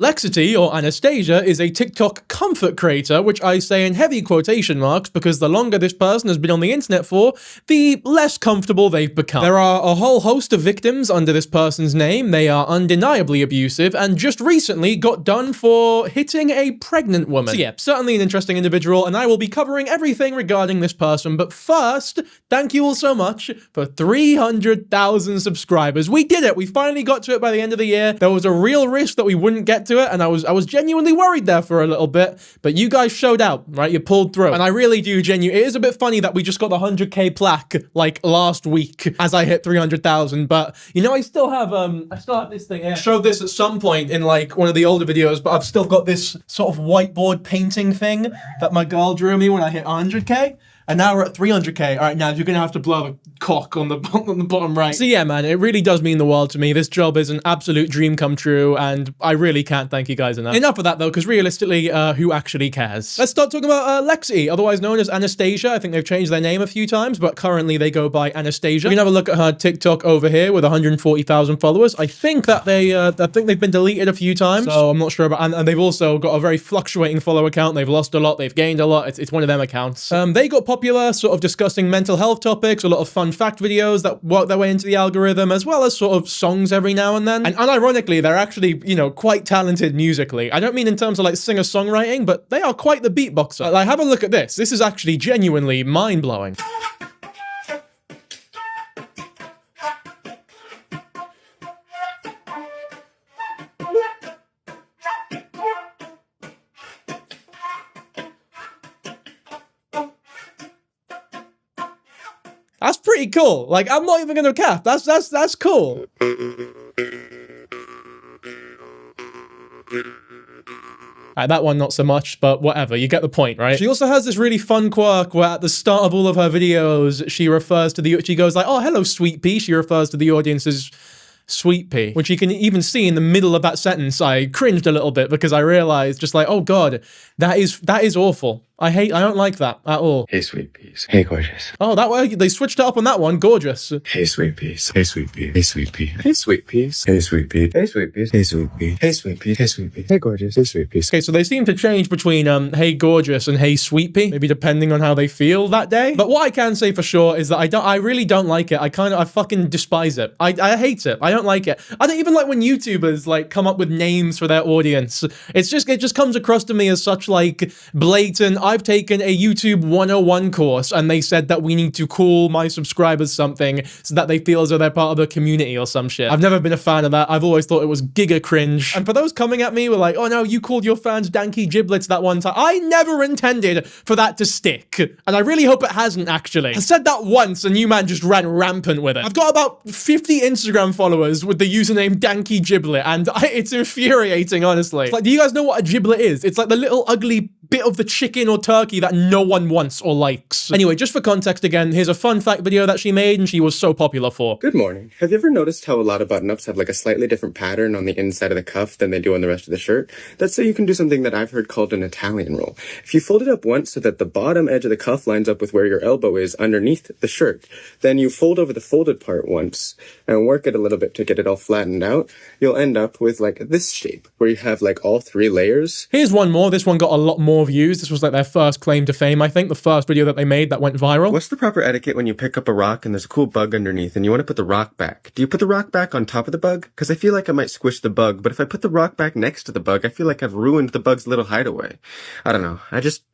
Lexity, or Anastasia, is a TikTok comfort creator, which I say in heavy quotation marks because the longer this person has been on the internet for, the less comfortable they've become. There are a whole host of victims under this person's name. They are undeniably abusive and just recently got done for hitting a pregnant woman. So yeah, certainly an interesting individual, and I will be covering everything regarding this person. But first, thank you all so much for 300,000 subscribers. We did it. We finally got to it by the end of the year. There was a real risk that we wouldn't get to it, and I was genuinely worried there for a little bit, but you guys showed out, right? You pulled through, and I really do genuinely. It is a bit funny that we just got the 100K plaque like last week as I hit 300,000, but you know, I still have this thing here. I showed this at some point in like one of the older videos, but I've still got this sort of whiteboard painting thing that my girl drew me when I hit 100K. And now we're at 300K. All right, now you're gonna have to blow the cock on the bottom right. So yeah, man, it really does mean the world to me. This job is an absolute dream come true, and I really can't thank you guys enough. Enough of that though, because realistically, who actually cares? Let's start talking about Lexity, otherwise known as Anastasia. I think they've changed their name a few times, but currently they go by Anastasia. You can have a look at her TikTok over here with 140,000 followers. I think that they've been deleted a few times, so I'm not sure about. And they've also got a very fluctuating follow account. They've lost a lot, they've gained a lot. It's one of them accounts. They got popular sort of discussing mental health topics, a lot of fun fact videos that work their way into the algorithm, as well as sort of songs every now and then. And unironically, they're actually, you know, quite talented musically. I don't mean in terms of like singer-songwriting, but they are quite the beatboxer. Like, have a look at this. This is actually genuinely mind-blowing. That's pretty cool. Like, I'm not even gonna cap. That's cool. That one not so much, but whatever, you get the point, right? She also has this really fun quirk where at the start of all of her videos, she goes like, oh, hello, sweet pea. She refers to the audience as sweet pea, which you can even see in the middle of that sentence. I cringed a little bit because I realized just like, oh God, that is awful. I don't like that at all. Hey, sweet peas. Hey, gorgeous. Oh, that way they switched it up on that one. Gorgeous. Hey, sweet peas. Hey, sweet pea. Hey, sweet pea. Hey, sweet peas. Hey, sweet pea. Hey, sweet peas. Hey, sweet pea. Hey, sweet pea. Hey, sweet pea. Hey, gorgeous. Hey, sweet peas. Okay, so they seem to change between hey, gorgeous and hey, sweet pea, maybe depending on how they feel that day. But what I can say for sure is that I really don't like it. I fucking despise it. I hate it. I don't like it. I don't even like when YouTubers like come up with names for their audience. It just comes across to me as such like blatant. I've taken a YouTube 101 course and they said that we need to call my subscribers something so that they feel as though they're part of the community or some shit. I've never been a fan of that. I've always thought it was giga cringe. And for those coming at me with like, oh no, you called your fans danky giblets that one time. I never intended for that to stick. And I really hope it hasn't actually. I said that once and you man just ran rampant with it. I've got about 50 Instagram followers with the username danky giblet and it's infuriating, honestly. It's like, do you guys know what a giblet is? It's like the little ugly bit of the chicken or turkey that no one wants or likes. Anyway, just for context again, here's a fun fact video that she made and she was so popular for. Good morning. Have you ever noticed how a lot of button-ups have like a slightly different pattern on the inside of the cuff than they do on the rest of the shirt? That's so you can do something that I've heard called an Italian roll. If you fold it up once so that the bottom edge of the cuff lines up with where your elbow is underneath the shirt, then you fold over the folded part once and work it a little bit to get it all flattened out, you'll end up with like this shape where you have like all three layers. Here's one more. This one got a lot more views. This was like their first claim to fame, I think, the first video that they made that went viral. What's the proper etiquette when you pick up a rock and there's a cool bug underneath and you want to put the rock back? Do you put the rock back on top of the bug? Because I feel like I might squish the bug, but if I put the rock back next to the bug, I feel like I've ruined the bug's little hideaway. I don't know. I just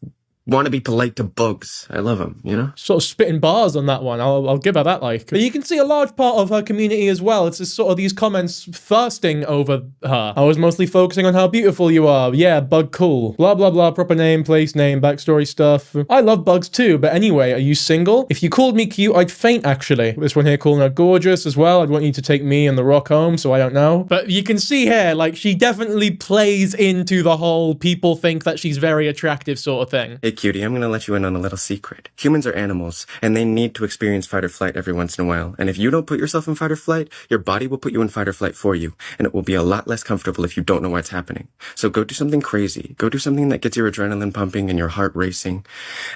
want to be polite to bugs. I love them, you know? Sort of spitting bars on that one. I'll give her that, like. But you can see a large part of her community as well. It's just sort of these comments thirsting over her. I was mostly focusing on how beautiful you are. Yeah, bug cool. Blah, blah, blah. Proper name, place name, backstory stuff. I love bugs too, but anyway, are you single? If you called me cute, I'd faint, actually. This one here calling her gorgeous as well. I'd want you to take me and the rock home, so I don't know. But you can see here, like, she definitely plays into the whole people think that she's very attractive sort of thing. Hey, cutie, I'm gonna let you in on a little secret. Humans are animals, and they need to experience fight or flight every once in a while. And if you don't put yourself in fight or flight, your body will put you in fight or flight for you. And it will be a lot less comfortable if you don't know what's happening. So go do something crazy. Go do something that gets your adrenaline pumping and your heart racing.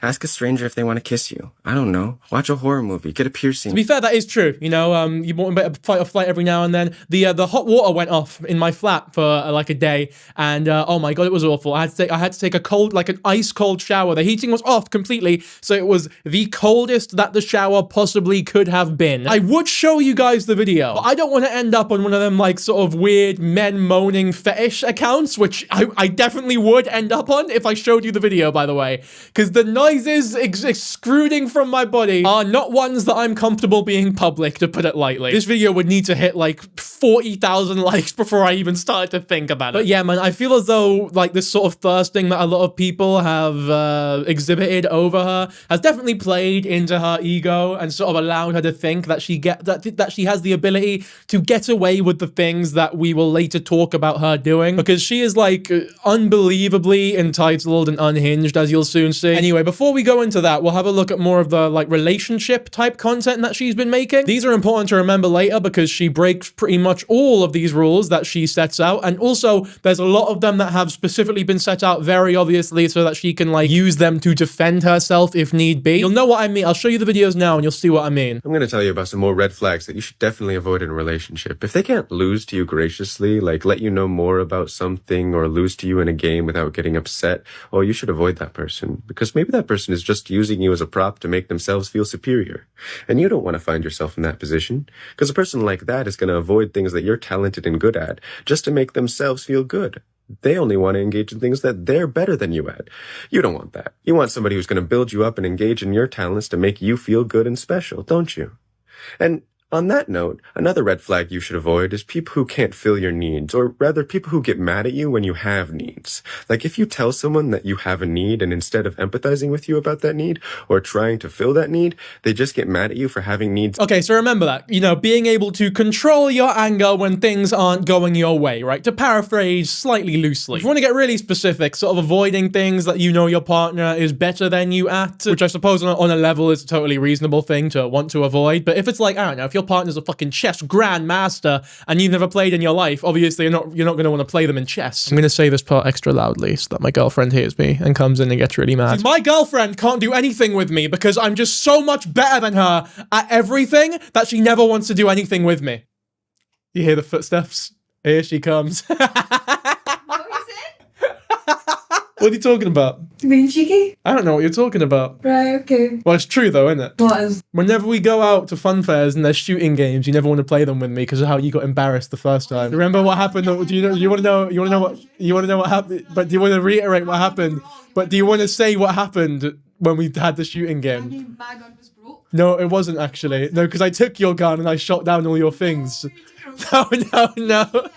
Ask a stranger if they want to kiss you. I don't know. Watch a horror movie. Get a piercing. To be fair, that is true. You know, you want a bit of fight or flight every now and then. The hot water went off in my flat for like a day, and oh my god, it was awful. I had to take a cold, like an ice cold shower. The heating was off completely, so it was the coldest that the shower possibly could have been. I would show you guys the video, but I don't want to end up on one of them like sort of weird men moaning fetish accounts, which I definitely would end up on if I showed you the video, by the way, because the noises extruding from my body are not ones that I'm comfortable being public, to put it lightly. This video would need to hit like 40,000 likes before I even started to think about it. But yeah, man, I feel as though like this sort of thirsting that a lot of people have exhibited over her has definitely played into her ego and sort of allowed her to think that that she has the ability to get away with the things that we will later talk about her doing, because she is like unbelievably entitled and unhinged, as you'll soon see. Anyway, before we go into that, we'll have a look at more of the like relationship type content that she's been making. These are important to remember later because she breaks pretty much all of these rules that she sets out, and also there's a lot of them that have specifically been set out very obviously so that she can like use them to defend herself if need be. You'll know what I mean. I'll show you the videos now and you'll see what I mean. I'm gonna tell you about some more red flags that you should definitely avoid in a relationship. If they can't lose to you graciously, like let you know more about something or lose to you in a game without getting upset, well, you should avoid that person, because maybe that person is just using you as a prop to make themselves feel superior. And you don't want to find yourself in that position, because a person like that is going to avoid things that you're talented and good at just to make themselves feel good. They only want to engage in things that they're better than you at. You don't want that. You want somebody who's going to build you up and engage in your talents to make you feel good and special, don't you? And on that note, another red flag you should avoid is people who can't fill your needs, or rather people who get mad at you when you have needs. Like if you tell someone that you have a need and instead of empathizing with you about that need or trying to fill that need, they just get mad at you for having needs. Okay, so remember that, you know, being able to control your anger when things aren't going your way, right? To paraphrase slightly loosely. If you want to get really specific, sort of avoiding things that you know your partner is better than you at, which I suppose on a level is a totally reasonable thing to want to avoid. But if it's like, I don't know, if your partner's a fucking chess grandmaster and you've never played in your life, obviously you're not going to want to play them in chess. I'm going to say this part extra loudly so that my girlfriend hears me and comes in and gets really mad. See, my girlfriend can't do anything with me because I'm just so much better than her at everything that she never wants to do anything with me. You hear the footsteps? Here she comes. What are you talking about? You being cheeky? I don't know what you're talking about. Right, okay. Well, it's true though, isn't it? What is? Whenever we go out to fun fairs and there's shooting games, you never want to play them with me because of how you got embarrassed the first time. Remember what happened? Do you want to know what happened? But do you want to reiterate what happened? But do you want to say what happened when we had the shooting game? My gun was broke. No, it wasn't actually. No, because I took your gun and I shot down all your things. No.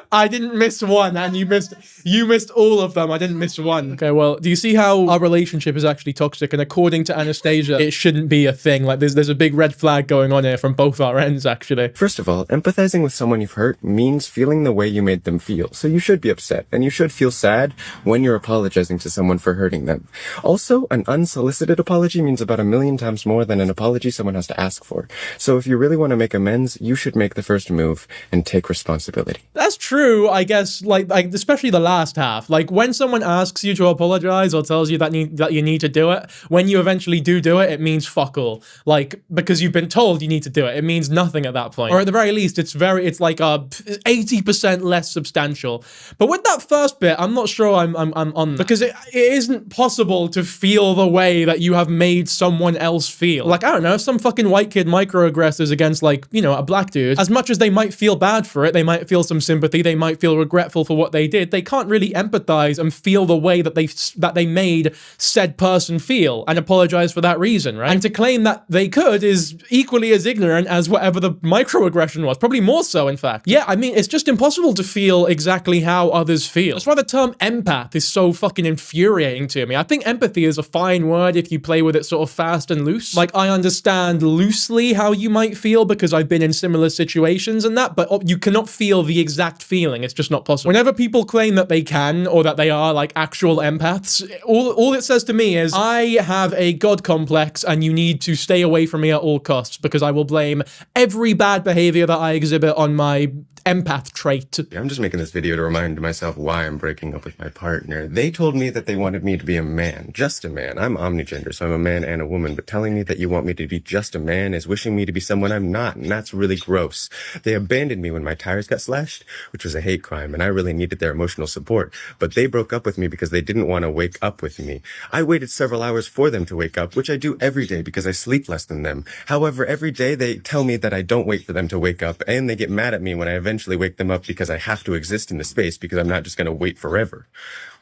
I didn't miss one, and you missed all of them. I didn't miss one. Okay, well, do you see how our relationship is actually toxic? And according to Anastasia, it shouldn't be a thing. Like, there's a big red flag going on here from both our ends, actually. First of all, empathizing with someone you've hurt means feeling the way you made them feel. So you should be upset, and you should feel sad when you're apologizing to someone for hurting them. Also, an unsolicited apology means about 1,000,000 times more than an apology someone has to ask for. So if you really want to make amends, you should make the first move and take responsibility. That's true, I guess, like especially the last half. Like, when someone asks you to apologize or tells you that you need to do it, when you eventually do it, it means fuck all. Like, because you've been told you need to do it, it means nothing at that point. Or at the very least, it's like 80% less substantial. But with that first bit, I'm not sure I'm on that. Because it isn't possible to feel the way that you have made someone else feel. Like, I don't know, if some fucking white kid microaggresses against, like, you know, a black dude, as much as they might feel bad for it, they might feel some sympathy, they might feel regretful for what they did, they can't really empathize and feel the way that they made said person feel and apologize for that reason, right? And to claim that they could is equally as ignorant as whatever the microaggression was, probably more so, in fact. Yeah, I mean, it's just impossible to feel exactly how others feel. That's why the term empath is so fucking infuriating to me. I think empathy is a fine word if you play with it sort of fast and loose. Like, I understand loosely how you might feel because I've been in similar situations and that, but you cannot feel the exact exact feeling. It's just not possible. Whenever people claim that they can, or that they are like actual empaths, all it says to me is, I have a god complex and you need to stay away from me at all costs, because I will blame every bad behavior that I exhibit on my empath trait. I'm just making this video to remind myself why I'm breaking up with my partner. They told me that they wanted me to be a man, just a man. I'm omnigender, so I'm a man and a woman, but telling me that you want me to be just a man is wishing me to be someone I'm not, and that's really gross. They abandoned me when my tires got slashed, which was a hate crime, and I really needed their emotional support, but they broke up with me because they didn't want to wake up with me. I waited several hours for them to wake up, which I do every day because I sleep less than them. However, every day they tell me that I don't wait for them to wake up, and they get mad at me when I eventually wake them up because I have to exist in the space because I'm not just going to wait forever.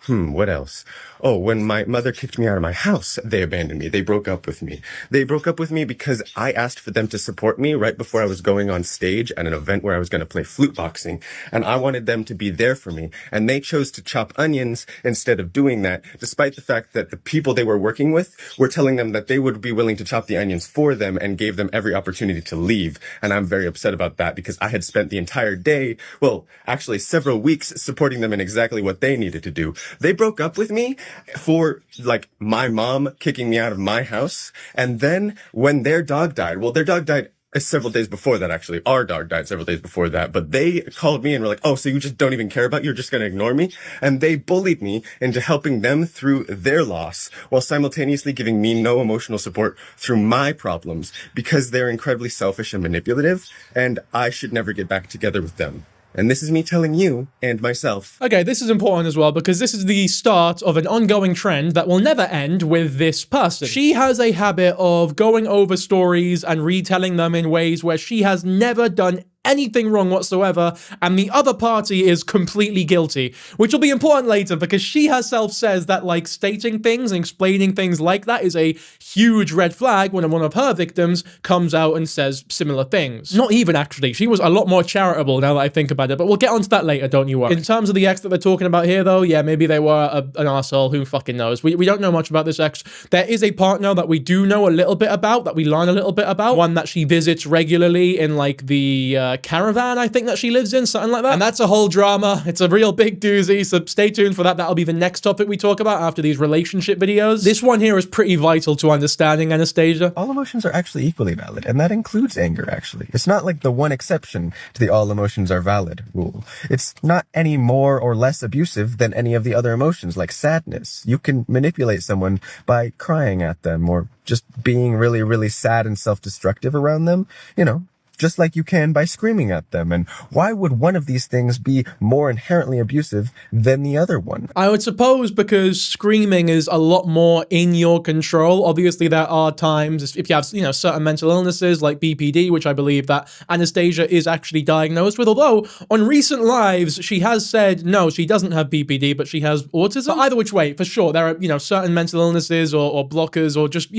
What else? Oh, when my mother kicked me out of my house, they abandoned me. They broke up with me. They broke up with me because I asked for them to support me right before I was going on stage at an event where I was going to play flute boxing. And I wanted them to be there for me. And they chose to chop onions instead of doing that, despite the fact that the people they were working with were telling them that they would be willing to chop the onions for them and gave them every opportunity to leave. And I'm very upset about that because I had spent the entire day, well, actually several weeks supporting them in exactly what they needed to do. They broke up with me for, like, my mom kicking me out of my house. And then when their dog died, well, their dog died several days before that, actually. Our dog died several days before that. But they called me and were like, oh, so you just don't even care about me? You're just going to ignore me? And they bullied me into helping them through their loss while simultaneously giving me no emotional support through my problems because they're incredibly selfish and manipulative. And I should never get back together with them. And this is me telling you and myself. Okay, this is important as well because this is the start of an ongoing trend that will never end with this person. She has a habit of going over stories and retelling them in ways where she has never done anything wrong whatsoever, and the other party is completely guilty, which will be important later because she herself says that, like, stating things and explaining things like that is a huge red flag when one of her victims comes out and says similar things. Not even, actually. She was a lot more charitable now that I think about it, but we'll get onto that later, don't you worry. In terms of the ex that they're talking about here, though, yeah, maybe they were an arsehole, who fucking knows. We don't know much about this ex. There is a partner that we do know a little bit about, that we learn a little bit about, one that she visits regularly in, like, the caravan, I think, that she lives in, something like that. And that's a whole drama. It's a real big doozy, so stay tuned for that. That'll be the next topic we talk about after these relationship videos. This one here is pretty vital to understanding Anastasia. All emotions are actually equally valid, and that includes anger, actually. It's not like the one exception to the all emotions are valid rule. It's not any more or less abusive than any of the other emotions, like sadness. You can manipulate someone by crying at them or just being really, really sad and self-destructive around them, you know, just like you can by screaming at them. And why would one of these things be more inherently abusive than the other one? I would suppose because screaming is a lot more in your control. Obviously, there are times, if you have, certain mental illnesses like BPD, which I believe that Anastasia is actually diagnosed with, although on recent lives, she has said, no, she doesn't have BPD, but she has autism. But either which way, for sure, there are, certain mental illnesses or blockers or just,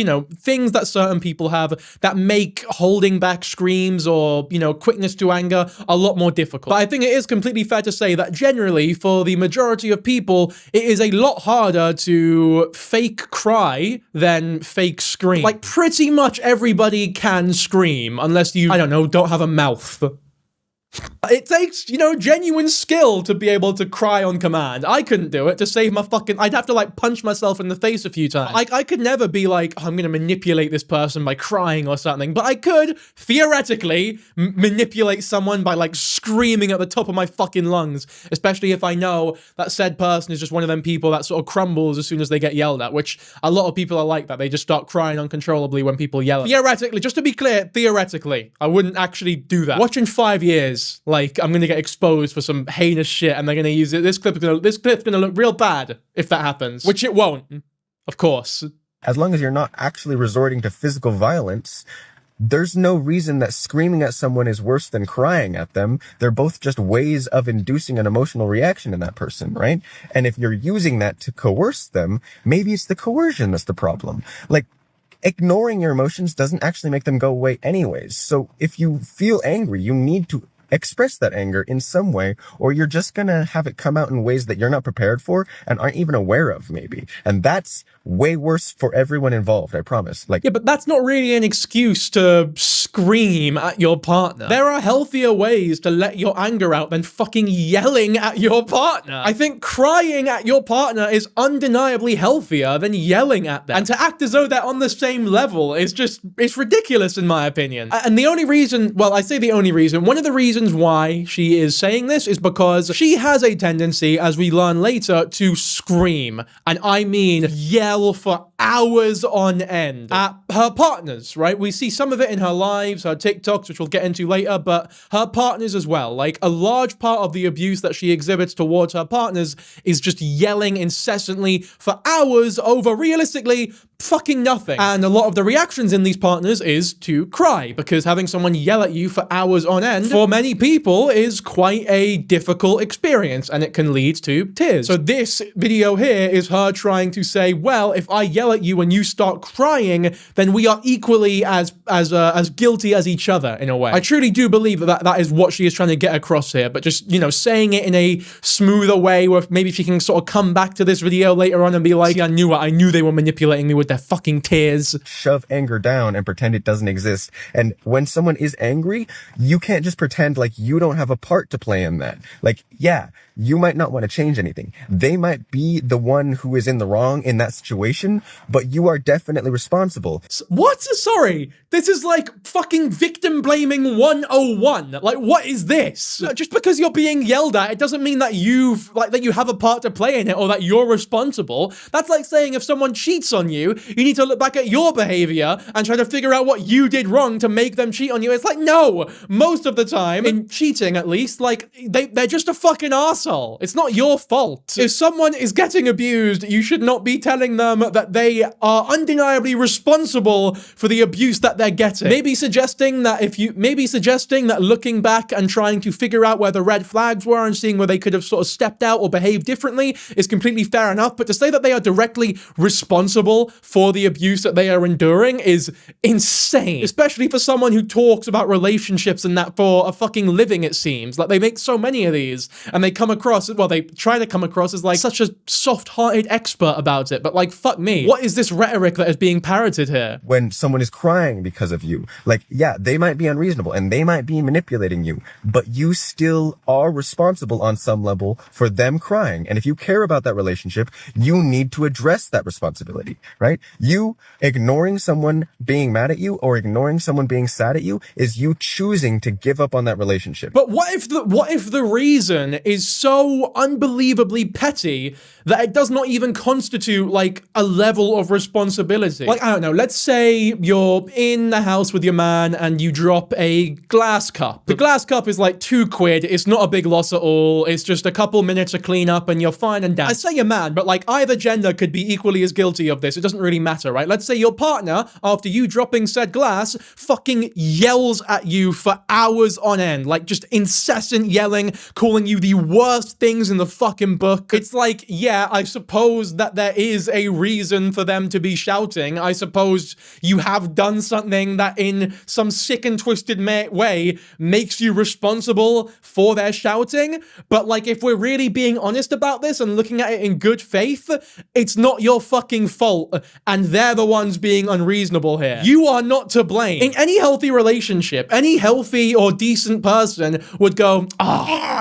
things that certain people have that make holding back screams or, quickness to anger a lot more difficult. But I think it is completely fair to say that generally, for the majority of people, it is a lot harder to fake cry than fake scream. Like, pretty much everybody can scream, unless you, don't have a mouth. It takes, genuine skill to be able to cry on command. I couldn't do it to save my fucking... I'd have to, punch myself in the face a few times. I could never be like, I'm gonna manipulate this person by crying or something, but I could, theoretically, manipulate someone by, screaming at the top of my fucking lungs, especially if I know that said person is just one of them people that sort of crumbles as soon as they get yelled at, which a lot of people are like that. They just start crying uncontrollably when people yell at them. Theoretically, just to be clear, theoretically, I wouldn't actually do that. Watch in 5 years, I'm gonna get exposed for some heinous shit and they're gonna use it. This clip's gonna look real bad if that happens, which it won't, of course. As long as you're not actually resorting to physical violence, there's no reason that screaming at someone is worse than crying at them. They're both just ways of inducing an emotional reaction in that person, right? And if you're using that to coerce them, maybe it's the coercion that's the problem. Ignoring your emotions doesn't actually make them go away anyways. So if you feel angry, you need to express that anger in some way, or you're just gonna have it come out in ways that you're not prepared for and aren't even aware of, maybe. And that's way worse for everyone involved, I promise. Yeah, but that's not really an excuse to scream at your partner. There are healthier ways to let your anger out than fucking yelling at your partner. I think crying at your partner is undeniably healthier than yelling at them. And to act as though they're on the same level is just, it's ridiculous in my opinion. And the only reason, well, I say the only reason, one of the reasons why she is saying this is because she has a tendency, as we learn later, to scream. And I mean yell for hours on end at her partners, right? We see some of it in her lives, her TikToks, which we'll get into later, but her partners as well. Like, a large part of the abuse that she exhibits towards her partners is just yelling incessantly for hours over, realistically, fucking nothing. And a lot of the reactions in these partners is to cry, because having someone yell at you for hours on end, for many people, is quite a difficult experience, and it can lead to tears. So this video here is her trying to say, well, if I yell at you and you start crying, then we are equally as guilty as each other, in a way. I truly do believe that is what she is trying to get across here, but just, you know, saying it in a smoother way, where maybe she can sort of come back to this video later on and be like, see, I knew it, I knew they were manipulating me with their fucking tears. Shove anger down and pretend it doesn't exist. And when someone is angry, you can't just pretend like you don't have a part to play in that. Like, yeah, you might not want to change anything. They might be the one who is in the wrong in that situation, but you are definitely responsible. What? Sorry. This is like fucking victim blaming 101. Like, what is this? Just because you're being yelled at, it doesn't mean that you have a part to play in it or that you're responsible. That's like saying if someone cheats on you, you need to look back at your behavior and try to figure out what you did wrong to make them cheat on you. It's like, no, most of the time, in cheating at least, like, they're just a fucking arsehole. It's not your fault. If someone is getting abused, you should not be telling them that they are undeniably responsible for the abuse that they're getting. Maybe suggesting that looking back and trying to figure out where the red flags were and seeing where they could have sort of stepped out or behaved differently is completely fair enough, but to say that they are directly responsible for the abuse that they are enduring is insane. Especially for someone who talks about relationships and that for a fucking living, it seems. Like, they make so many of these, and they come across, well, they try to come across as like such a soft-hearted expert about it, but like, fuck me. What is this rhetoric that is being parroted here? When someone is crying because of you, like, yeah, they might be unreasonable and they might be manipulating you, but you still are responsible on some level for them crying. And if you care about that relationship, you need to address that responsibility, right? You ignoring someone being mad at you or ignoring someone being sad at you is you choosing to give up on that relationship. But what if the reason is so unbelievably petty that it does not even constitute like a level of responsibility? Like, I don't know, let's say you're in the house with your man and you drop a glass cup. The glass cup is like £2. It's not a big loss at all. It's just a couple minutes to clean up and you're fine and down. I say your man, but like, either gender could be equally as guilty of this. It doesn't really matter, right? Let's say your partner, after you dropping said glass, fucking yells at you for hours on end, like just incessant yelling, calling you the worst things in the fucking book. It's like, yeah, I suppose that there is a reason for them to be shouting. I suppose you have done something that in some sick and twisted way makes you responsible for their shouting. But like, if we're really being honest about this and looking at it in good faith, it's not your fucking fault, and they're the ones being unreasonable here. You are not to blame. In any healthy relationship, any healthy or decent person would go,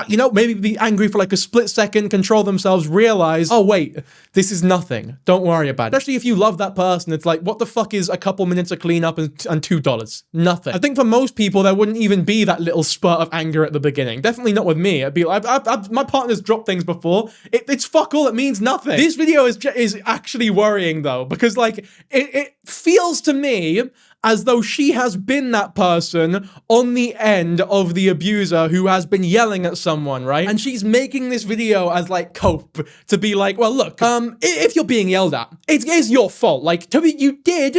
you know, maybe be angry for like a split second, control themselves, realize, oh wait, this is nothing. Don't worry about it. Especially if you love that person, it's like, what the fuck is a couple minutes of cleanup and $2? Nothing. I think for most people, there wouldn't even be that little spurt of anger at the beginning. Definitely not with me. It'd be like, my partner's dropped things before. It's fuck all. It means nothing. This video is actually worrying though, because like, it feels to me as though she has been that person on the end of the abuser who has been yelling at someone, right? And she's making this video as like cope to be like, well, look, if you're being yelled at, it is your fault. Like, Toby, you did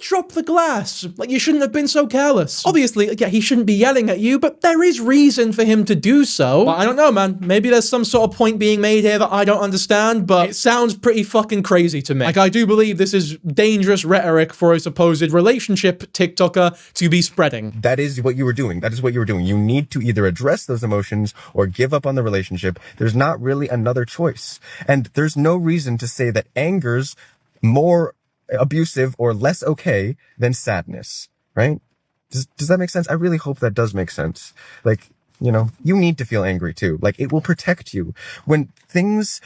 drop the glass. Like, you shouldn't have been so careless. Obviously, yeah, he shouldn't be yelling at you, but there is reason for him to do so. But I don't know, man. Maybe there's some sort of point being made here that I don't understand, but it sounds pretty fucking crazy to me. Like, I do believe this is dangerous rhetoric for a supposed relationship TikToker to be spreading. That is what you were doing. That is what you were doing. You need to either address those emotions or give up on the relationship. There's not really another choice. And there's no reason to say that anger's more abusive or less okay than sadness, right? Does that make sense? I really hope that does make sense. Like, you know, you need to feel angry too. Like, it will protect you when things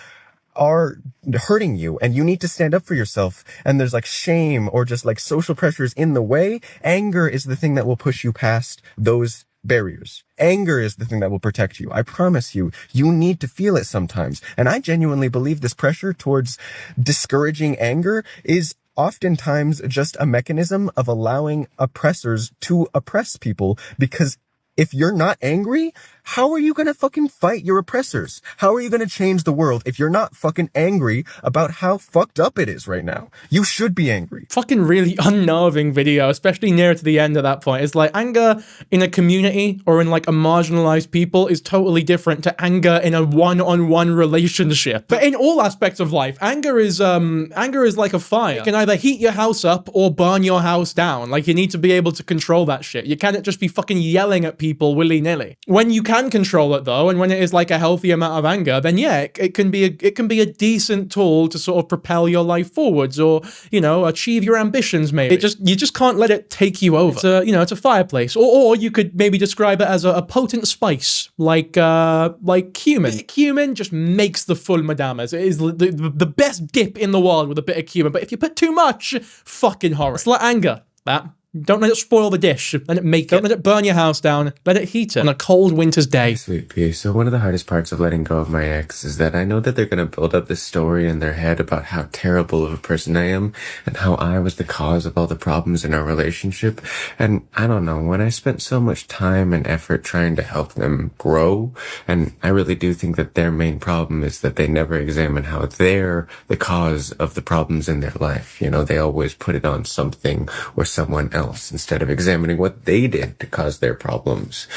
are hurting you and you need to stand up for yourself and there's like shame or just like social pressures in the way. Anger is the thing that will push you past those barriers. Anger is the thing that will protect you. I promise you, you need to feel it sometimes. And I genuinely believe this pressure towards discouraging anger is oftentimes just a mechanism of allowing oppressors to oppress people, because if you're not angry, how are you gonna fucking fight your oppressors? How are you gonna change the world if you're not fucking angry about how fucked up it is right now? You should be angry. Fucking really unnerving video, especially near to the end of that point. It's like anger in a community or in like a marginalized people is totally different to anger in a one-on-one relationship. But in all aspects of life, anger is like a fire. It can either heat your house up or burn your house down. Like, you need to be able to control that shit. You can't just be fucking yelling at people willy-nilly. When you can control it though, and when it is like a healthy amount of anger, then yeah, it can be a decent tool to sort of propel your life forwards, or, you know, achieve your ambitions maybe. You just can't let it take you over. It's a fireplace. Or you could maybe describe it as a potent spice, like cumin. Cumin just makes the full madamas. It is the best dip in the world with a bit of cumin, but if you put too much, fucking horror. It's like anger, that. Don't let it spoil the dish. Let it make it. Don't let it burn your house down. Let it heat it on a cold winter's day. Sweet pea. So one of the hardest parts of letting go of my ex is that I know that they're going to build up this story in their head about how terrible of a person I am and how I was the cause of all the problems in our relationship. And I don't know, when I spent so much time and effort trying to help them grow, and I really do think that their main problem is that they never examine how they're the cause of the problems in their life. You know, they always put it on something or someone else instead of examining what they did to cause their problems.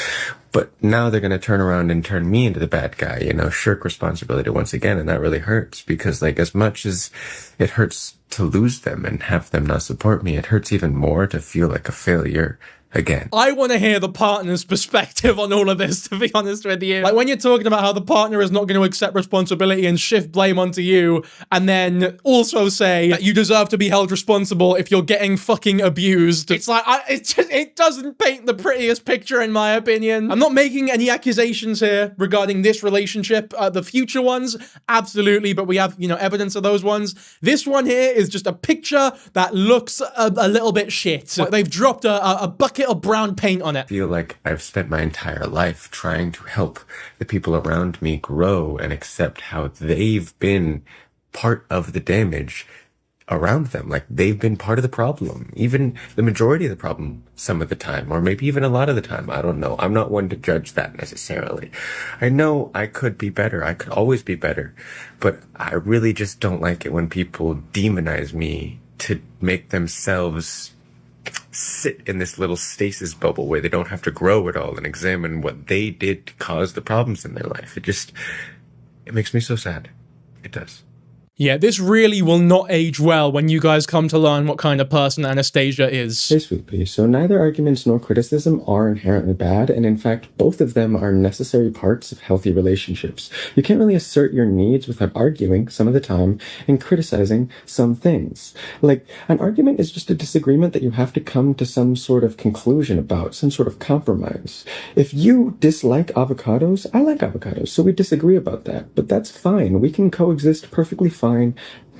But now they're going to turn around and turn me into the bad guy, you know, shirk responsibility once again. And that really hurts, because like, as much as it hurts to lose them and have them not support me, it hurts even more to feel like a failure again. I want to hear the partner's perspective on all of this, to be honest with you. Like, when you're talking about how the partner is not going to accept responsibility and shift blame onto you, and then also say that you deserve to be held responsible if you're getting fucking abused. It's like, it doesn't paint the prettiest picture, in my opinion. I'm not making any accusations here regarding this relationship. The future ones, absolutely, but we have, you know, evidence of those ones. This one here is just a picture that looks a little bit shit. Like, they've dropped a bucket of brown paint on it. I feel like I've spent my entire life trying to help the people around me grow and accept how they've been part of the damage around them. Like, they've been part of the problem, even the majority of the problem some of the time, or maybe even a lot of the time. I don't know. I'm not one to judge that necessarily. I know I could be better. I could always be better, but I really just don't like it when people demonize me to make themselves sit in this little stasis bubble where they don't have to grow at all and examine what they did to cause the problems in their life. It makes me so sad. It does. Yeah, this really will not age well when you guys come to learn what kind of person Anastasia is. Hey, Sweet Pea. So neither arguments nor criticism are inherently bad, and in fact, both of them are necessary parts of healthy relationships. You can't really assert your needs without arguing some of the time and criticizing some things. Like, an argument is just a disagreement that you have to come to some sort of conclusion about, some sort of compromise. If you dislike avocados, I like avocados, so we disagree about that. But that's fine. We can coexist perfectly fine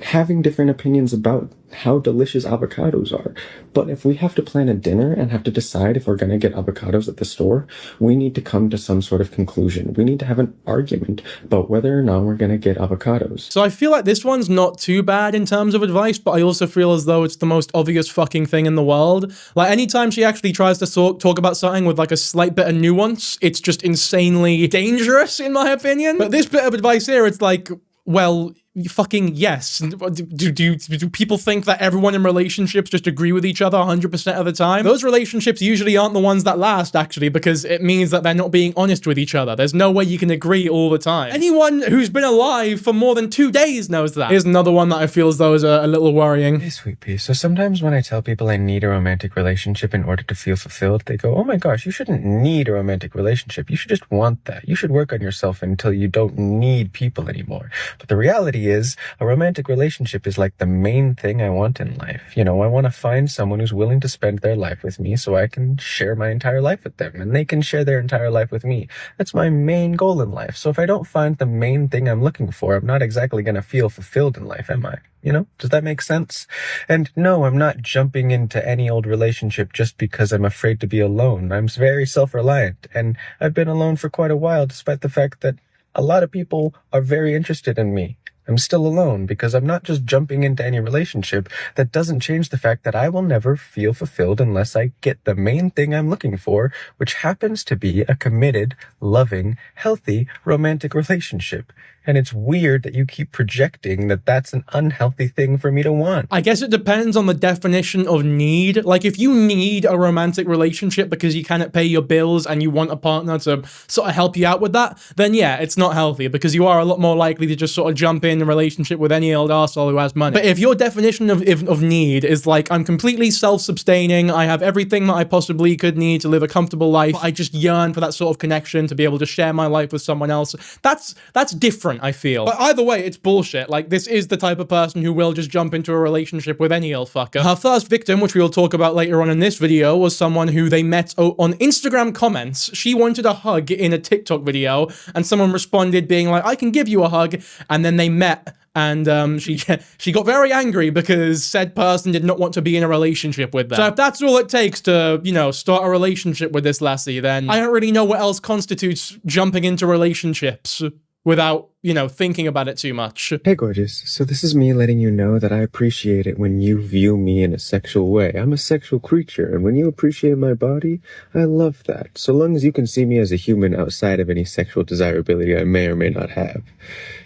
having different opinions about how delicious avocados are. But if we have to plan a dinner and have to decide if we're going to get avocados at the store, we need to come to some sort of conclusion. We need to have an argument about whether or not we're going to get avocados. So I feel like this one's not too bad in terms of advice, but I also feel as though it's the most obvious fucking thing in the world. Like, anytime she actually tries to talk about something with like a slight bit of nuance, it's just insanely dangerous, in my opinion. But this bit of advice here, it's like, well, fucking yes. Do people think that everyone in relationships just agree with each other 100% of the time? Those relationships usually aren't the ones that last, actually, because it means that they're not being honest with each other. There's no way you can agree all the time. Anyone who's been alive for more than 2 days knows that. Here's another one that I feel as though is a little worrying. Hey, Sweet Pea. So sometimes when I tell people I need a romantic relationship in order to feel fulfilled, they go, oh my gosh, you shouldn't need a romantic relationship. You should just want that. You should work on yourself until you don't need people anymore. But the reality reality is a romantic relationship is like the main thing I want in life. You know, I want to find someone who's willing to spend their life with me so I can share my entire life with them and they can share their entire life with me. That's my main goal in life. So if I don't find the main thing I'm looking for, I'm not exactly going to feel fulfilled in life, am I? You know, does that make sense? And no, I'm not jumping into any old relationship just because I'm afraid to be alone. I'm very self-reliant, and I've been alone for quite a while, despite the fact that a lot of people are very interested in me. I'm still alone because I'm not just jumping into any relationship. That doesn't change the fact that I will never feel fulfilled unless I get the main thing I'm looking for, which happens to be a committed, loving, healthy, romantic relationship. And it's weird that you keep projecting that that's an unhealthy thing for me to want. I guess it depends on the definition of need. Like, if you need a romantic relationship because you cannot pay your bills and you want a partner to sort of help you out with that, then yeah, it's not healthy because you are a lot more likely to just sort of jump in a relationship with any old arsehole who has money. But if your definition of need is like, I'm completely self-sustaining, I have everything that I possibly could need to live a comfortable life, but I just yearn for that sort of connection to be able to share my life with someone else, that's different, I feel. But either way, it's bullshit. Like, this is the type of person who will just jump into a relationship with any old fucker. Her first victim, which we will talk about later on in this video, was someone who they met on Instagram comments. She wanted a hug in a TikTok video, and someone responded being like, I can give you a hug, and then they met, and she got very angry because said person did not want to be in a relationship with them. So if that's all it takes to, you know, start a relationship with this lassie, then I don't really know what else constitutes jumping into relationships without, you know, thinking about it too much. Hey, gorgeous. So this is me letting you know that I appreciate it when you view me in a sexual way. I'm a sexual creature, and when you appreciate my body, I love that. So long as you can see me as a human outside of any sexual desirability I may or may not have,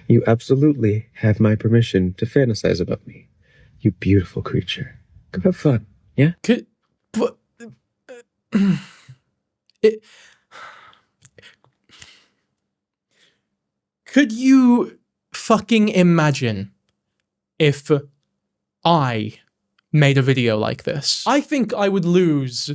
you absolutely have my permission to fantasize about me. You beautiful creature. Go have fun, yeah? Could you fucking imagine if I made a video like this? I think I would lose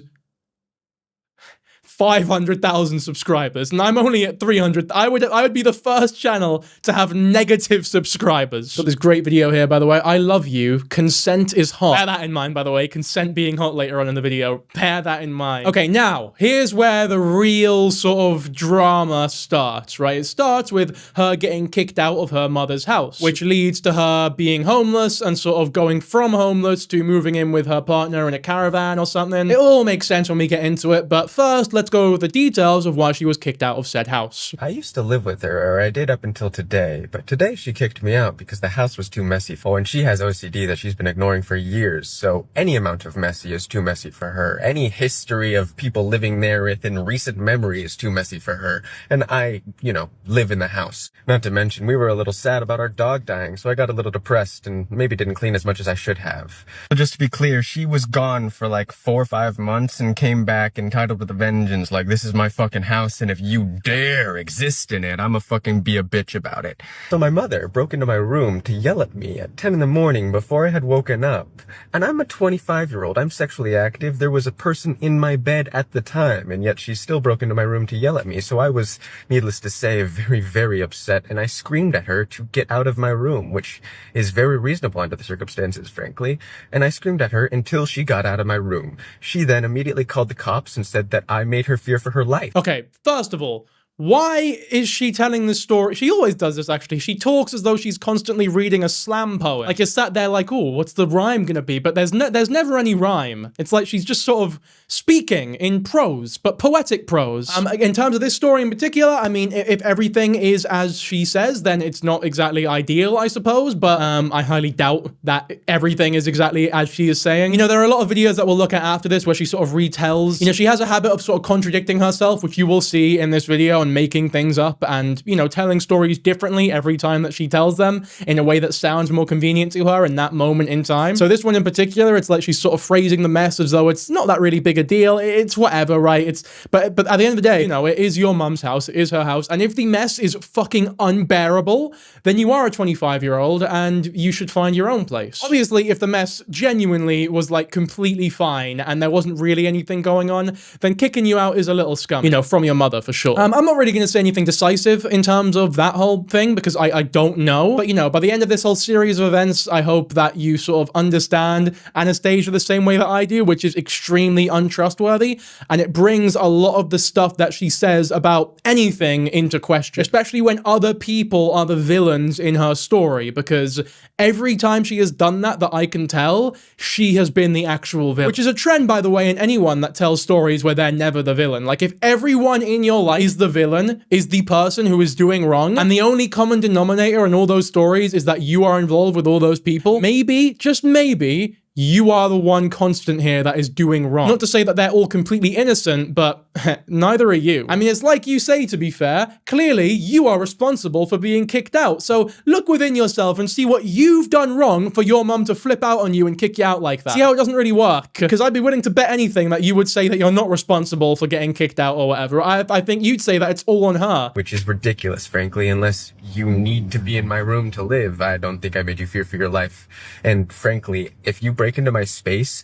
500,000 subscribers, and I'm only at 300. I would be the first channel to have negative subscribers. Got this great video here, by the way. I love you. Consent is hot. Bear that in mind, by the way. Consent being hot later on in the video. Bear that in mind. Okay, now, here's where the real sort of drama starts, right? It starts with her getting kicked out of her mother's house, which leads to her being homeless and sort of going from homeless to moving in with her partner in a caravan or something. It all makes sense when we get into it, but first, let's go over the details of why she was kicked out of said house. I used to live with her, or I did up until today, but today she kicked me out because the house was too messy for her, and she has OCD that she's been ignoring for years, so any amount of messy is too messy for her. Any history of people living there within recent memory is too messy for her, and I, you know, live in the house. Not to mention, we were a little sad about our dog dying, so I got a little depressed and maybe didn't clean as much as I should have. So just to be clear, she was gone for like 4 or 5 months and came back entitled with a vengeance, like, this is my fucking house, and if you dare exist in it, I'ma fucking be a bitch about it. So my mother broke into my room to yell at me at 10 in the morning before I had woken up. And I'm a 25-year-old, I'm sexually active, there was a person in my bed at the time, and yet she still broke into my room to yell at me. So I was, needless to say, very, very upset, and I screamed at her to get out of my room, which is very reasonable under the circumstances, frankly. And I screamed at her until she got out of my room. She then immediately called the cops and said that I made her fear for her life. Okay, first of all, why is she telling this story? She always does this, actually. She talks as though she's constantly reading a slam poem. Like, you're sat there like, oh, what's the rhyme gonna be? But there's never any rhyme. It's like she's just sort of speaking in prose, but poetic prose. In terms of this story in particular, I mean, if everything is as she says, then it's not exactly ideal, I suppose, but I highly doubt that everything is exactly as she is saying. You know, there are a lot of videos that we'll look at after this where she sort of retells. You know, she has a habit of sort of contradicting herself, which you will see in this video, and making things up and, you know, telling stories differently every time that she tells them in a way that sounds more convenient to her in that moment in time. So this one in particular, it's like she's sort of phrasing the mess as though it's not that really big a deal. It's whatever, right? But at the end of the day, you know, it is your mum's house, it is her house, and if the mess is fucking unbearable, then you are a 25-year-old and you should find your own place. Obviously, if the mess genuinely was like completely fine and there wasn't really anything going on, then kicking you out is a little scum, you know, from your mother for sure. I'm not not really going to say anything decisive in terms of that whole thing because I don't know. But, you know, by the end of this whole series of events, I hope that you sort of understand Anastasia the same way that I do, which is extremely untrustworthy. And it brings a lot of the stuff that she says about anything into question, especially when other people are the villains in her story, because every time she has done that I can tell, she has been the actual villain. Which is a trend, by the way, in anyone that tells stories where they're never the villain. Like, if everyone in your life is the villain, is the person who is doing wrong, and the only common denominator in all those stories is that you are involved with all those people, maybe, just maybe, you are the one constant here that is doing wrong. Not to say that they're all completely innocent, but neither are you. I mean, it's like you say, to be fair, clearly you are responsible for being kicked out. So look within yourself and see what you've done wrong for your mum to flip out on you and kick you out like that. See how it doesn't really work? Because I'd be willing to bet anything that you would say that you're not responsible for getting kicked out or whatever. I think you'd say that it's all on her. Which is ridiculous, frankly, unless you need to be in my room to live. I don't think I made you fear for your life. And frankly, if you break into my space,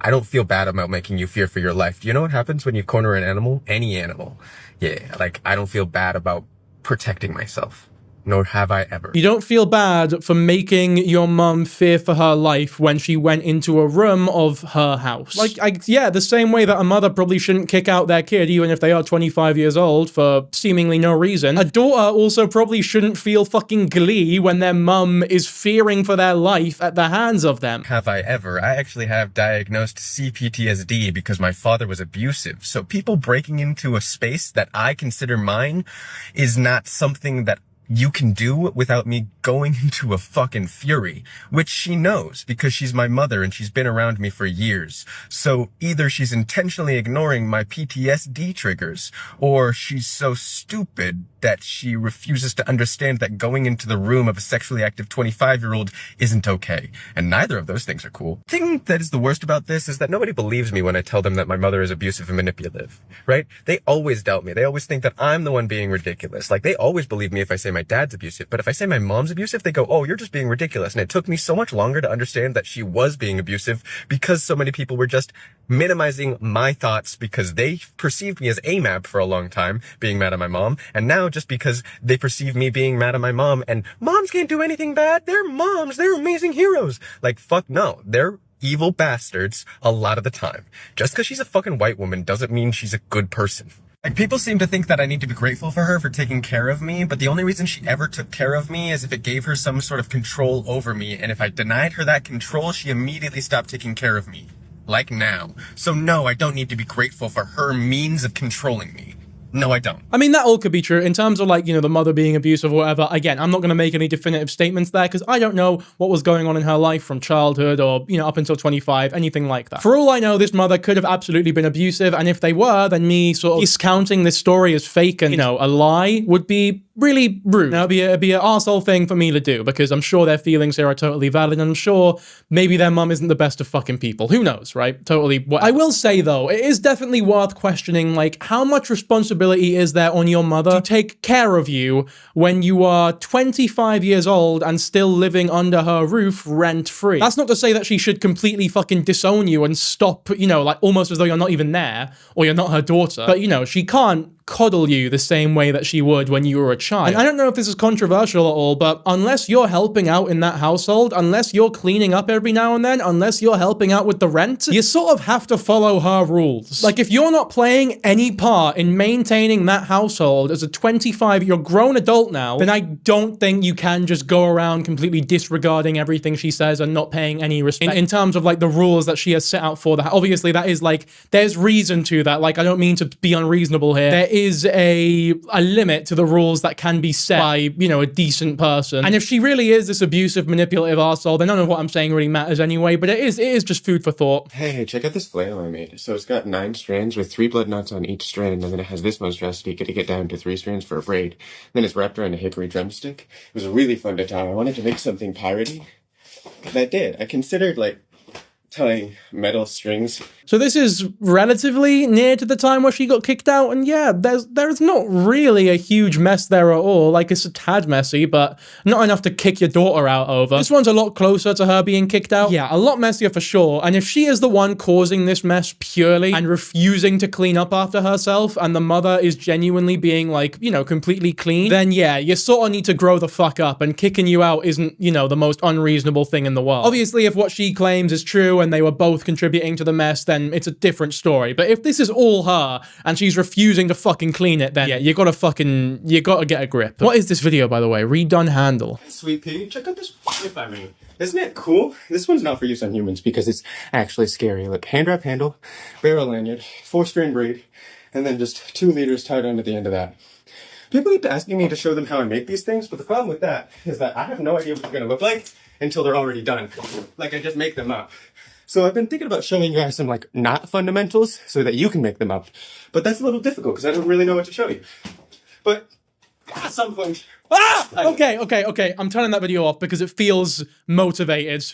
I don't feel bad about making you fear for your life. Do you know what happens when you corner an animal? Any animal. Yeah, like, I don't feel bad about protecting myself. Nor have I ever. You don't feel bad for making your mum fear for her life when she went into a room of her house. Like, yeah, the same way that a mother probably shouldn't kick out their kid even if they are 25 years old for seemingly no reason. A daughter also probably shouldn't feel fucking glee when their mum is fearing for their life at the hands of them. Have I ever? I actually have diagnosed CPTSD because my father was abusive. So people breaking into a space that I consider mine is not something that you can do without me going into a fucking fury, which she knows because she's my mother and she's been around me for years. So either she's intentionally ignoring my PTSD triggers, or she's so stupid that she refuses to understand that going into the room of a sexually active 25-year-old isn't okay. And neither of those things are cool. The thing that is the worst about this is that nobody believes me when I tell them that my mother is abusive and manipulative, right? They always doubt me. They always think that I'm the one being ridiculous. Like, they always believe me if I say my dad's abusive, but if I say my mom's abusive, they go, oh, you're just being ridiculous. And it took me so much longer to understand that she was being abusive because so many people were just minimizing my thoughts because they perceived me as AMAB for a long time, being mad at my mom, and now just because they perceive me being mad at my mom, and moms can't do anything bad, they're moms, they're amazing heroes. Like, fuck no, they're evil bastards a lot of the time. Just because she's a fucking white woman doesn't mean she's a good person. Like, people seem to think that I need to be grateful for her for taking care of me, but the only reason she ever took care of me is if it gave her some sort of control over me, and if I denied her that control, she immediately stopped taking care of me. Like now. So no, I don't need to be grateful for her means of controlling me. No, I don't. I mean, that all could be true. In terms of, like, you know, the mother being abusive or whatever, again, I'm not going to make any definitive statements there because I don't know what was going on in her life from childhood or, you know, up until 25, anything like that. For all I know, this mother could have absolutely been abusive, and if they were, then me sort of discounting this story as fake and, you know, a lie would be really rude. Now, it'd be an arsehole thing for me to do because I'm sure their feelings here are totally valid, and I'm sure maybe their mum isn't the best of fucking people. Who knows, right? Totally. I will say, though, it is definitely worth questioning, like, how much responsibility is there on your mother to take care of you when you are 25 years old and still living under her roof rent-free? That's not to say that she should completely fucking disown you and stop, you know, like, almost as though you're not even there or you're not her daughter. But, you know, she can't coddle you the same way that she would when you were a child. And I don't know if this is controversial at all, but unless you're helping out in that household, unless you're cleaning up every now and then, unless you're helping out with the rent, you sort of have to follow her rules. Like, if you're not playing any part in maintaining that household as a 25-year grown adult now, then I don't think you can just go around completely disregarding everything she says and not paying any respect in terms of, like, the rules that she has set out for that. Obviously, that is, like, there's reason to that. Like, I don't mean to be unreasonable here. There is a limit to the rules that can be set by, you know, a decent person. And if she really is this abusive, manipulative arsehole, then none of what I'm saying really matters anyway, but it is just food for thought. Hey, check out this flail I made. So it's got 9 strands with 3 blood knots on each strand, and then it has this monstrosity to get down to 3 strands for a braid. Then it's wrapped around a hickory drumstick. It was really fun to tie. I wanted to make something piratey. And I did. I considered, like, tying metal strings. So this is relatively near to the time where she got kicked out, and yeah, there's not really a huge mess there at all. Like, it's a tad messy, but not enough to kick your daughter out over. This one's a lot closer to her being kicked out. Yeah, a lot messier for sure, and if she is the one causing this mess purely and refusing to clean up after herself, and the mother is genuinely being, like, you know, completely clean, then yeah, you sort of need to grow the fuck up, and kicking you out isn't, you know, the most unreasonable thing in the world. Obviously, if what she claims is true and they were both contributing to the mess, then it's a different story. But if this is all her and she's refusing to fucking clean it, then yeah, you gotta get a grip. What is this video, by the way? Redone handle. Sweet pea, check out this whip I made. Isn't it cool? This one's not for use on humans because it's actually scary. Look, hand wrap handle, barrel lanyard, 4-string braid, and then just 2 leaders tied onto the end of that. People keep asking me to show them how I make these things, but the problem with that is that I have no idea what they're gonna look like until they're already done. Like, I just make them up. So I've been thinking about showing you guys some, like, not fundamentals so that you can make them up. But that's a little difficult because I don't really know what to show you. But at some point... Okay. I'm turning that video off because it feels motivated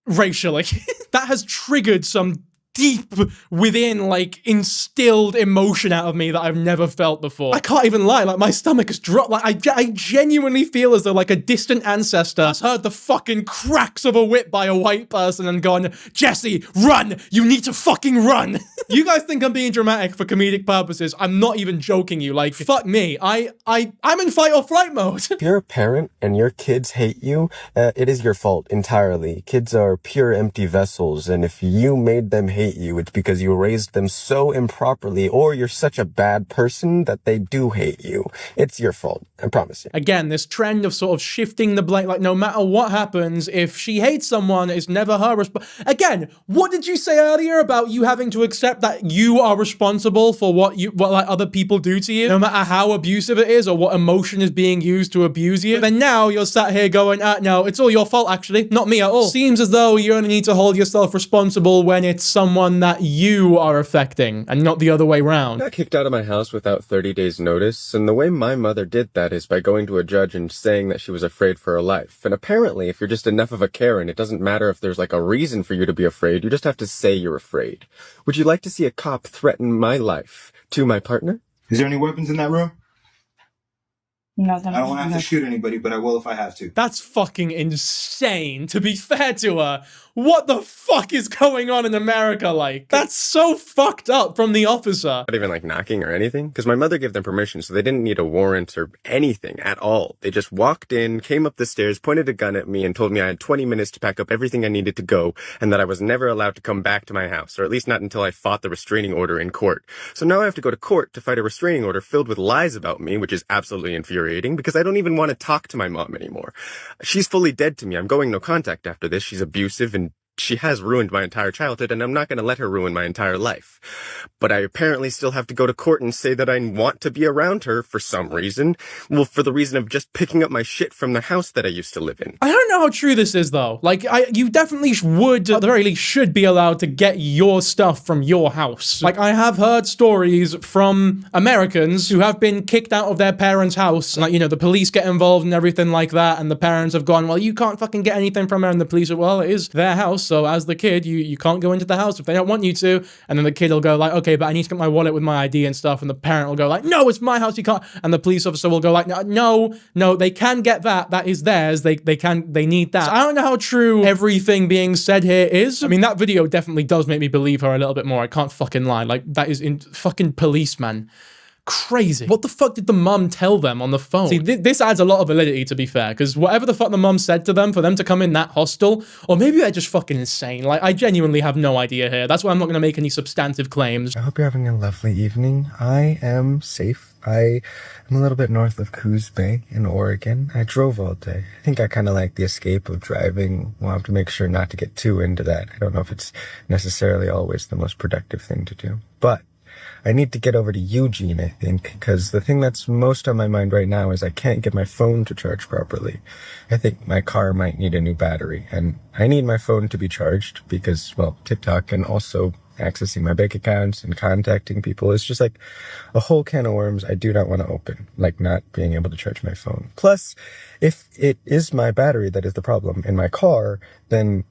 racially. That has triggered some deep within, like, instilled emotion out of me that I've never felt before. I can't even lie, like, my stomach has dropped. Like, I genuinely feel as though, like, a distant ancestor has heard the fucking cracks of a whip by a white person and gone, Jesse, run! You need to fucking run! You guys think I'm being dramatic for comedic purposes. I'm not even joking you. Like, fuck me. I'm in fight or flight mode. If you're a parent and your kids hate you, it is your fault entirely. Kids are pure empty vessels, and if you made them hate you, it's because you raised them so improperly, or you're such a bad person that they do hate you. It's your fault, I promise you. Again, this trend of sort of shifting the blame, like, no matter what happens, if she hates someone, it's never her Again, what did you say earlier about you having to accept that you are responsible for what like other people do to you, no matter how abusive it is or what emotion is being used to abuse you? But then now you're sat here going, no, it's all your fault actually, not me at all. Seems as though you only need to hold yourself responsible when it's someone that you are affecting and not the other way around. I got kicked out of my house without 30 days notice, and the way my mother did that is by going to a judge and saying that she was afraid for her life. And apparently, if you're just enough of a Karen, it doesn't matter if there's, like, a reason for you to be afraid, you just have to say you're afraid. Would you like to see a cop threaten my life to my partner? Is there any weapons in that room? Nothing. I don't want to have to shoot anybody, but I will if I have to. That's fucking insane, to be fair to her. What the fuck is going on in America, like? That's so fucked up from the officer. Not even, like, knocking or anything, because my mother gave them permission, so they didn't need a warrant or anything at all. They just walked in, came up the stairs, pointed a gun at me, and told me I had 20 minutes to pack up everything I needed to go, and that I was never allowed to come back to my house, or at least not until I fought the restraining order in court. So now I have to go to court to fight a restraining order filled with lies about me, which is absolutely infuriating, because I don't even want to talk to my mom anymore. She's fully dead to me. I'm going no contact after this. She's abusive and she has ruined my entire childhood, and I'm not going to let her ruin my entire life. But I apparently still have to go to court and say that I want to be around her for some reason. Well, for the reason of just picking up my shit from the house that I used to live in. I don't know how true this is, though. Like, you definitely would, at the very least, should be allowed to get your stuff from your house. Like, I have heard stories from Americans who have been kicked out of their parents' house. Like, you know, the police get involved and everything like that, and the parents have gone, well, you can't fucking get anything from her, and the police are, well, it is their house. So as the kid, you can't go into the house if they don't want you to. And then the kid will go like, okay, but I need to get my wallet with my ID and stuff. And the parent will go like, no, it's my house, you can't. And the police officer will go like, no, they can get that. That is theirs. They need that. So I don't know how true everything being said here is. I mean, that video definitely does make me believe her a little bit more. I can't fucking lie. Like, that is fucking policeman. Crazy. What the fuck did the mum tell them on the phone? See, this adds a lot of validity, to be fair, because whatever the fuck the mum said to them, for them to come in that hostel, or maybe they're just fucking insane. Like, I genuinely have no idea here. That's why I'm not going to make any substantive claims. I hope you're having a lovely evening. I am safe. I am a little bit north of Coos Bay in Oregon. I drove all day. I think I kind of like the escape of driving. We'll have to make sure not to get too into that. I don't know if it's necessarily always the most productive thing to do, but I need to get over to Eugene, I think, because the thing that's most on my mind right now is I can't get my phone to charge properly. I think my car might need a new battery, and I need my phone to be charged because, well, TikTok and also accessing my bank accounts and contacting people is just like a whole can of worms I do not want to open, like not being able to charge my phone. Plus, if it is my battery that is the problem in my car, then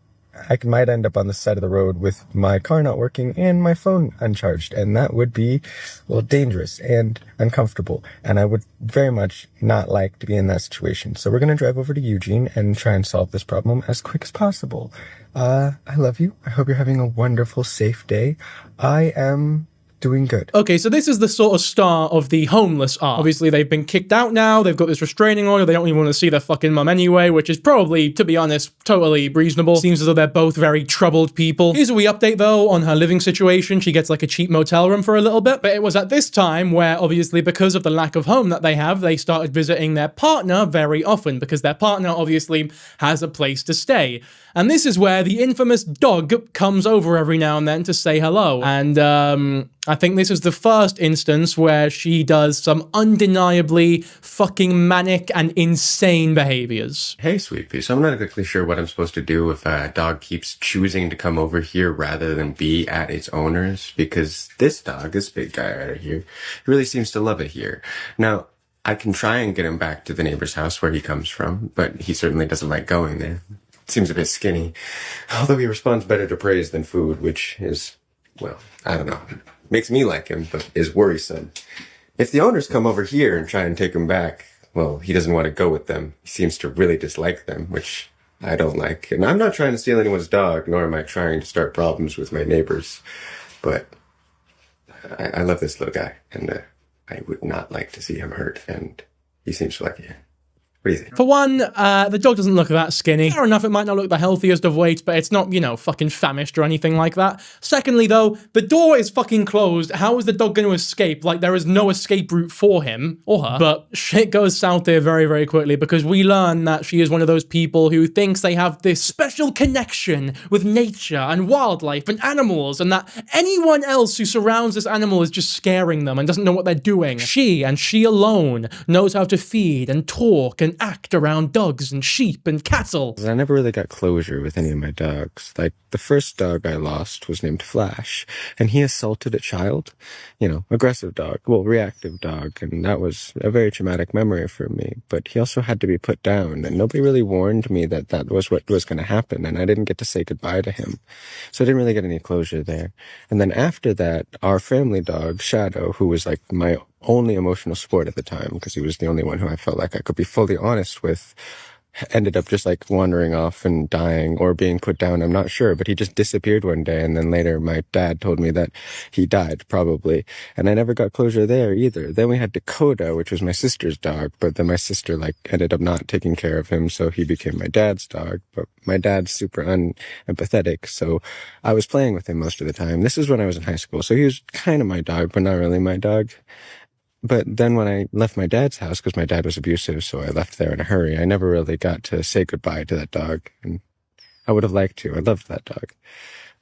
I might end up on the side of the road with my car not working and my phone uncharged. And that would be, well, dangerous and uncomfortable. And I would very much not like to be in that situation. So we're going to drive over to Eugene and try and solve this problem as quick as possible. I love you. I hope you're having a wonderful, safe day. I am doing good. Okay, so this is the sort of start of the homeless arc. Obviously, they've been kicked out now. They've got this restraining order. They don't even want to see their fucking mum anyway, which is probably, to be honest, totally reasonable. Seems as though they're both very troubled people. Here's a wee update, though, on her living situation. She gets like a cheap motel room for a little bit, but it was at this time where, obviously, because of the lack of home that they have, they started visiting their partner very often, because their partner, obviously, has a place to stay. And this is where the infamous dog comes over every now and then to say hello. And, I think this is the first instance where she does some undeniably fucking manic and insane behaviors. Hey, sweet pea. So I'm not exactly sure what I'm supposed to do if a dog keeps choosing to come over here rather than be at its owners, because this dog, this big guy right here, really seems to love it here. Now, I can try and get him back to the neighbor's house where he comes from, but he certainly doesn't like going there. Seems a bit skinny, although he responds better to praise than food, which is, well, I don't know. Makes me like him, but is worrisome. If the owners come over here and try and take him back, well, he doesn't want to go with them. He seems to really dislike them, which I don't like. And I'm not trying to steal anyone's dog, nor am I trying to start problems with my neighbors. But I love this little guy, and I would not like to see him hurt, and he seems to like it. What do you think? For one, the dog doesn't look that skinny. Fair enough, it might not look the healthiest of weights, but it's not, you know, fucking famished or anything like that. Secondly, though, the door is fucking closed. How is the dog going to escape? Like, there is no escape route for him or her. But shit goes south here very, very quickly, because we learn that she is one of those people who thinks they have this special connection with nature and wildlife and animals, and that anyone else who surrounds this animal is just scaring them and doesn't know what they're doing. She, and she alone, knows how to feed and talk and act around dogs and sheep and cattle. I never really got closure with any of my dogs. Like, the first dog I lost was named Flash, and he assaulted a child. You know, aggressive dog, well, reactive dog, and that was a very traumatic memory for me. But he also had to be put down, and nobody really warned me that that was what was going to happen, and I didn't get to say goodbye to him. So I didn't really get any closure there. And then after that, our family dog, Shadow, who was like my only emotional support at the time, because he was the only one who I felt like I could be fully honest with, ended up just like wandering off and dying or being put down. I'm not sure, but he just disappeared one day. And then later my dad told me that he died probably. And I never got closure there either. Then we had Dakota, which was my sister's dog, but then my sister like ended up not taking care of him. So he became my dad's dog, but my dad's super unempathetic. So I was playing with him most of the time. This is when I was in high school. So he was kind of my dog, but not really my dog. But then when I left my dad's house, because my dad was abusive, so I left there in a hurry, I never really got to say goodbye to that dog. And I would have liked to. I loved that dog.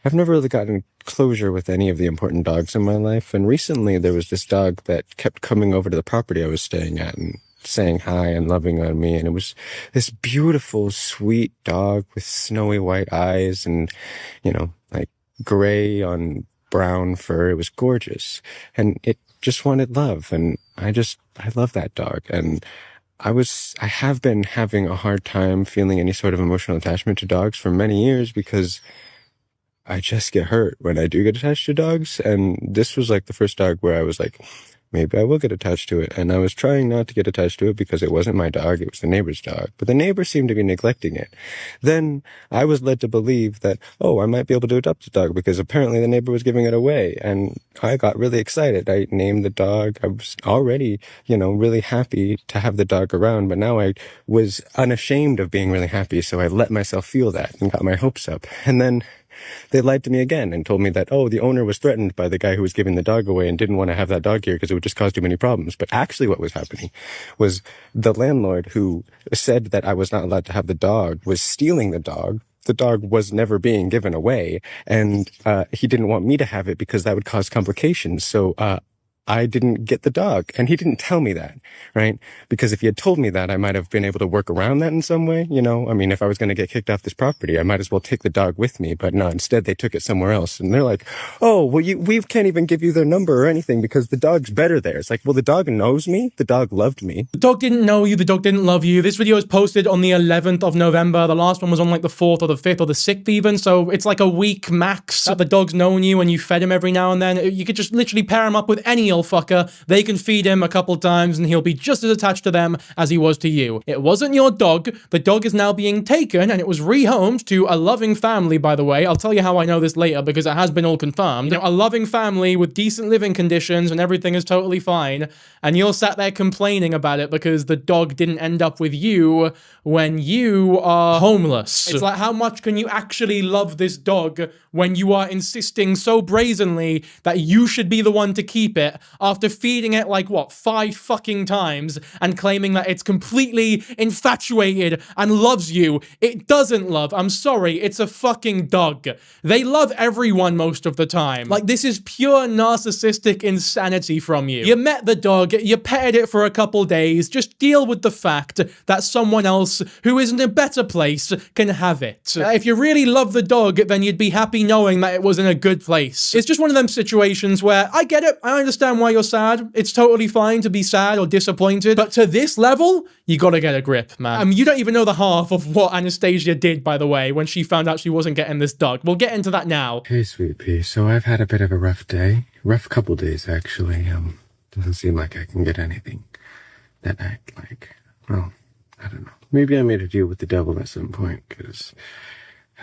I've never really gotten closure with any of the important dogs in my life. And recently there was this dog that kept coming over to the property I was staying at and saying hi and loving on me. And it was this beautiful, sweet dog with snowy white eyes and, you know, like gray on brown fur. It was gorgeous. And it just wanted love. And I love that dog. And I have been having a hard time feeling any sort of emotional attachment to dogs for many years because I just get hurt when I do get attached to dogs. And this was like the first dog where I was like, maybe I will get attached to it. And I was trying not to get attached to it because it wasn't my dog. It was the neighbor's dog. But the neighbor seemed to be neglecting it. Then I was led to believe that, I might be able to adopt the dog because apparently the neighbor was giving it away. And I got really excited. I named the dog. I was already, really happy to have the dog around. But now I was unashamed of being really happy. So I let myself feel that and got my hopes up. And then they lied to me again and told me that, the owner was threatened by the guy who was giving the dog away and didn't want to have that dog here because it would just cause too many problems. But actually what was happening was the landlord who said that I was not allowed to have the dog was stealing the dog. The dog was never being given away, and he didn't want me to have it because that would cause complications. So I didn't get the dog. And he didn't tell me that, right? Because if he had told me that, I might have been able to work around that in some way, you know? I mean, if I was going to get kicked off this property, I might as well take the dog with me. But no, instead they took it somewhere else. And they're like, oh, well, we can't even give you their number or anything because the dog's better there. It's like, well, the dog knows me. The dog loved me. The dog didn't know you. The dog didn't love you. This video was posted on the 11th of November. The last one was on like the 4th or the 5th or the 6th even. So it's like a week max that the dog's known you and you fed him every now and then. You could just literally pair him up with any old fucker. They can feed him a couple times and he'll be just as attached to them as he was to you. It wasn't your dog. The dog is now being taken and it was rehomed to a loving family, by the way. I'll tell you how I know this later because it has been all confirmed. You know, a loving family with decent living conditions and everything is totally fine. And you're sat there complaining about it because the dog didn't end up with you when you are homeless. It's like, how much can you actually love this dog when you are insisting so brazenly that you should be the one to keep it after feeding it like, what, 5 fucking times and claiming that it's completely infatuated and loves you? It doesn't love. I'm sorry. It's a fucking dog. They love everyone most of the time. Like, this is pure narcissistic insanity from you. You met the dog, you petted it for a couple days, just deal with the fact that someone else who is in a better place can have it. If you really love the dog, then you'd be happy knowing that it was in a good place. It's just one of them situations where I get it, I understand why you're sad. It's totally fine to be sad or disappointed, but to this level, you gotta get a grip, man. You don't even know the half of what Anastasia did, by the way, when she found out she wasn't getting this dog. We'll get into that now. Hey, sweet pea. So I've had a bit of a rough day. Rough couple days, actually. Doesn't seem like I can get anything that I like. Well, I don't know. Maybe I made a deal with the devil at some point, because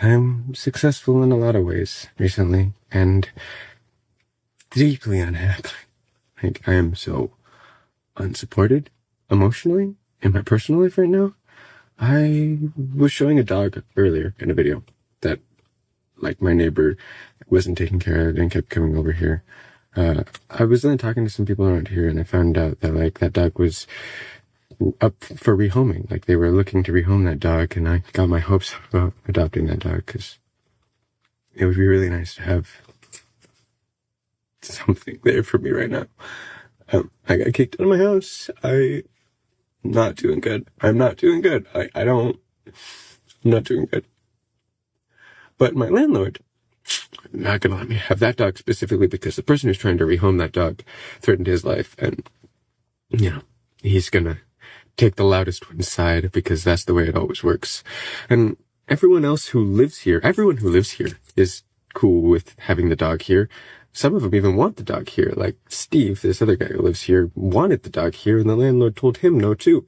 I'm successful in a lot of ways recently, and deeply unhappy. Like, I am so unsupported emotionally in my personal life right now. I was showing a dog earlier in a video that, like, my neighbor wasn't taking care of and kept coming over here. I was then talking to some people around here, and I found out that, like, that dog was up for rehoming. Like, they were looking to rehome that dog, and I got my hopes about adopting that dog, because it would be really nice to have something there for me right now. I got kicked out of my house. I'm not doing good. I'm not doing good. I'm not doing good. But my landlord, I'm not gonna let me have that dog specifically because the person who's trying to rehome that dog threatened his life, and, you know, he's gonna take the loudest one's side because that's the way it always works. And everyone who lives here is cool with having the dog here. Some of them even want the dog here. Like Steve, this other guy who lives here, wanted the dog here, and the landlord told him no too.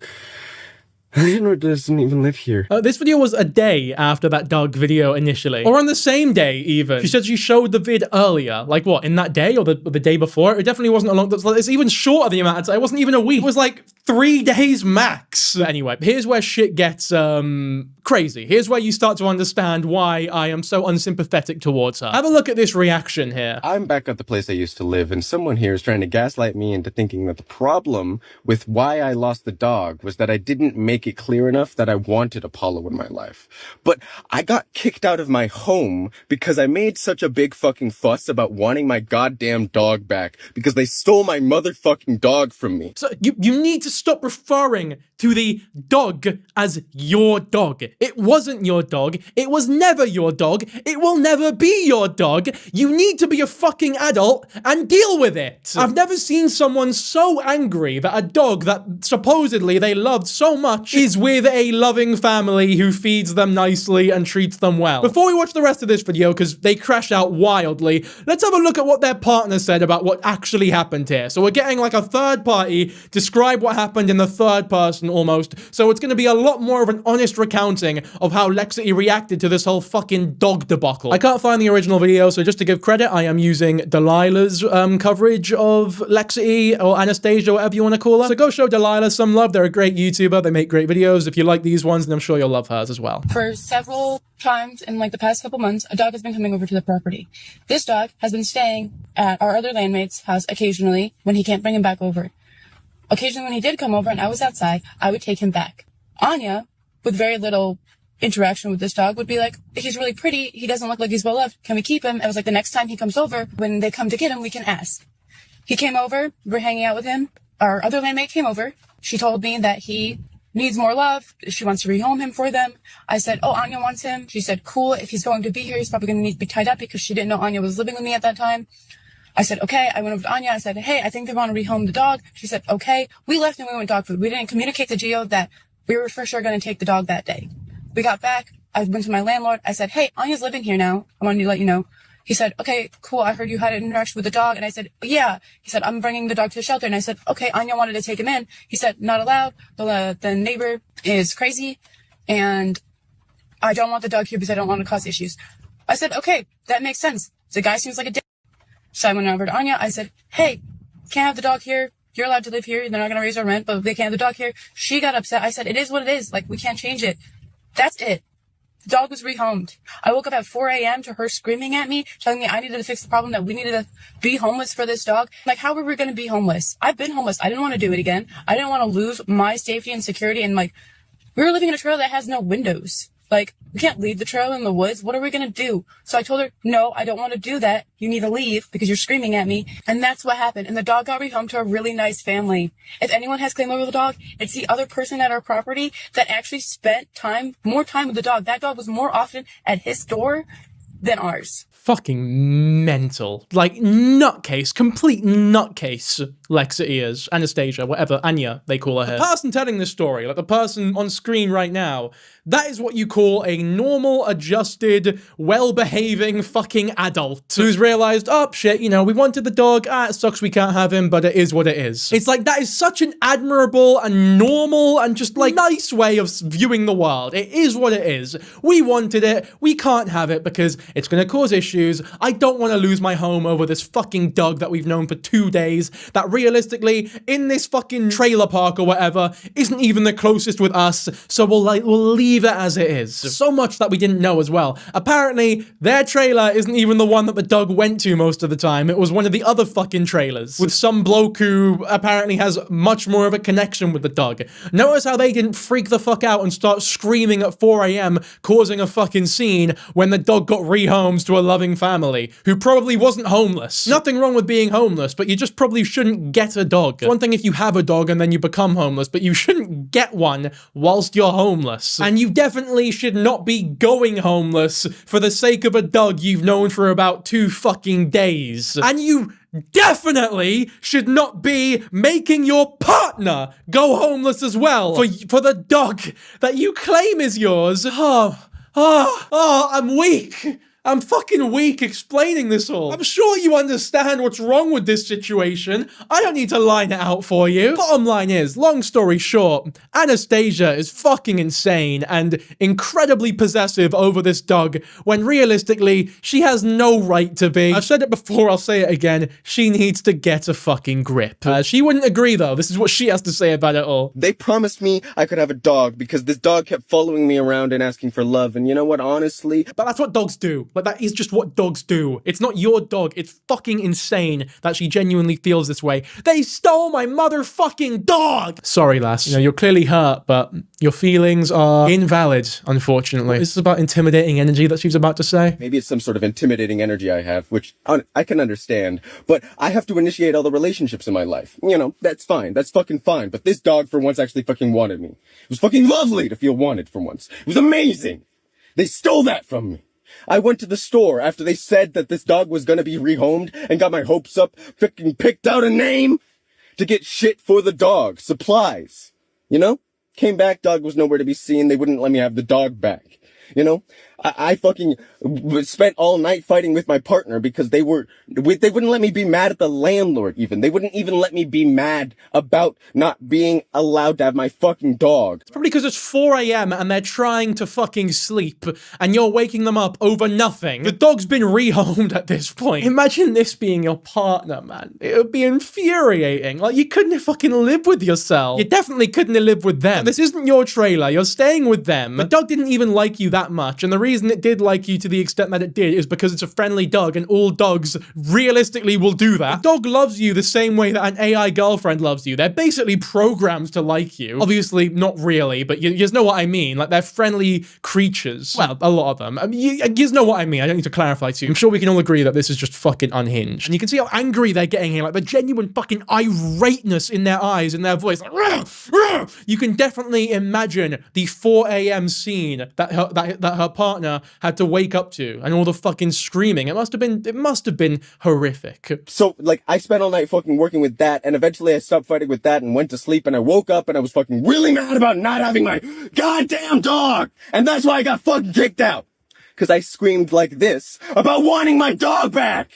The landlord doesn't even live here. This video was a day after that dog video initially. Or on the same day, even. She said she showed the vid earlier. Like, what, in that day or the day before? It definitely wasn't a long... It's even shorter the amount of time. It wasn't even a week. It was like 3 days max. Anyway, here's where shit gets, crazy. Here's where you start to understand why I am so unsympathetic towards her. Have a look at this reaction here. I'm back at the place I used to live, and someone here is trying to gaslight me into thinking that the problem with why I lost the dog was that I didn't make it clear enough that I wanted Apollo in my life. But I got kicked out of my home because I made such a big fucking fuss about wanting my goddamn dog back because they stole my motherfucking dog from me. So you need to stop referring to the dog as your dog. It wasn't your dog. It was never your dog. It will never be your dog. You need to be a fucking adult and deal with it. I've never seen someone so angry that a dog that supposedly they loved so much is with a loving family who feeds them nicely and treats them well. Before we watch the rest of this video, because they crash out wildly, let's have a look at what their partner said about what actually happened here. So we're getting like a third party describe what happened in the third person almost. So it's going to be a lot more of an honest recounting of how Lexity reacted to this whole fucking dog debacle. I can't find the original video, so just to give credit, I am using Delilah's coverage of Lexity or Anastasia, whatever you want to call her. So go show Delilah some love. They're a great YouTuber. They make great videos. If you like these ones, then I'm sure you'll love hers as well. For several times in like the past couple months, a dog has been coming over to the property. This dog has been staying at our other landmate's house occasionally when he can't bring him back over. Occasionally when he did come over and I was outside, I would take him back. Anya, with very little interaction with this dog, would be like, he's really pretty, he doesn't look like he's well loved, can we keep him? I was like, the next time he comes over, when they come to get him, we can ask. He came over. We were hanging out with him. Our other landmate came over. She told me that he needs more love. She wants to rehome him for them. I said, oh, Anya wants him. She said, cool. If he's going to be here, he's probably going to need to be tied up because she didn't know Anya was living with me at that time. I said, okay. I went over to Anya. I said, hey, I think they want to rehome the dog. She said, okay. We left and we went dog food. We didn't communicate to Gio that we were for sure going to take the dog that day. We got back. I went to my landlord. I said, hey, Anya's living here now. I wanted to let you know. He said, okay, cool. I heard you had an interaction with the dog. And I said, yeah. He said, I'm bringing the dog to the shelter. And I said, okay, Anya wanted to take him in. He said, not allowed. The neighbor is crazy. And I don't want the dog here because I don't want to cause issues. I said, okay, that makes sense. The guy seems like a dick. So I went over to Anya. I said, hey, can't have the dog here. You're allowed to live here. They're not going to raise our rent, but they can't have the dog here. She got upset. I said, it is what it is. Like, we can't change it. That's it. The dog was rehomed. I woke up at 4 a.m. to her screaming at me, telling me I needed to fix the problem, that we needed to be homeless for this dog. Like, how were we going to be homeless? I've been homeless. I didn't want to do it again. I didn't want to lose my safety and security. And like, we were living in a trailer that has no windows. Like, we can't leave the trailer in the woods. What are we going to do? So I told her, no, I don't want to do that. You need to leave because you're screaming at me. And that's what happened. And the dog got rehomed to a really nice family. If anyone has claim over the dog, it's the other person at our property that actually spent more time with the dog. That dog was more often at his door than ours. Fucking mental. Like, nutcase. Complete nutcase. Lexity is. Anastasia, whatever. Anya, they call her here. The person telling this story, like the person on screen right now, that is what you call a normal, adjusted, well-behaving fucking adult who's realized, oh, shit, you know, we wanted the dog. It sucks we can't have him, but it is what it is. It's like, that is such an admirable and normal and just, like, nice way of viewing the world. It is what it is. We wanted it. We can't have it because it's gonna cause issues. I don't want to lose my home over this fucking dog that we've known for 2 days that realistically, in this fucking trailer park or whatever, isn't even the closest with us, so we'll leave it as it is. So much that we didn't know as well. Apparently, their trailer isn't even the one that the dog went to most of the time. It was one of the other fucking trailers, with some bloke who apparently has much more of a connection with the dog. Notice how they didn't freak the fuck out and start screaming at 4 a.m, causing a fucking scene when the dog got rehomed to a loving family, who probably wasn't homeless. Nothing wrong with being homeless, but you just probably shouldn't get a dog. It's one thing if you have a dog and then you become homeless, but you shouldn't get one whilst you're homeless. And you definitely should not be going homeless for the sake of a dog you've known for about 2 fucking days. And you definitely should not be making your partner go homeless as well for the dog that you claim is yours. I'm weak. I'm fucking weak explaining this all. I'm sure you understand what's wrong with this situation. I don't need to line it out for you. Bottom line is, long story short, Anastasia is fucking insane and incredibly possessive over this dog when realistically, she has no right to be. I've said it before, I'll say it again. She needs to get a fucking grip. She wouldn't agree though. This is what she has to say about it all. They promised me I could have a dog because this dog kept following me around and asking for love. And you know what, honestly? But that's what dogs do. Like, that is just what dogs do. It's not your dog. It's fucking insane that she genuinely feels this way. They stole my motherfucking dog! Sorry, lass. You know, you're clearly hurt, but your feelings are invalid, unfortunately. This is about intimidating energy that she's about to say. Maybe it's some sort of intimidating energy I have, which I can understand. But I have to initiate all the relationships in my life. You know, that's fine. That's fucking fine. But this dog for once actually fucking wanted me. It was fucking lovely to feel wanted for once. It was amazing. They stole that from me. I went to the store after they said that this dog was gonna be rehomed and got my hopes up, freaking picked out a name to get shit for the dog. Supplies. You know? Came back, dog was nowhere to be seen. They wouldn't let me have the dog back. You know? I fucking spent all night fighting with my partner because they wouldn't let me be mad at the landlord even. They wouldn't even let me be mad about not being allowed to have my fucking dog. It's probably because it's 4 a.m. and they're trying to fucking sleep and you're waking them up over nothing. The dog's been rehomed at this point. Imagine this being your partner, man. It would be infuriating. Like, you couldn't fucking live with yourself. You definitely couldn't live with them. This isn't your trailer. You're staying with them. The dog didn't even like you that that much. And the reason it did like you to the extent that it did is because it's a friendly dog, and all dogs realistically will do that. A dog loves you the same way that an AI girlfriend loves you. They're basically programmed to like you. Obviously, not really, but you know what I mean. Like, they're friendly creatures. Well, a lot of them. I mean, you know what I mean. I don't need to clarify to you. I'm sure we can all agree that this is just fucking unhinged. And you can see how angry they're getting here. Like, the genuine fucking irateness in their eyes, in their voice. Like, "Rah, rah." You can definitely imagine the 4 a.m. scene that her partner had to wake up to, and all the fucking screaming. It must have been horrific. So, like, I spent all night fucking working with that, and eventually I stopped fighting with that and went to sleep, and I woke up and I was fucking really mad about not having my goddamn dog! And that's why I got fucking kicked out. Cause I screamed like this about wanting my dog back!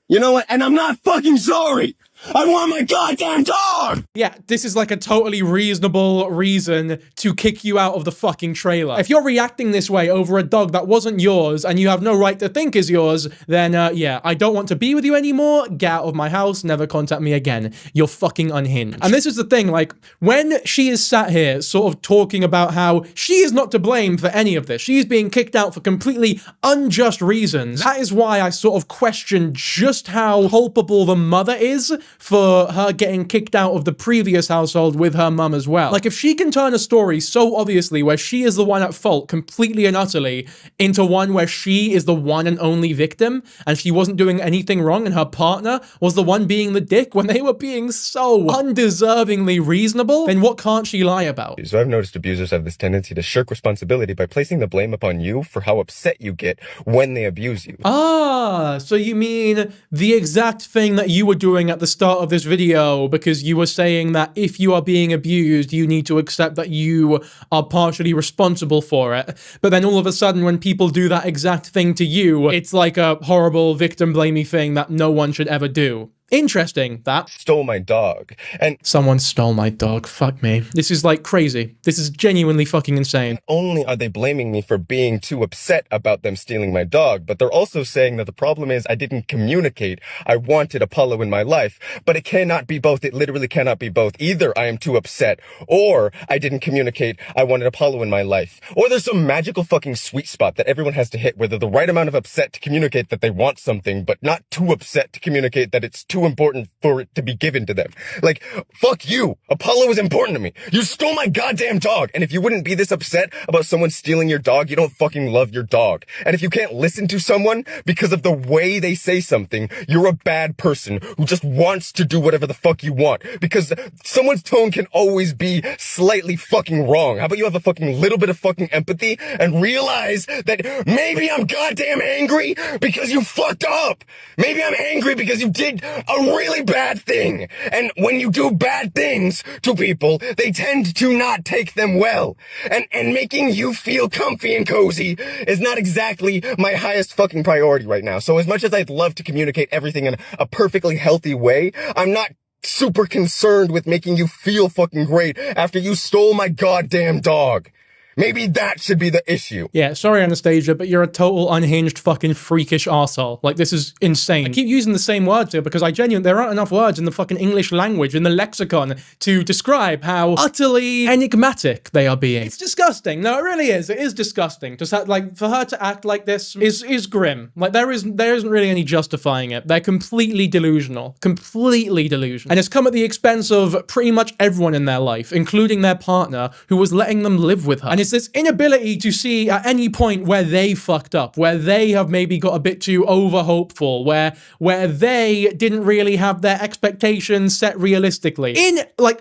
You know what? And I'm not fucking sorry! I want my goddamn dog! Yeah, this is like a totally reasonable reason to kick you out of the fucking trailer. If you're reacting this way over a dog that wasn't yours and you have no right to think is yours, then yeah, I don't want to be with you anymore. Get out of my house. Never contact me again. You're fucking unhinged. And this is the thing, like, when she is sat here sort of talking about how she is not to blame for any of this, she is being kicked out for completely unjust reasons, that is why I sort of question just how culpable the mother is for her getting kicked out of the previous household with her mum as well. Like, if she can turn a story so obviously where she is the one at fault completely and utterly into one where she is the one and only victim and she wasn't doing anything wrong and her partner was the one being the dick when they were being so undeservingly reasonable, then what can't she lie about? So I've noticed abusers have this tendency to shirk responsibility by placing the blame upon you for how upset you get when they abuse you. Ah, so you mean the exact thing that you were doing at the start of this video, because you were saying that if you are being abused, you need to accept that you are partially responsible for it. But then all of a sudden, when people do that exact thing to you, it's like a horrible victim blamey thing that no one should ever do. Interesting, that. Stole my dog. And someone stole my dog. Fuck me. This is like crazy. This is genuinely fucking insane. not only are they blaming me for being too upset about them stealing my dog, but they're also saying that the problem is I didn't communicate. I wanted Apollo in my life, but it cannot be both. It literally cannot be both. Either I am too upset, or I didn't communicate. I wanted Apollo in my life. Or there's some magical fucking sweet spot that everyone has to hit where they're the right amount of upset to communicate that they want something, but not too upset to communicate that it's too important for it to be given to them. Like, fuck you. Apollo is important to me. You stole my goddamn dog. And if you wouldn't be this upset about someone stealing your dog, you don't fucking love your dog. And if you can't listen to someone because of the way they say something, you're a bad person who just wants to do whatever the fuck you want. Because someone's tone can always be slightly fucking wrong. How about you have a fucking little bit of fucking empathy and realize that maybe I'm goddamn angry because you fucked up. Maybe I'm angry because you did a really bad thing. And when you do bad things to people, they tend to not take them well. And making you feel comfy and cozy is not exactly my highest fucking priority right now. So as much as I'd love to communicate everything in a perfectly healthy way, I'm not super concerned with making you feel fucking great after you stole my goddamn dog. Maybe that should be the issue. Yeah, sorry, Anastasia, but you're a total unhinged fucking freakish arsehole. Like, this is insane. I keep using the same words here because there aren't enough words in the fucking English language, in the lexicon, to describe how utterly enigmatic they are being. It's disgusting. No, it really is. It is disgusting. Just like, for her to act like this is grim. Like, there isn't really any justifying it. They're completely delusional. Completely delusional. And it's come at the expense of pretty much everyone in their life, including their partner, who was letting them live with her. And it's this inability to see at any point where they fucked up, where they have maybe got a bit too over-hopeful, where they didn't really have their expectations set realistically.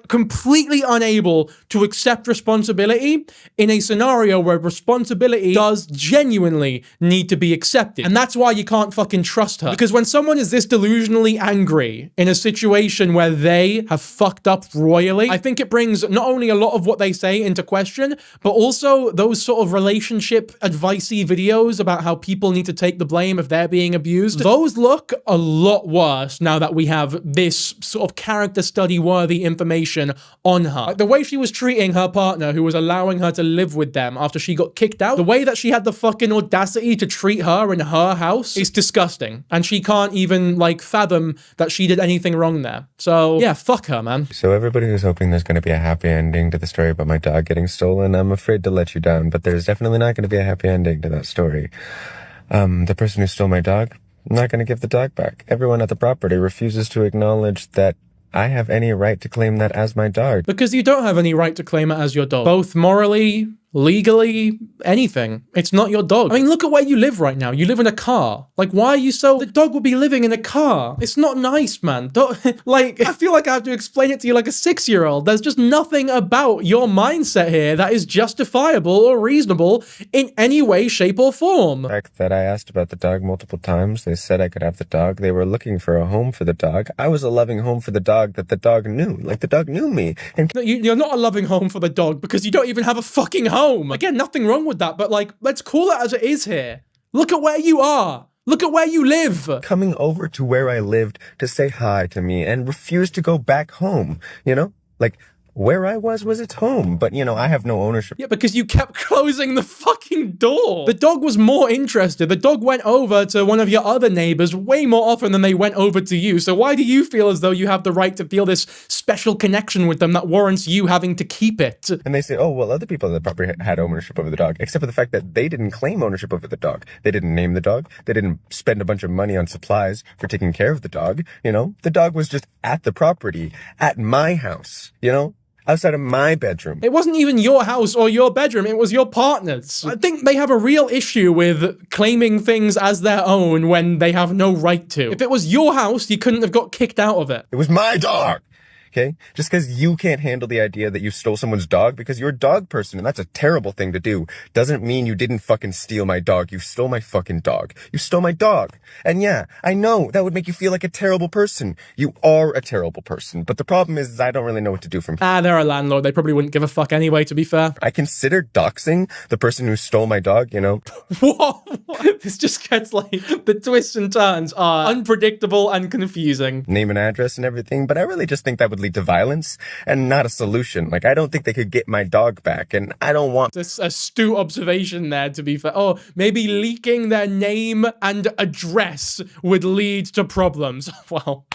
Completely unable to accept responsibility in a scenario where responsibility does genuinely need to be accepted. And that's why you can't fucking trust her. Because when someone is this delusionally angry in a situation where they have fucked up royally, I think it brings not only a lot of what they say into question, but also those sort of relationship advice-y videos about how people need to take the blame if they're being abused. Those look a lot worse now that we have this sort of character study-worthy information on her. Like, the way she was treating her partner who was allowing her to live with them after she got kicked out, the way that she had the fucking audacity to treat her in her house is disgusting. And she can't even, like, fathom that she did anything wrong there. So, yeah, fuck her, man. So everybody was hoping there's going to be a happy ending to the story about my dog getting stolen. I'm afraid to let you down, but there's definitely not going to be a happy ending to that story. The person who stole my dog, I'm not going to give the dog back. Everyone at the property refuses to acknowledge that I have any right to claim that as my dog. Because you don't have any right to claim it as your dog. Both morally, legally, anything. It's not your dog. I mean, look at where you live right now. You live in a car. Like, why are you so... The dog will be living in a car. It's not nice, man. Like, I feel like I have to explain it to you like a 6-year-old. There's just nothing about your mindset here that is justifiable or reasonable in any way, shape, or form. The fact that I asked about the dog multiple times, they said I could have the dog. They were looking for a home for the dog. I was a loving home for the dog that the dog knew. Like, the dog knew me. And No, you're not a loving home for the dog because you don't even have a fucking home. Again, nothing wrong with that, but like, let's call it as it is here. Look at where you are. Look at where you live. coming over to where I lived to say hi to me and refused to go back home, you know? Like, where I was its home, but, you know, I have no ownership. Yeah, because you kept closing the fucking door. The dog was more interested. The dog went over to one of your other neighbors way more often than they went over to you. So why do you feel as though you have the right to feel this special connection with them that warrants you having to keep it? And they say, oh, well, other people in the property had ownership over the dog, except for the fact that they didn't claim ownership over the dog. They didn't name the dog. They didn't spend a bunch of money on supplies for taking care of the dog. You know, the dog was just at the property, at my house, you know? Outside of my bedroom. It wasn't even your house or your bedroom, it was your partner's. I think they have a real issue with claiming things as their own when they have no right to. If it was your house, you couldn't have got kicked out of it. It was my dog. Okay? Just because you can't handle the idea that you stole someone's dog because you're a dog person and that's a terrible thing to do doesn't mean you didn't fucking steal my dog. You stole my fucking dog. You stole my dog. And yeah, I know that would make you feel like a terrible person. You are a terrible person. But the problem is I don't really know what to do from here. They're a landlord. They probably wouldn't give a fuck anyway, to be fair. I consider doxing the person who stole my dog, you know? Whoa! This just gets like, the twists and turns are unpredictable and confusing. Name and address and everything, but I really just think that would lead to violence and not a solution. Like, I don't think they could get my dog back, and I don't want... This astute observation there, to be fair. Oh, maybe leaking their name and address would lead to problems. Well,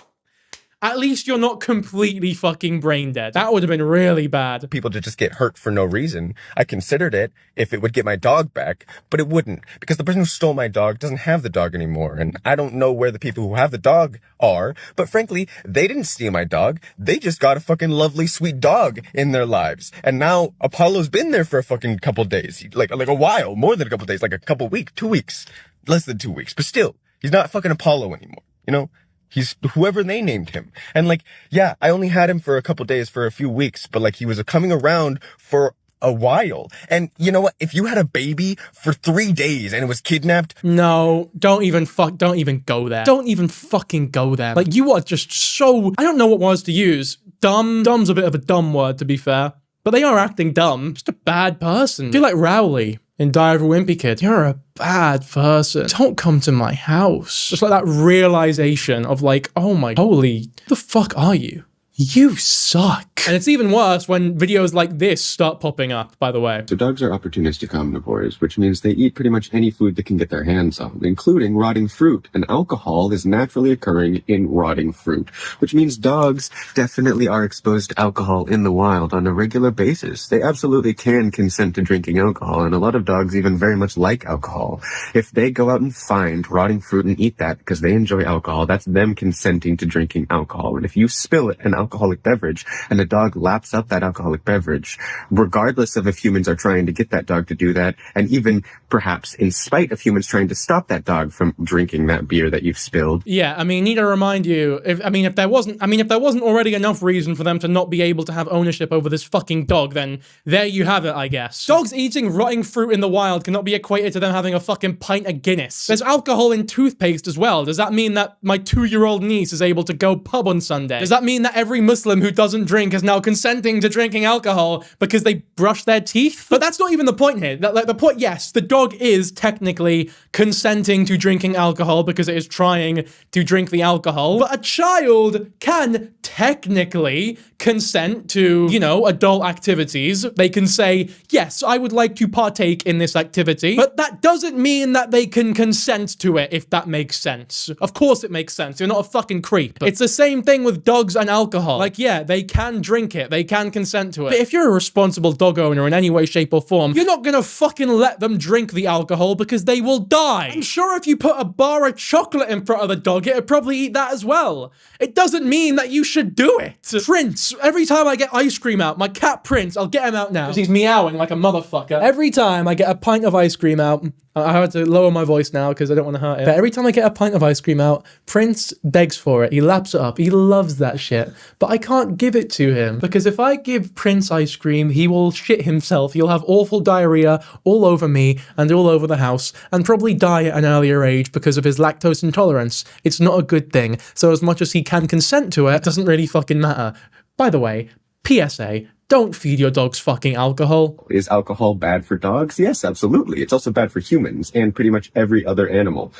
at least you're not completely fucking brain dead. That would have been really bad. people to just get hurt for no reason. I considered it if it would get my dog back, but it wouldn't, because the person who stole my dog doesn't have the dog anymore, and I don't know where the people who have the dog are, but frankly, they didn't steal my dog. They just got a fucking lovely, sweet dog in their lives, and now Apollo's been there for a fucking couple days, like a while, more than a couple days, like a couple weeks, 2 weeks, less than 2 weeks, but still, he's not fucking Apollo anymore, you know? He's whoever they named him. And like, yeah, I only had him for a couple days, for a few weeks, but like he was coming around for a while. And you know what? If you had a baby for 3 days and it was kidnapped. No, don't even go there. Don't even fucking go there. Like, you are just so, I don't know what words to use. Dumb. Dumb's a bit of a dumb word, to be fair. But they are acting dumb. Just a bad person. Do like Rowley in Diary of a Wimpy Kid. You're a bad person. Don't come to my house. Just like that realization of like, oh my, holy, the fuck are you? You suck. And it's even worse when videos like this start popping up, by the way. So dogs are opportunistic omnivores, which means they eat pretty much any food they can get their hands on, including rotting fruit. And alcohol is naturally occurring in rotting fruit, which means dogs definitely are exposed to alcohol in the wild on a regular basis. They absolutely can consent to drinking alcohol, and a lot of dogs even very much like alcohol. If they go out and find rotting fruit and eat that because they enjoy alcohol, that's them consenting to drinking alcohol. And if you spill an alcoholic beverage and a dog laps up that alcoholic beverage, regardless of if humans are trying to get that dog to do that, and even perhaps in spite of humans trying to stop that dog from drinking that beer that you've spilled. Yeah, I mean, need to remind you, if there wasn't already enough reason for them to not be able to have ownership over this fucking dog, then there you have it, I guess. Dogs eating rotting fruit in the wild cannot be equated to them having a fucking pint of Guinness. There's alcohol in toothpaste as well. Does that mean that my 2-year-old niece is able to go pub on Sunday? Does that mean that every Muslim who doesn't drink is now consenting to drinking alcohol because they brush their teeth? But that's not even the point here. The point, yes, the dog is technically consenting to drinking alcohol because it is trying to drink the alcohol, but a child can technically consent to, you know, adult activities. They can say, yes, I would like to partake in this activity, but that doesn't mean that they can consent to it, if that makes sense. Of course it makes sense. You're not a fucking creep. It's the same thing with dogs and alcohol. alcohol. Like, yeah, they can drink it. They can consent to it. But if you're a responsible dog owner in any way, shape, or form, you're not gonna fucking let them drink the alcohol because they will die. I'm sure if you put a bar of chocolate in front of the dog, it'd probably eat that as well. It doesn't mean that you should do it. Prince, every time I get ice cream out, my cat Prince, I'll get him out now. He's meowing like a motherfucker. Every time I get a pint of ice cream out, I had to lower my voice now because I don't want to hurt him. But every time I get a pint of ice cream out, Prince begs for it. He laps it up. He loves that shit. But I can't give it to him because if I give Prince ice cream, he will shit himself. He'll have awful diarrhea all over me and all over the house and probably die at an earlier age because of his lactose intolerance. It's not a good thing. So as much as he can consent to it, it doesn't really fucking matter. By the way, PSA, don't feed your dogs fucking alcohol. Is alcohol bad for dogs? Yes, absolutely. It's also bad for humans and pretty much every other animal.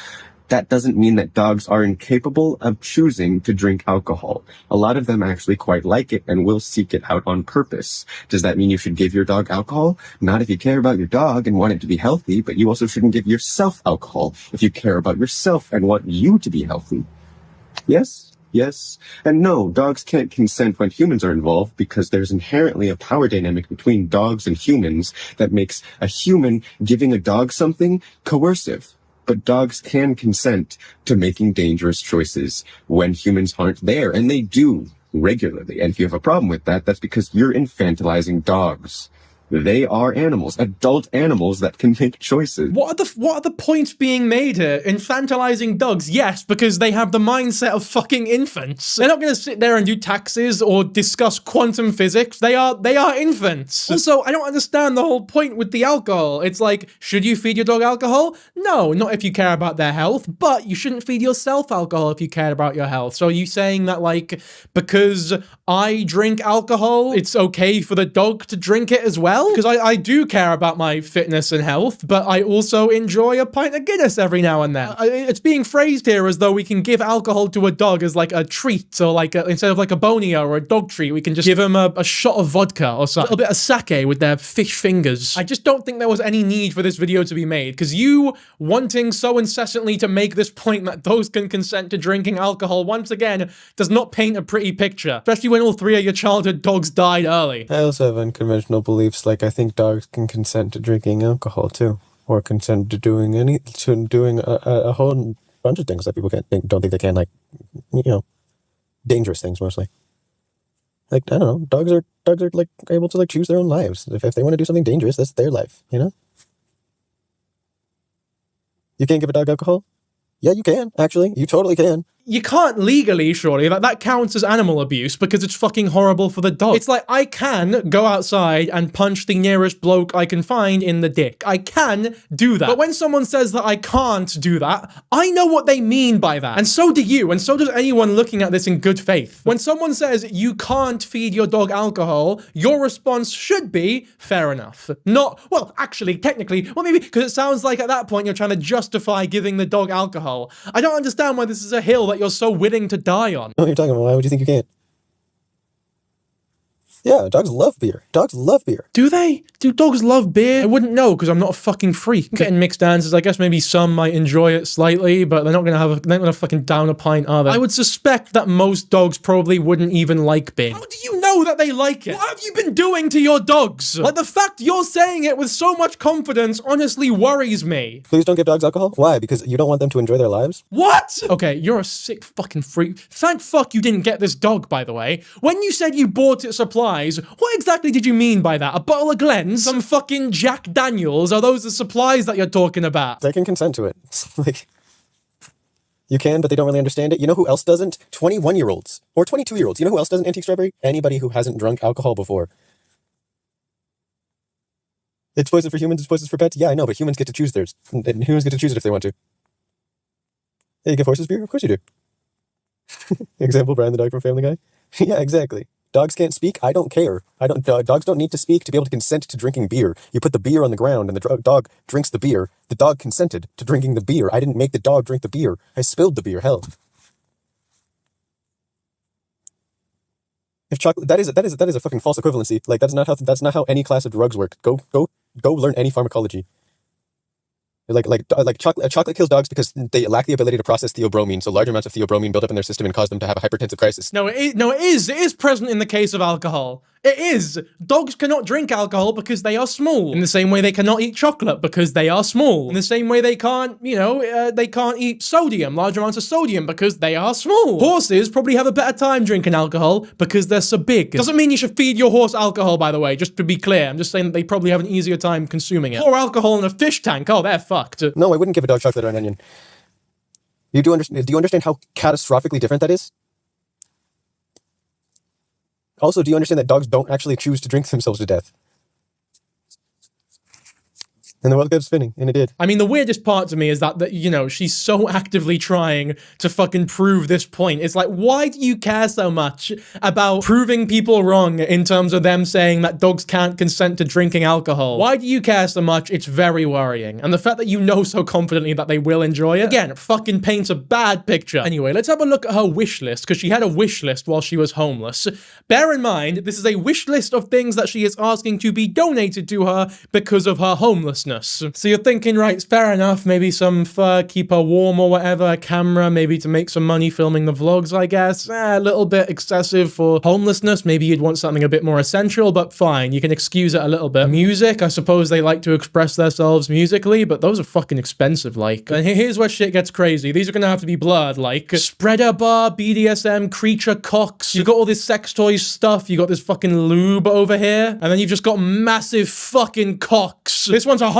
That doesn't mean that dogs are incapable of choosing to drink alcohol. A lot of them actually quite like it and will seek it out on purpose. Does that mean you should give your dog alcohol? Not if you care about your dog and want it to be healthy, but you also shouldn't give yourself alcohol if you care about yourself and want you to be healthy. Yes? Yes. And no, dogs can't consent when humans are involved because there's inherently a power dynamic between dogs and humans that makes a human giving a dog something coercive. But dogs can consent to making dangerous choices when humans aren't there, and they do regularly. And if you have a problem with that, that's because you're infantilizing dogs. They are animals, adult animals that can make choices. What are the points being made here? Infantilizing dogs, yes, because they have the mindset of fucking infants. They're not going to sit there and do taxes or discuss quantum physics. They are infants. Also, I don't understand the whole point with the alcohol. It's like, should you feed your dog alcohol? No, not if you care about their health, but you shouldn't feed yourself alcohol if you care about your health. So are you saying that, like, because I drink alcohol, it's okay for the dog to drink it as well? Because I do care about my fitness and health, but I also enjoy a pint of Guinness every now and then. It's being phrased here as though we can give alcohol to a dog as like a treat, or like instead of like a bonio or a dog treat, we can just give him a shot of vodka or something, a little bit of sake with their fish fingers. I just don't think there was any need for this video to be made, because you wanting so incessantly to make this point that dogs can consent to drinking alcohol, once again, does not paint a pretty picture, especially when all 3 of your childhood dogs died early. I also have unconventional beliefs, like I think dogs can consent to drinking alcohol too, or consent to doing a whole bunch of things that people don't think they can, like, you know, dangerous things mostly. Like, I don't know, dogs are like able to like choose their own lives. If they want to do something dangerous, that's their life, you know? You can't give a dog alcohol? Yeah, you can, actually. You totally can. You can't legally, surely. Like, that counts as animal abuse because it's fucking horrible for the dog. It's like, I can go outside and punch the nearest bloke I can find in the dick. I can do that. But when someone says that I can't do that, I know what they mean by that. And so do you, and so does anyone looking at this in good faith. When someone says you can't feed your dog alcohol, your response should be, fair enough. Not, well, actually, technically, well, maybe, because it sounds like at that point you're trying to justify giving the dog alcohol. I don't understand why this is a hill that you're so willing to die on. What are you talking about? Why would you think you can't? Yeah, dogs love beer. Dogs love beer. Do they? Do dogs love beer? I wouldn't know because I'm not a fucking freak. Getting mixed answers. I guess maybe some might enjoy it slightly, but they're not gonna fucking down a pint, are they? I would suspect that most dogs probably wouldn't even like beer. How do you know that they like it? What have you been doing to your dogs? Like, the fact you're saying it with so much confidence honestly worries me. Please don't give dogs alcohol. Why? Because you don't want them to enjoy their lives? What? Okay, you're a sick fucking freak. Thank fuck you didn't get this dog, by the way. When you said you bought it supplies, what exactly did you mean by that? A bottle of Glens? Some fucking Jack Daniels? Are those the supplies that you're talking about? They can consent to it. Like, you can, but they don't really understand it. You know who else doesn't? 21-year-olds. Or 22-year-olds. You know who else doesn't, Antique Strawberry? Anybody who hasn't drunk alcohol before. It's poison for humans, it's poison for pets. Yeah, I know, but humans get to choose theirs. And humans get to choose it if they want to. Hey, you give horses beer? Of course you do. Example, Brian the dog from Family Guy? Yeah, exactly. Dogs can't speak? I don't care. Dogs don't need to speak to be able to consent to drinking beer. You put the beer on the ground and the dog drinks the beer. The dog consented to drinking the beer. I didn't make the dog drink the beer. I spilled the beer. Hell. If chocolate, that is a fucking false equivalency. Like, that's not how any class of drugs work. Go learn any pharmacology. Chocolate kills dogs because they lack the ability to process theobromine, so large amounts of theobromine build up in their system and cause them to have a hypertensive crisis. No, it is present in the case of alcohol. It is. Dogs cannot drink alcohol because they are small. In the same way they cannot eat chocolate because they are small. In the same way they can't, they can't eat sodium, large amounts of sodium because they are small. Horses probably have a better time drinking alcohol because they're so big. Doesn't mean you should feed your horse alcohol, by the way, just to be clear. I'm just saying that they probably have an easier time consuming it. Pour alcohol in a fish tank, oh, they're fucked. No, I wouldn't give a dog chocolate or an onion. Do you understand how catastrophically different that is? Also, do you understand that dogs don't actually choose to drink themselves to death? And the world kept spinning, and it did. I mean, the weirdest part to me is that, she's so actively trying to fucking prove this point. It's like, why do you care so much about proving people wrong in terms of them saying that dogs can't consent to drinking alcohol? Why do you care so much? It's very worrying. And the fact that you know so confidently that they will enjoy it, again, fucking paints a bad picture. Anyway, let's have a look at her wish list, because she had a wish list while she was homeless. Bear in mind, this is a wish list of things that she is asking to be donated to her because of her homelessness. So you're thinking, right, fair enough, maybe some fur, keep her warm or whatever, a camera, maybe to make some money filming the vlogs, I guess. A little bit excessive for homelessness. Maybe you'd want something a bit more essential, but fine, you can excuse it a little bit. Music, I suppose they like to express themselves musically, but those are fucking expensive, like. And here's where shit gets crazy. These are gonna have to be blurred, like spreader bar, BDSM, creature cocks. You've got all this sex toys stuff, you got this fucking lube over here, and then you've just got massive fucking cocks. This one's $100.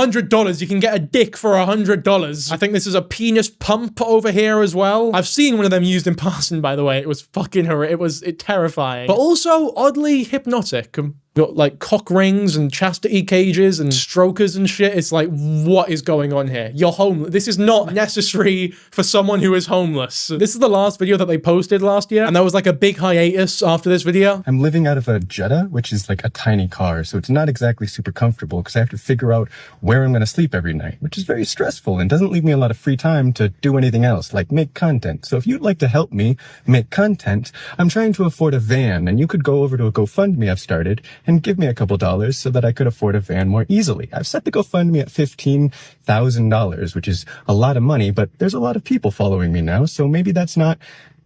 You can get a dick for $100. I think this is a penis pump over here as well. I've seen one of them used in passing, by the way. It was fucking horrific. It was terrifying, but also oddly hypnotic. Got like cock rings and chastity cages and strokers and shit. It's like, what is going on here? You're homeless. This is not necessary for someone who is homeless. This is the last video that they posted last year, and there was like a big hiatus after this video. I'm living out of a Jetta, which is like a tiny car, so it's not exactly super comfortable because I have to figure out where I'm going to sleep every night, which is very stressful and doesn't leave me a lot of free time to do anything else, like make content. So if you'd like to help me make content, I'm trying to afford a van, and you could go over to a GoFundMe I've started and give me a couple dollars so that I could afford a van more easily. I've set the GoFundMe at $15,000, which is a lot of money, but there's a lot of people following me now, so maybe that's not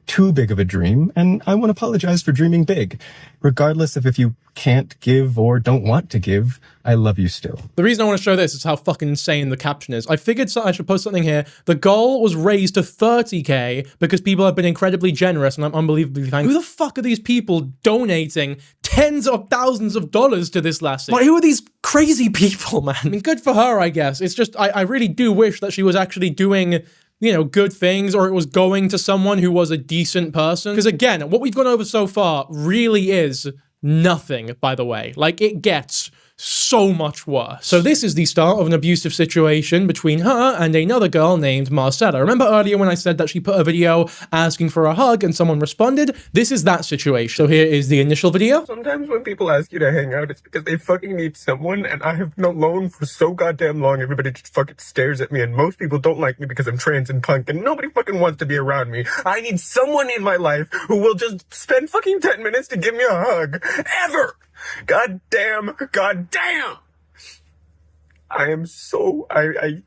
too big of a dream, and I want to apologize for dreaming big. Regardless of if you can't give or don't want to give, I love you still. The reason I want to show this is how fucking insane the caption is. I figured I should post something here. The goal was raised to 30K because people have been incredibly generous, and I'm unbelievably thankful. Who the fuck are these people donating tens of thousands of dollars to this lassie? Like, who are these crazy people, man? I mean, good for her, I guess. It's just, I really do wish that she was actually doing good things, or it was going to someone who was a decent person. Because again, what we've gone over so far really is nothing, by the way. Like, it gets so much worse. So this is the start of an abusive situation between her and another girl named Marcella. Remember earlier when I said that she put a video asking for a hug and someone responded? This is that situation. So here is the initial video. Sometimes when people ask you to hang out, it's because they fucking need someone, and I have known alone for so goddamn long, everybody just fucking stares at me, and most people don't like me because I'm trans and punk, and nobody fucking wants to be around me. I need someone in my life who will just spend fucking 10 minutes to give me a hug. Ever! God damn. I am so, I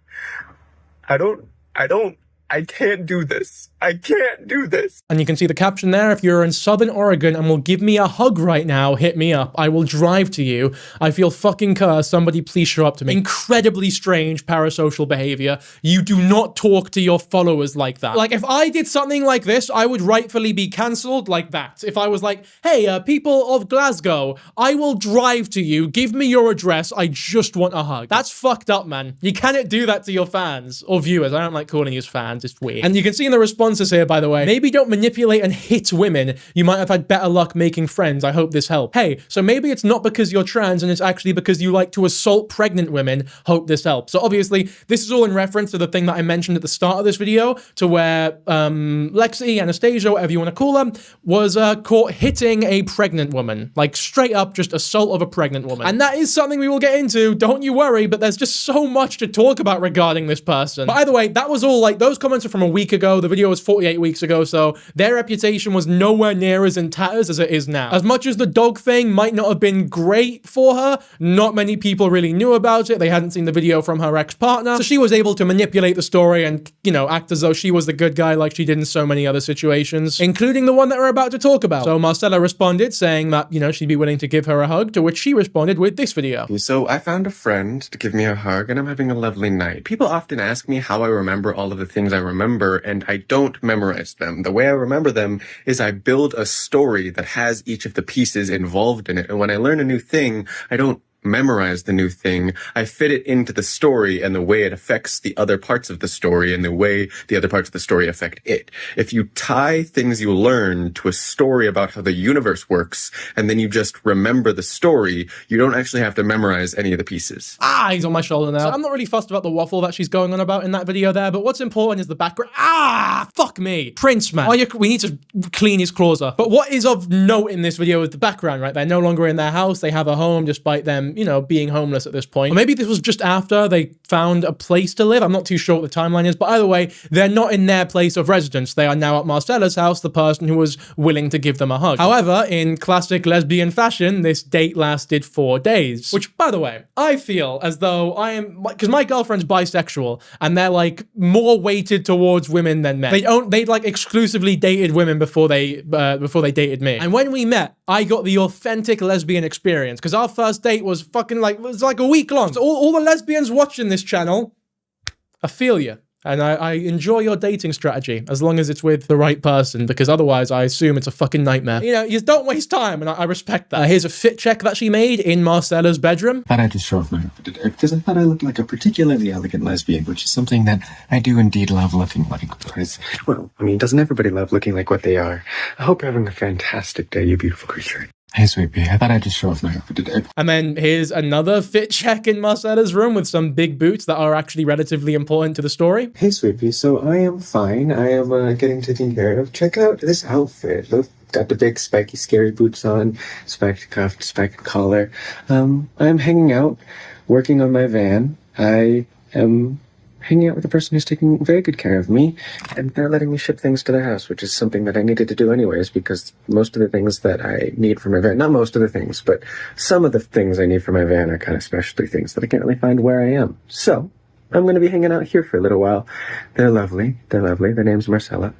can't do this. I can't do this. And you can see the caption there. If you're in Southern Oregon and will give me a hug right now, hit me up. I will drive to you. I feel fucking cursed. Somebody please show up to me. Incredibly strange parasocial behavior. You do not talk to your followers like that. Like, if I did something like this, I would rightfully be cancelled like that. If I was like, hey, people of Glasgow, I will drive to you. Give me your address. I just want a hug. That's fucked up, man. You cannot do that to your fans or viewers. I don't like calling you fans. It's weird. And you can see in the responses here, by the way, maybe don't manipulate and hit women. You might have had better luck making friends. I hope this helped. Hey, so maybe it's not because you're trans and it's actually because you like to assault pregnant women. Hope this helps. So obviously, this is all in reference to the thing that I mentioned at the start of this video, to where Lexity, Anastasia, whatever you want to call her, was caught hitting a pregnant woman. Like, straight up just assault of a pregnant woman. And that is something we will get into, don't you worry, but there's just so much to talk about regarding this person. But either way, that was all, like, those comments are from a week ago. The video was 48 weeks ago, so their reputation was nowhere near as in tatters as it is now. As much as the dog thing might not have been great for her, not many people really knew about it. They hadn't seen the video from her ex-partner, so she was able to manipulate the story and, you know, act as though she was the good guy like she did in so many other situations, including the one that we're about to talk about. So Marcella responded saying that, you know, she'd be willing to give her a hug, to which she responded with this video. So I found a friend to give me a hug, and I'm having a lovely night. People often ask me how I remember all of the things I remember, and I don't memorize them. The way I remember them is I build a story that has each of the pieces involved in it. And when I learn a new thing, I don't memorize the new thing. I fit it into the story and the way it affects the other parts of the story and the way the other parts of the story affect it. If you tie things you learn to a story about how the universe works and then you just remember the story, you don't actually have to memorize any of the pieces. Ah, he's on my shoulder now. So I'm not really fussed about the waffle that she's going on about in that video there, but what's important is the background. Ah, fuck me. Prince, man. We need to clean his claws up. But what is of note in this video is the background, right? They're no longer in their house. They have a home despite them, you know, being homeless at this point. Or maybe this was just after they found a place to live. I'm not too sure what the timeline is, but either way, they're not in their place of residence. They are now at Marcella's house, the person who was willing to give them a hug. However, in classic lesbian fashion, this date lasted 4 days, which, by the way, I feel as though I am, because my girlfriend's bisexual and they're like more weighted towards women than men. They like exclusively dated women before they dated me. And when we met, I got the authentic lesbian experience because our first date was fucking like, it was like a week long. So all the lesbians watching this channel, I feel you. And I enjoy your dating strategy as long as it's with the right person, because otherwise I assume it's a fucking nightmare. You know, you don't waste time, and I respect that. Here's a fit check that she made in Marcella's bedroom. Thought I'd just show off my outfit today because I thought I looked like a particularly elegant lesbian, which is something that I do indeed love looking like. Because, well, I mean, doesn't everybody love looking like what they are? I hope you're having a fantastic day, you beautiful creature. Hey, sweet pea, I thought I'd just show off my outfit today. And then here's another fit check in Marcella's room with some big boots that are actually relatively important to the story. Hey, sweet pea, so I am fine. I am getting taken care of. Check out this outfit. Look, got the big spiky scary boots on, spiked cuff, spiked collar. I'm hanging out, working on my van. I am hanging out with a person who's taking very good care of me, and they're letting me ship things to their house, which is something that I needed to do anyways, because most of the things that I need for my van, not most of the things, but some of the things I need for my van are kind of specialty things that I can't really find where I am. So I'm going to be hanging out here for a little while. They're lovely. They're lovely. Their name's Marcella,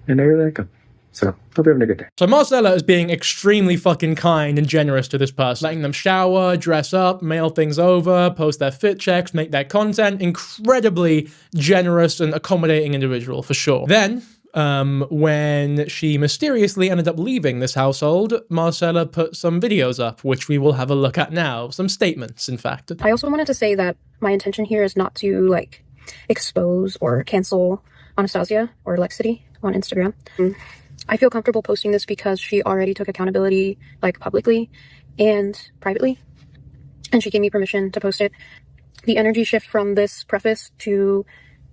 and I really like them. So, hope you're having a good day. So Marcella is being extremely fucking kind and generous to this person, letting them shower, dress up, mail things over, post their fit checks, make their content. Incredibly generous and accommodating individual, for sure. Then, when she mysteriously ended up leaving this household, Marcella put some videos up, which we will have a look at now. Some statements, in fact. I also wanted to say that my intention here is not to, like, expose or cancel Anastasia or Lexity on Instagram. I feel comfortable posting this because she already took accountability, like, publicly and privately, and she gave me permission to post it. The energy shift from this preface to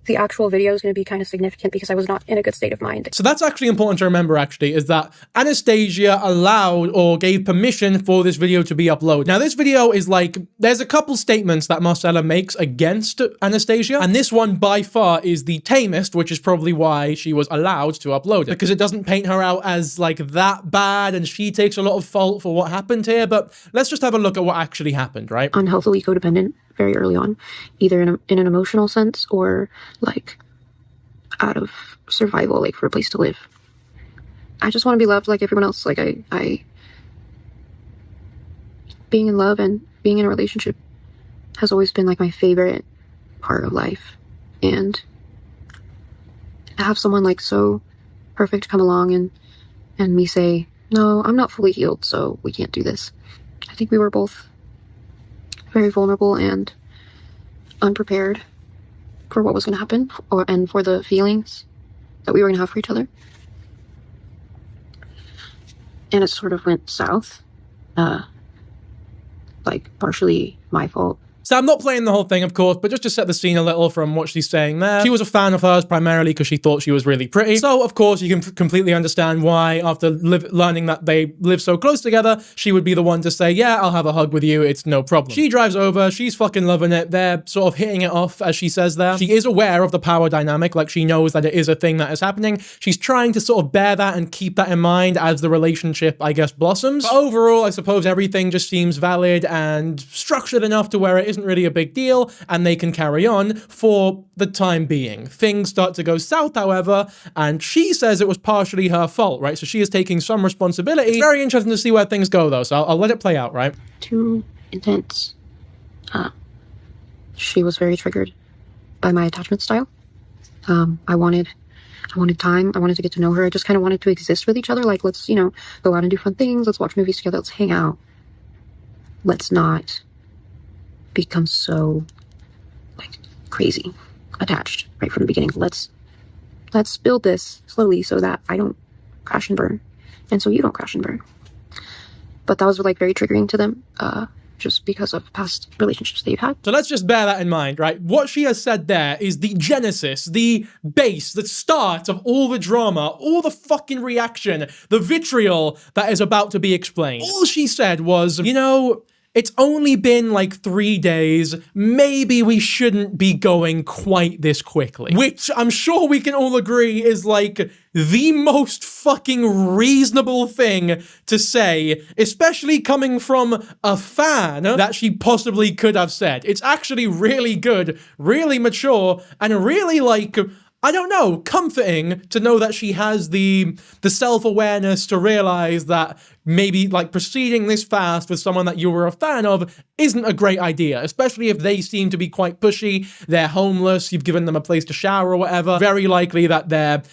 the actual video is going to be kind of significant because I was not in a good state of mind. So that's actually important to remember, actually, is that Anastasia allowed or gave permission for this video to be uploaded. Now, this video is like, there's a couple statements that Marcella makes against Anastasia, and this one by far is the tamest, which is probably why she was allowed to upload it, because it doesn't paint her out as like that bad, and she takes a lot of fault for what happened here. But let's just have a look at what actually happened, right? Unhealthily codependent very early on, either in an emotional sense or like out of survival, like for a place to live. I just want to be loved like everyone else. Like I being in love and being in a relationship has always been like my favorite part of life. And to have someone like so perfect come along and me say, no, I'm not fully healed, so we can't do this. I think we were both very vulnerable and unprepared for what was going to happen, and for the feelings that we were going to have for each other. And it sort of went south, like partially my fault. So I'm not playing the whole thing, of course, but just to set the scene a little from what she's saying there. She was a fan of hers primarily because she thought she was really pretty. So, of course, you can completely understand why, after learning that they live so close together, she would be the one to say, yeah, I'll have a hug with you, it's no problem. She drives over, she's fucking loving it, they're sort of hitting it off, as she says there. She is aware of the power dynamic, like she knows that it is a thing that is happening. She's trying to sort of bear that and keep that in mind as the relationship, I guess, blossoms. But overall, I suppose everything just seems valid and structured enough to where it isn't really a big deal, and they can carry on for the time being. Things start to go south, however, and she says it was partially her fault, right? So she is taking some responsibility. It's very interesting to see where things go, though, so I'll let it play out, right? Too intense. She was very triggered by my attachment style. I wanted time. I wanted to get to know her. I just kind of wanted to exist with each other. Like, let's, go out and do fun things. Let's watch movies together. Let's hang out. Let's not become so, crazy attached right from the beginning. Let's build this slowly so that I don't crash and burn. And so you don't crash and burn. But that was, very triggering to them. Just because of past relationships they've had. So let's just bear that in mind, right? What she has said there is the genesis, the base, the start of all the drama, all the fucking reaction, the vitriol that is about to be explained. All she said was, it's only been 3 days. Maybe we shouldn't be going quite this quickly. Which I'm sure we can all agree is the most fucking reasonable thing to say, especially coming from a fan that she possibly could have said. It's actually really good, really mature, and really I don't know, comforting to know that she has the self-awareness to realize that maybe proceeding this fast with someone that you were a fan of isn't a great idea, especially if they seem to be quite pushy, they're homeless, you've given them a place to shower or whatever. Very likely that they're,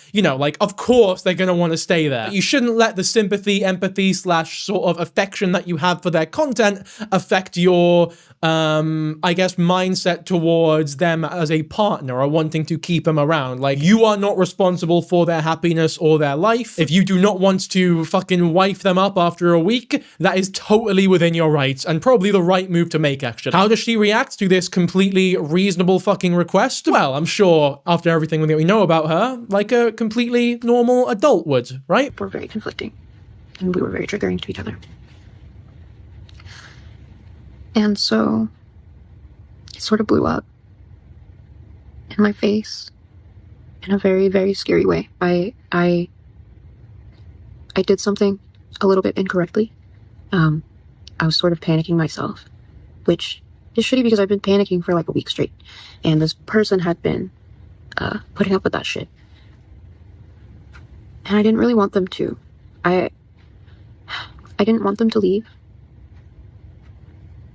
of course they're going to want to stay there. But you shouldn't let the sympathy, empathy / sort of affection that you have for their content affect your, mindset towards them as a partner or wanting to keep them around. You are not responsible for their happiness or their life. If you do not want to fucking wife them up after a week, that is totally within your rights and probably the right move to make, actually. How does she react to this completely reasonable fucking request? Well, I'm sure after everything that we know about her, like a completely normal adult would, right? We're very conflicting, and we were very triggering to each other. And so it sort of blew up in my face in a very, very scary way. I did something a little bit incorrectly. I was sort of panicking myself, which is shitty because I've been panicking for a week straight. And this person had been putting up with that shit. And I didn't really want them to. I didn't want them to leave.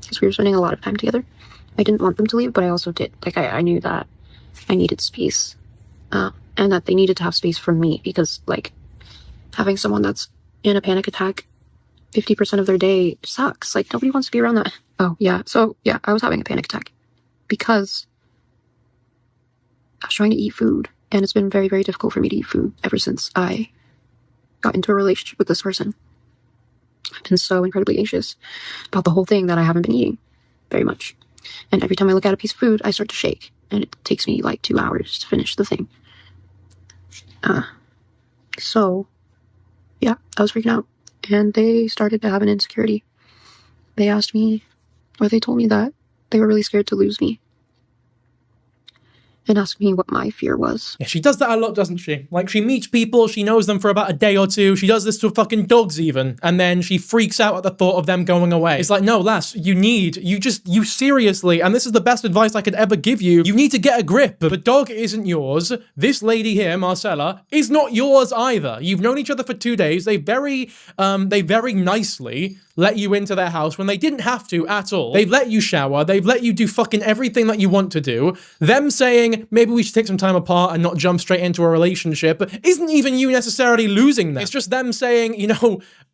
Because we were spending a lot of time together. I didn't want them to leave, but I also did. I knew that I needed space. And that they needed to have space from me because, having someone that's in a panic attack 50% of their day sucks. Nobody wants to be around that. Oh, yeah. So, yeah, I was having a panic attack because I was trying to eat food. And it's been very, very difficult for me to eat food ever since I got into a relationship with this person. I've been so incredibly anxious about the whole thing that I haven't been eating very much. And every time I look at a piece of food, I start to shake. And it takes me 2 hours to finish the thing. So, yeah, I was freaking out. And they started to have an insecurity. They asked me, or they told me that they were really scared to lose me. And asked me what my fear was. Yeah, she does that a lot, doesn't she? She meets people, she knows them for about a day or two, she does this to fucking dogs even, and then she freaks out at the thought of them going away. It's no, lass, you seriously, and this is the best advice I could ever give you, you need to get a grip. The dog isn't yours. This lady here, Marcella, is not yours either. You've known each other for 2 days. They very nicely let you into their house when they didn't have to at all. They've let you shower. They've let you do fucking everything that you want to do. Them saying, maybe we should take some time apart and not jump straight into a relationship, isn't even you necessarily losing them. It's just them saying,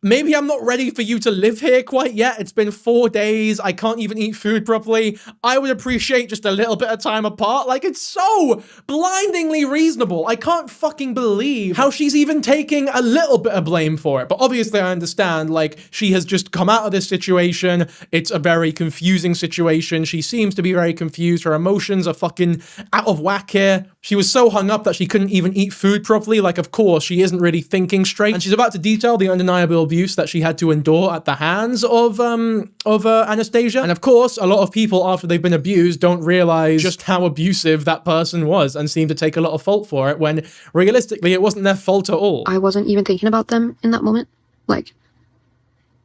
maybe I'm not ready for you to live here quite yet. It's been 4 days. I can't even eat food properly. I would appreciate just a little bit of time apart. It's so blindingly reasonable. I can't fucking believe how she's even taking a little bit of blame for it. But obviously I understand, she has just come out of this situation. It's a very confusing situation. She seems to be very confused. Her emotions are fucking out of whack here. She was so hung up that she couldn't even eat food properly. Like, of course, she isn't really thinking straight. And she's about to detail the undeniable abuse that she had to endure at the hands of Anastasia. And of course, a lot of people, after they've been abused, don't realize just how abusive that person was and seem to take a lot of fault for it, when realistically, it wasn't their fault at all. I wasn't even thinking about them in that moment. Like,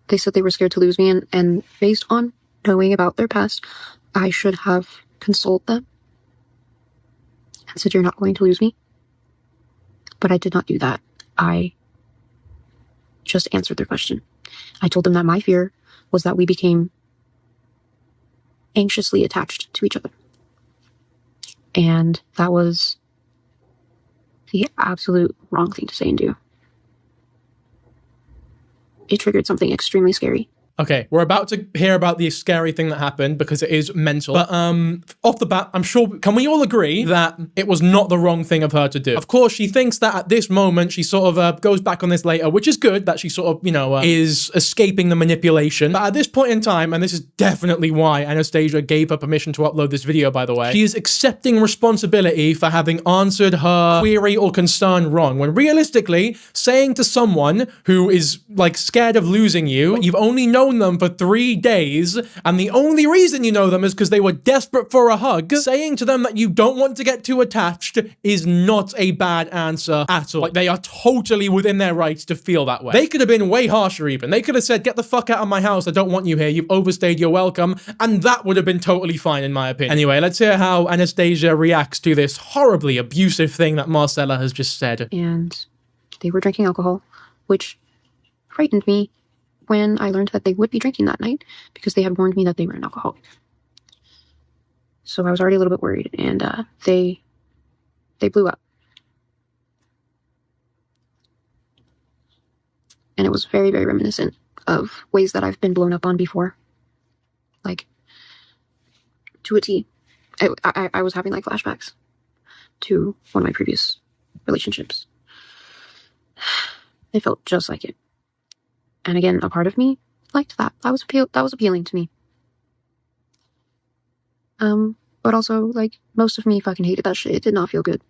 they said they were scared to lose me, and based on knowing about their past, I should have consoled them and said, you're not going to lose me. But I did not do that. I just answered their question. I told them that my fear was that we became anxiously attached to each other. And that was the absolute wrong thing to say and do. It triggered something extremely scary. Okay, we're about to hear about the scary thing that happened because it is mental. But off the bat, I'm sure, can we all agree that it was not the wrong thing of her to do? Of course, she thinks that at this moment, she sort of goes back on this later, which is good that she sort of, you know, is escaping the manipulation. But at this point in time, and this is definitely why Anastasia gave her permission to upload this video, by the way, she is accepting responsibility for having answered her query or concern wrong. When realistically, saying to someone who is like scared of losing you, you've only known them for 3 days, and the only reason you know them is because they were desperate for a hug, saying to them that you don't want to get too attached is not a bad answer at all. Like, they are totally within their rights to feel that way. They could have been way harsher even. They could have said, get the fuck out of my house, I don't want you here, you've overstayed your welcome, and that would have been totally fine in my opinion. Anyway, let's hear how Anastasia reacts to this horribly abusive thing that Marcella has just said. And they were drinking alcohol, which frightened me when I learned that they would be drinking that night, because they had warned me that they were an alcoholic. So I was already a little bit worried, and they blew up. And it was very, very reminiscent of ways that I've been blown up on before. Like, to a T. I was having like flashbacks to one of my previous relationships. It felt just like it. And again, a part of me liked that. That was appealing to me. But also, like, most of me fucking hated that shit. It did not feel good.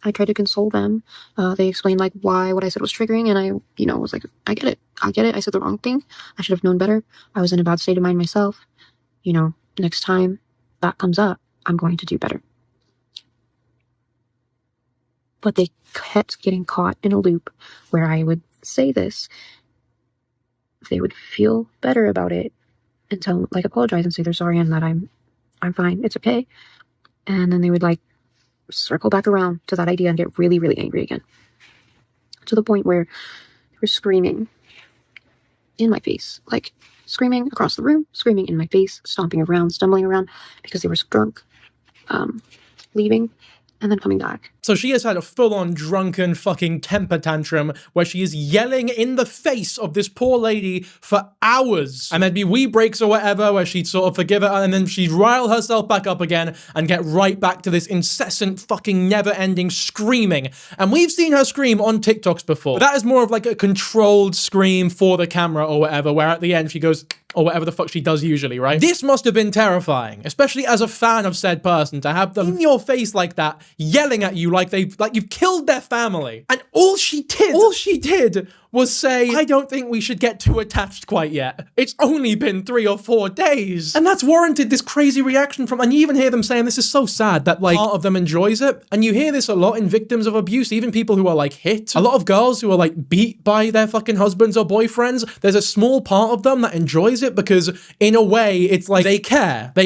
I tried to console them. They explained, like, why what I said was triggering, and I, you know, was like, I get it. I said the wrong thing. I should have known better. I was in a bad state of mind myself. You know, next time that comes up, I'm going to do better. But they kept getting caught in a loop where I would say this, they would feel better about it and tell, like, apologize and say they're sorry and that I'm fine, it's okay. And then they would like circle back around to that idea and get really, really angry again. To the point where they were screaming in my face, like screaming across the room, screaming in my face, stomping around, stumbling around because they were drunk, leaving and then coming back. So she has had a full-on drunken fucking temper tantrum where she is yelling in the face of this poor lady for hours. And there'd be wee breaks or whatever where she'd sort of forgive her, and then she'd rile herself back up again and get right back to this incessant fucking never-ending screaming. And we've seen her scream on TikToks before. But that is more of like a controlled scream for the camera or whatever, where at the end she goes, or whatever the fuck she does usually, right? This must have been terrifying, especially as a fan of said person, to have them in your face like that, yelling at you like you've killed their family. And all she did was say, I don't think we should get too attached quite yet. It's only been 3 or 4 days. And that's warranted this crazy reaction from, and you even hear them saying this is so sad that like part of them enjoys it. And you hear this a lot in victims of abuse, even people who are like hit. A lot of girls who are like beat by their fucking husbands or boyfriends, there's a small part of them that enjoys it because in a way it's like they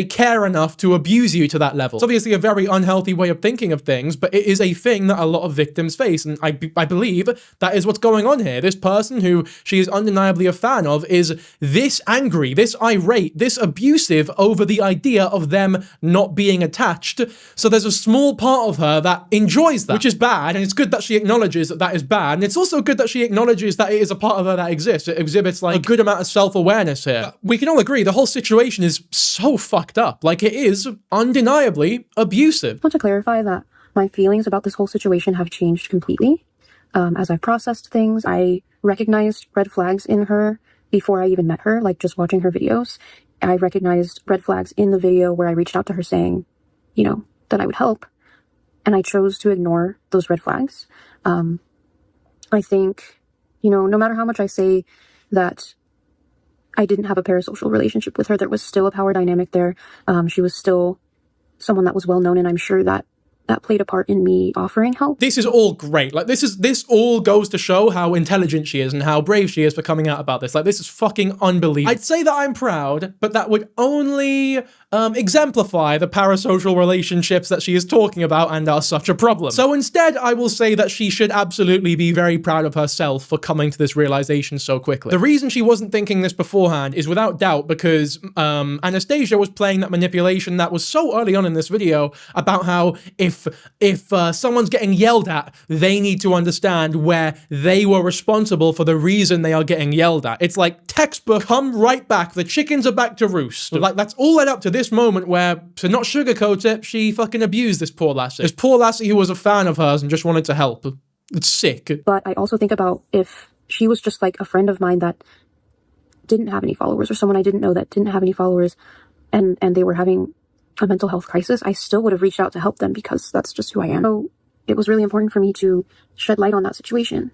care enough to abuse you to that level. It's obviously a very unhealthy way of thinking of things, but it is a thing that a lot of victims face. And I believe that is what's going on here. This person who she is undeniably a fan of is this angry, this irate, this abusive over the idea of them not being attached. So there's a small part of her that enjoys that, which is bad, and it's good that she acknowledges that that is bad, and it's also good that she acknowledges that it is a part of her that exists. It exhibits like a good amount of self-awareness here. We can all agree the whole situation is so fucked up. Like, it is undeniably abusive. I want to clarify that my feelings about this whole situation have changed completely. As I've processed things, I recognized red flags in her before I even met her, like just watching her videos. I recognized red flags in the video where I reached out to her saying, you know, that I would help. And I chose to ignore those red flags. I think, you know, no matter how much I say that I didn't have a parasocial relationship with her, there was still a power dynamic there. She was still someone that was well known, and I'm sure that played a part in me offering help. This is all great. Like, this all goes to show how intelligent she is and how brave she is for coming out about this. Like, this is fucking unbelievable. I'd say that I'm proud, but that would only exemplify the parasocial relationships that she is talking about and are such a problem. So instead, I will say that she should absolutely be very proud of herself for coming to this realization so quickly. The reason she wasn't thinking this beforehand is without doubt because Anastasia was playing that manipulation that was so early on in this video about how if someone's getting yelled at, they need to understand where they were responsible for the reason they are getting yelled at. It's like textbook, come right back, the chickens are back to roost. Like, that's all led up to this moment where, to not sugarcoat it, she fucking abused this poor lassie. This poor lassie who was a fan of hers and just wanted to help. It's sick. But I also think about if she was just like a friend of mine that didn't have any followers, or someone I didn't know that didn't have any followers, and they were having a mental health crisis, I still would have reached out to help them because that's just who I am. So it was really important for me to shed light on that situation.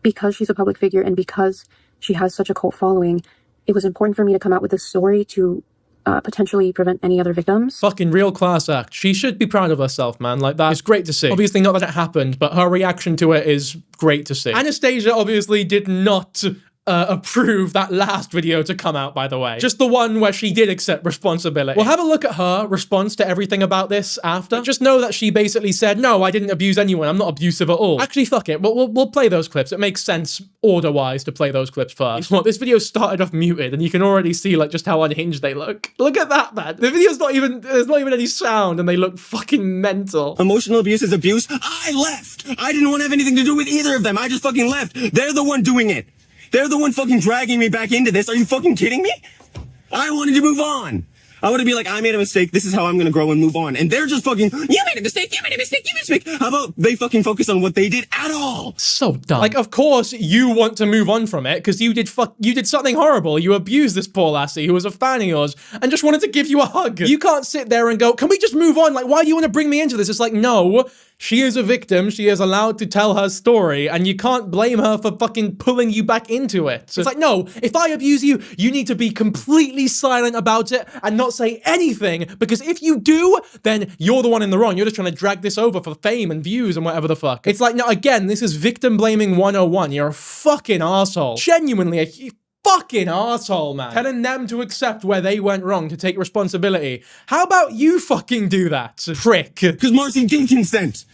Because she's a public figure and because she has such a cult following, it was important for me to come out with this story to potentially prevent any other victims. Fucking real class act. She should be proud of herself, man. Like, that is great to see. Obviously not that it happened, but her reaction to it is great to see. Anastasia obviously did not approve that last video to come out, by the way. Just the one where she did accept responsibility. We'll have a look at her response to everything about this after. Just know that she basically said, no, I didn't abuse anyone. I'm not abusive at all. Actually, fuck it. We'll play those clips. It makes sense order-wise to play those clips first. Well, this video started off muted, and you can already see, like, just how unhinged they look. Look at that, man. The video's not even, there's not even any sound, and they look fucking mental. Emotional abuse is abuse. I left. I didn't want to have anything to do with either of them. I just fucking left. They're the one doing it. They're the one fucking dragging me back into this. Are you fucking kidding me? I wanted to move on. I want to be like, I made a mistake. This is how I'm going to grow and move on. And they're just fucking, you made a mistake. You made a mistake. You made a mistake. How about they fucking focus on what they did at all? So dumb. Like, of course you want to move on from it because you did something horrible. You abused this poor lassie who was a fan of yours and just wanted to give you a hug. You can't sit there and go, can we just move on? Like, why do you want to bring me into this? It's like, no. She is a victim. She is allowed to tell her story, and you can't blame her for fucking pulling you back into it. So it's like, no, if I abuse you, you need to be completely silent about it and not say anything, because if you do, then you're the one in the wrong. You're just trying to drag this over for fame and views and whatever the fuck. It's like, no, again, this is victim blaming 101. You're a fucking asshole. Genuinely a fucking asshole, man. Telling them to accept where they went wrong, to take responsibility. How about you fucking do that, prick? Because Marcy didn't consent.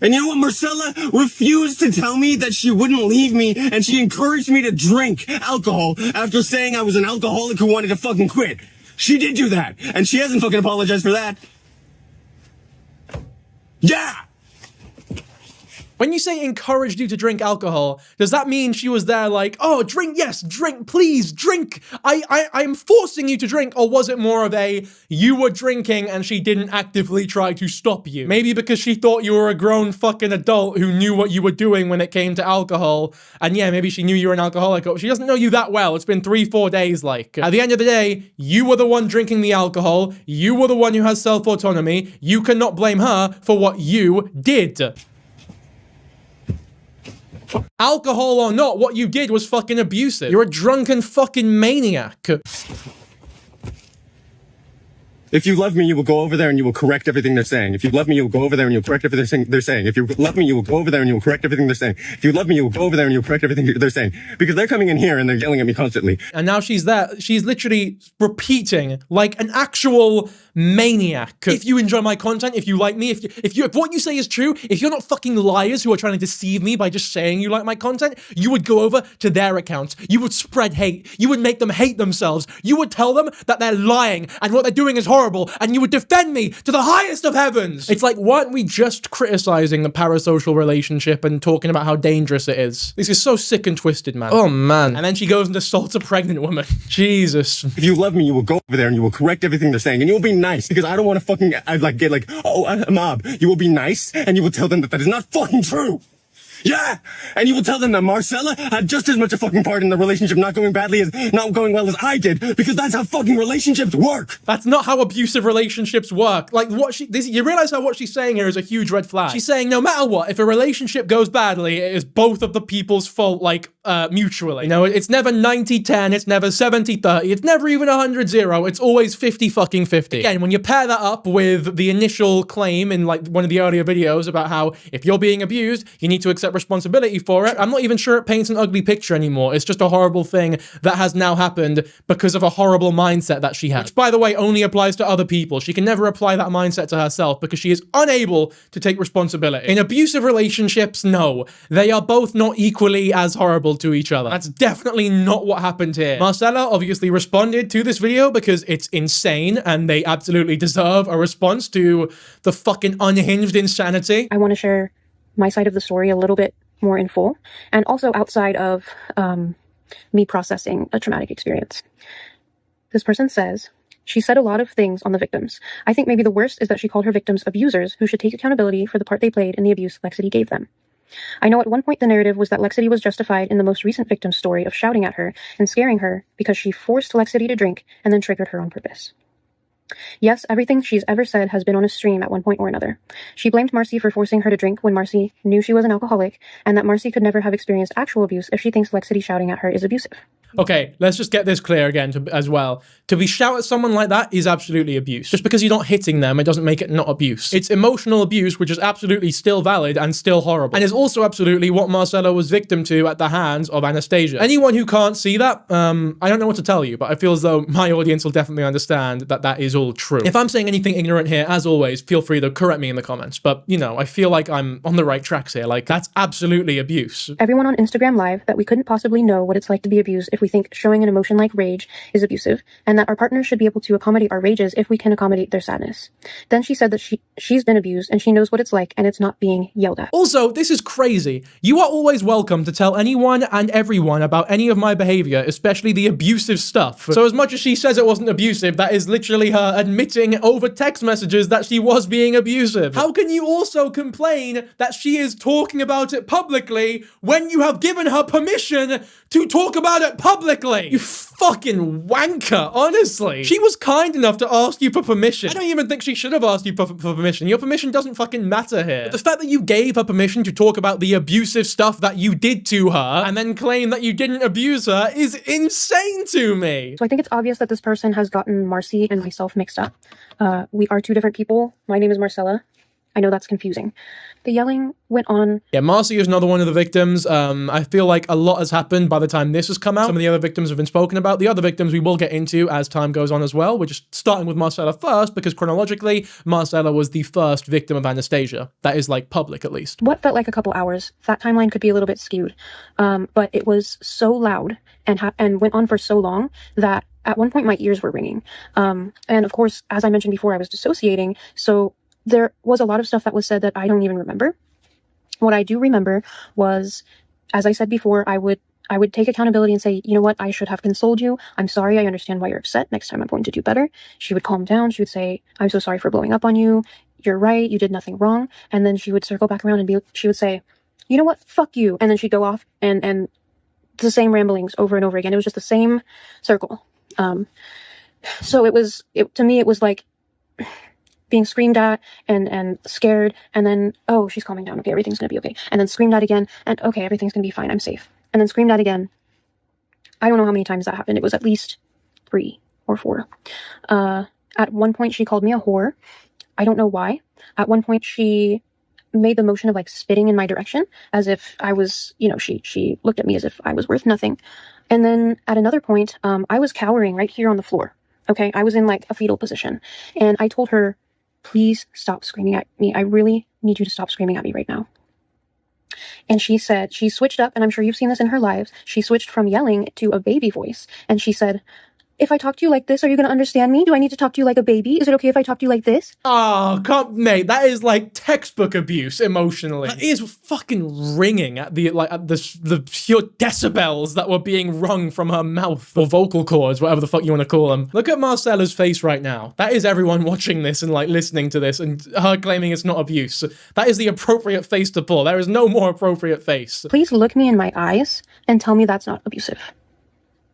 And you know what? Marcella refused to tell me that she wouldn't leave me, and she encouraged me to drink alcohol after saying I was an alcoholic who wanted to fucking quit. She did do that, and she hasn't fucking apologized for that. Yeah! When you say encouraged you to drink alcohol, does that mean she was there like, oh, drink, yes, drink, please, drink. I'm forcing you to drink, or was it more of a, you were drinking and she didn't actively try to stop you? Maybe because she thought you were a grown fucking adult who knew what you were doing when it came to alcohol, and yeah, maybe she knew you were an alcoholic. She doesn't know you that well. It's been 3-4 days, like. At the end of the day, you were the one drinking the alcohol. You were the one who has self-autonomy. You cannot blame her for what you did. Alcohol or not, what you did was fucking abusive. You're a drunken fucking maniac. If you love me, you will go over there and you will correct everything they're saying. If you love me, you will go over there and you'll correct everything they're saying. If you love me, you will go over there and you will correct everything they're saying. If you love me, you will go over there and you'll correct everything they're saying. Because they're coming in here and they're yelling at me constantly. And now she's there. She's literally repeating like an actual maniac. If you enjoy my content, if you like me, if what you say is true, if you're not fucking liars who are trying to deceive me by just saying you like my content, you would go over to their accounts. You would spread hate. You would make them hate themselves. You would tell them that they're lying and what they're doing is horrible, and you would defend me to the highest of heavens. It's like, weren't we just criticizing the parasocial relationship and talking about how dangerous it is? This is so sick and twisted, man. Oh, man. And then she goes and assaults a pregnant woman. Jesus. If you love me, you will go over there and you will correct everything they're saying, and you will be nice, because I don't want to fucking get like, oh, a mob. You will be nice, and you will tell them that that is not fucking true. Yeah! And you will tell them that Marcella had just as much a fucking part in the relationship not going well as I did, because that's how fucking relationships work! That's not how abusive relationships work. Like, you realize how what she's saying here is a huge red flag. She's saying no matter what, if a relationship goes badly, it is both of the people's fault, like, mutually. You know, it's never 90-10, it's never 70-30, it's never even 100-0, it's always 50-50. Again, when you pair that up with the initial claim in, like, one of the earlier videos about how if you're being abused, you need to accept responsibility for it, I'm not even sure it paints an ugly picture anymore. It's just a horrible thing that has now happened because of a horrible mindset that she has. Which, by the way, only applies to other people. She can never apply that mindset to herself because she is unable to take responsibility. In abusive relationships, no. They are both not equally as horrible to each other. That's definitely not what happened here. Marcella obviously responded to this video because it's insane and they absolutely deserve a response to the fucking unhinged insanity. I want to share my side of the story a little bit more in full, and also outside of me processing a traumatic experience. This person says, she said a lot of things on the victims. I think maybe the worst is that she called her victims abusers who should take accountability for the part they played in the abuse Lexity gave them. I know at one point the narrative was that Lexity was justified in the most recent victim's story of shouting at her and scaring her because she forced Lexity to drink and then triggered her on purpose. Yes, everything she's ever said has been on a stream at one point or another. She blamed Marcy for forcing her to drink when Marcy knew she was an alcoholic, and that Marcy could never have experienced actual abuse if she thinks Lexity shouting at her is abusive. Okay, let's just get this clear again as well. To be shout at someone like that is absolutely abuse. Just because you're not hitting them, it doesn't make it not abuse. It's emotional abuse, which is absolutely still valid and still horrible. And is also absolutely what Marcella was victim to at the hands of Anastasia. Anyone who can't see that, I don't know what to tell you, but I feel as though my audience will definitely understand that that is all true. If I'm saying anything ignorant here, as always, feel free to correct me in the comments. But, you know, I feel like I'm on the right tracks here. Like, that's absolutely abuse. Everyone on Instagram Live that we couldn't possibly know what it's like to be abused if we think showing an emotion like rage is abusive, and that our partners should be able to accommodate our rages if we can accommodate their sadness. Then she said that she's been abused and she knows what it's like and it's not being yelled at. Also, this is crazy. You are always welcome to tell anyone and everyone about any of my behavior, especially the abusive stuff. So as much as she says it wasn't abusive, that is literally her admitting over text messages that she was being abusive. How can you also complain that she is talking about it publicly when you have given her permission to talk about it publicly? You fucking wanker, honestly. She was kind enough to ask you for permission. I don't even think she should have asked you for permission. Your permission doesn't fucking matter here. But the fact that you gave her permission to talk about the abusive stuff that you did to her and then claim that you didn't abuse her is insane to me. So I think it's obvious that this person has gotten Marcy and myself mixed up. We are two different people. My name is Marcella. I know that's confusing. The yelling went on. Yeah, Marcy is another one of the victims. I feel like a lot has happened by the time this has come out. Some of the other victims have been spoken about. The other victims we will get into as time goes on as well. We're just starting with Marcella first because chronologically, Marcella was the first victim of Anastasia. That is, like, public at least. What felt like a couple hours. That timeline could be a little bit skewed. But it was so loud and went on for so long that at one point my ears were ringing. And of course, as I mentioned before, I was dissociating. So there was a lot of stuff that was said that I don't even remember. What I do remember was, as I said before, I would take accountability and say, you know what, I should have consoled you. I'm sorry. I understand why you're upset. Next time I'm going to do better. She would calm down. She would say, I'm so sorry for blowing up on you. You're right. You did nothing wrong. And then she would circle back around and she would say, you know what, fuck you. And then she'd go off and the same ramblings over and over again. It was just the same circle. So to me, it was like being screamed at and scared, and then, oh, she's calming down. Okay, everything's going to be okay. And then screamed at again, and okay, everything's going to be fine. I'm safe. And then screamed at again. I don't know how many times that happened. It was at least 3 or 4. At one point, she called me a whore. I don't know why. At one point, she made the motion of, like, spitting in my direction, as if I was, you know, she looked at me as if I was worth nothing. And then at another point, I was cowering right here on the floor. Okay, I was in, like, a fetal position. And I told her, please stop screaming at me. I really need you to stop screaming at me right now. And she said, she switched up, and I'm sure you've seen this in her lives. She switched from yelling to a baby voice. And she said, if I talk to you like this, are you going to understand me? Do I need to talk to you like a baby? Is it okay if I talk to you like this? Oh, mate, that is like textbook abuse emotionally. That is fucking ringing at the pure decibels that were being wrung from her mouth, or vocal cords, whatever the fuck you want to call them. Look at Marcella's face right now. That is everyone watching this and like listening to this and her claiming it's not abuse. That is the appropriate face to pull. There is no more appropriate face. Please look me in my eyes and tell me that's not abusive.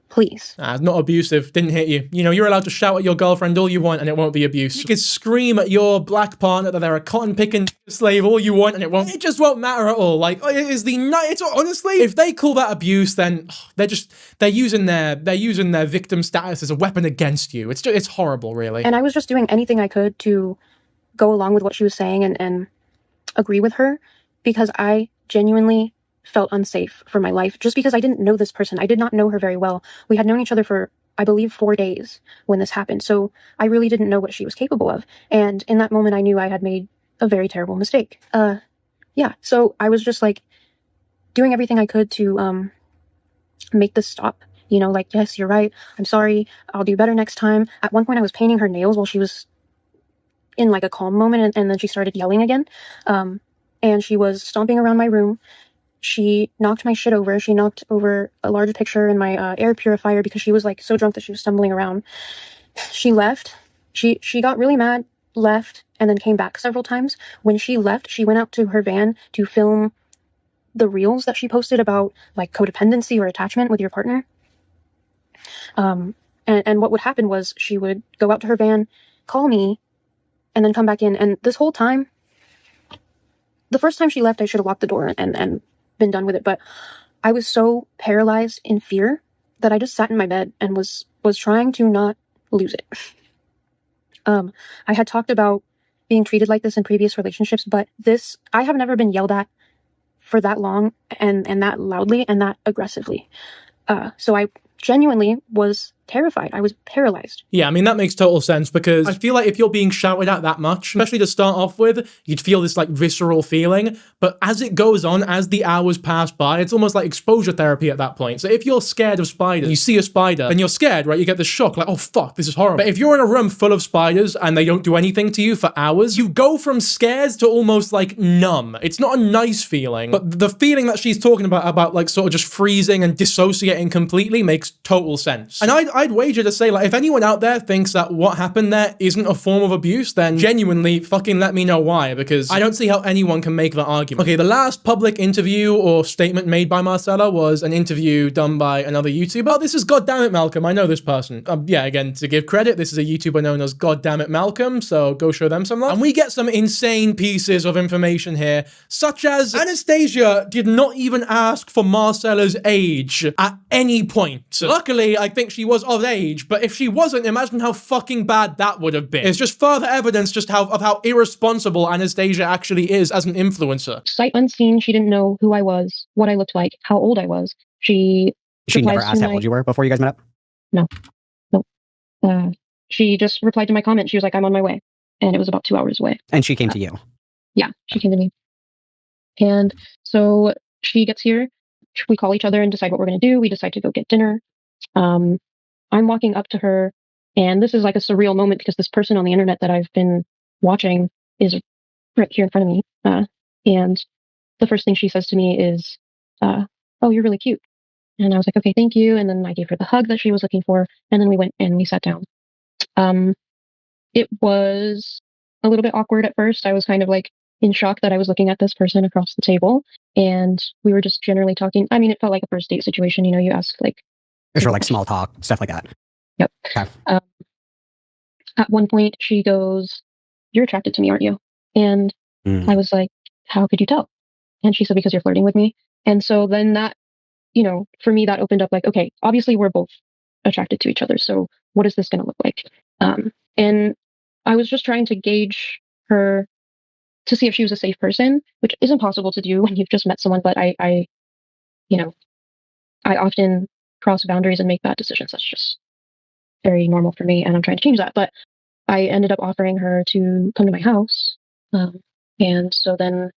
Please. Not abusive. Didn't hit you. You know, you're allowed to shout at your girlfriend all you want and it won't be abuse. You can scream at your black partner that they're a cotton picking slave all you want and it just won't matter at all. Like, it's honestly, if they call that abuse, then they're using their victim status as a weapon against you. It's horrible, really. And I was just doing anything I could to go along with what she was saying and agree with her, because I genuinely felt unsafe for my life, just because I didn't know this person. I did not know her very well. We had known each other for, I believe, 4 days when this happened. So I really didn't know what she was capable of. And in that moment, I knew I had made a very terrible mistake. Yeah. So I was just like doing everything I could to make this stop. You know, like, yes, you're right. I'm sorry. I'll do better next time. At one point, I was painting her nails while she was in like a calm moment, and then she started yelling again. And she was stomping around my room. She knocked my shit over. She knocked over a large picture in my air purifier because she was like so drunk that she was stumbling around. She left. She got really mad, left, and then came back several times. When she left, she went out to her van to film the reels that she posted about like codependency or attachment with your partner. And what would happen was she would go out to her van, call me, and then come back in. And this whole time, the first time she left, I should have locked the door and been done with it. But I was so paralyzed in fear that I just sat in my bed and was trying to not lose it. I had talked about being treated like this in previous relationships, but I have never been yelled at for that long and that loudly and that aggressively. So I genuinely was terrified. I was paralyzed. Yeah, I mean, that makes total sense, because I feel like if you're being shouted at that much, especially to start off with, you'd feel this like visceral feeling. But as it goes on, as the hours pass by, it's almost like exposure therapy at that point. So if you're scared of spiders, you see a spider and you're scared, right? You get this shock like, oh fuck, this is horrible. But if you're in a room full of spiders and they don't do anything to you for hours, you go from scared to almost like numb. It's not a nice feeling, but the feeling that she's talking about like sort of just freezing and dissociating completely makes total sense. And I'd wager to say, like, if anyone out there thinks that what happened there isn't a form of abuse, then genuinely fucking let me know why, because I don't see how anyone can make that argument. Okay, the last public interview or statement made by Marcella was an interview done by another YouTuber. Oh, this is Goddammit Malcolm. I know this person. Yeah, again, to give credit, this is a YouTuber known as Goddammit Malcolm, so go show them some love. And we get some insane pieces of information here, such as Anastasia did not even ask for Marcella's age at any point. Luckily, I think she was of age, but if she wasn't, imagine how fucking bad that would have been. It's just further evidence just of how irresponsible Anastasia actually is as an influencer. Sight unseen, she didn't know who I was, what I looked like, how old I was. She never asked how old you were before you guys met up? No. She just replied to my comment. She was like, I'm on my way. And it was about 2 hours away. And she came to you? Yeah, she came to me. And so she gets here. We call each other and decide what we're going to do. We decide to go get dinner. I'm walking up to her, and this is like a surreal moment because this person on the internet that I've been watching is right here in front of me. And the first thing she says to me is, oh, you're really cute. And I was like, okay, thank you. And then I gave her the hug that she was looking for. And then we went and we sat down. It was a little bit awkward at first. I was kind of like in shock that I was looking at this person across the table, and we were just generally talking. I mean, it felt like a first date situation. You know, you ask like, sure, like small talk, stuff like that. Yep. Okay. At one point, she goes, "You're attracted to me, aren't you?" And I was like, "How could you tell?" And she said, "Because you're flirting with me." And so then that, you know, for me, that opened up like, okay, obviously we're both attracted to each other. So what is this going to look like? And I was just trying to gauge her to see if she was a safe person, which is impossible to do when you've just met someone. But I often cross boundaries and make bad decisions. That's just very normal for me, and I'm trying to change that. But I ended up offering her to come to my house. And so then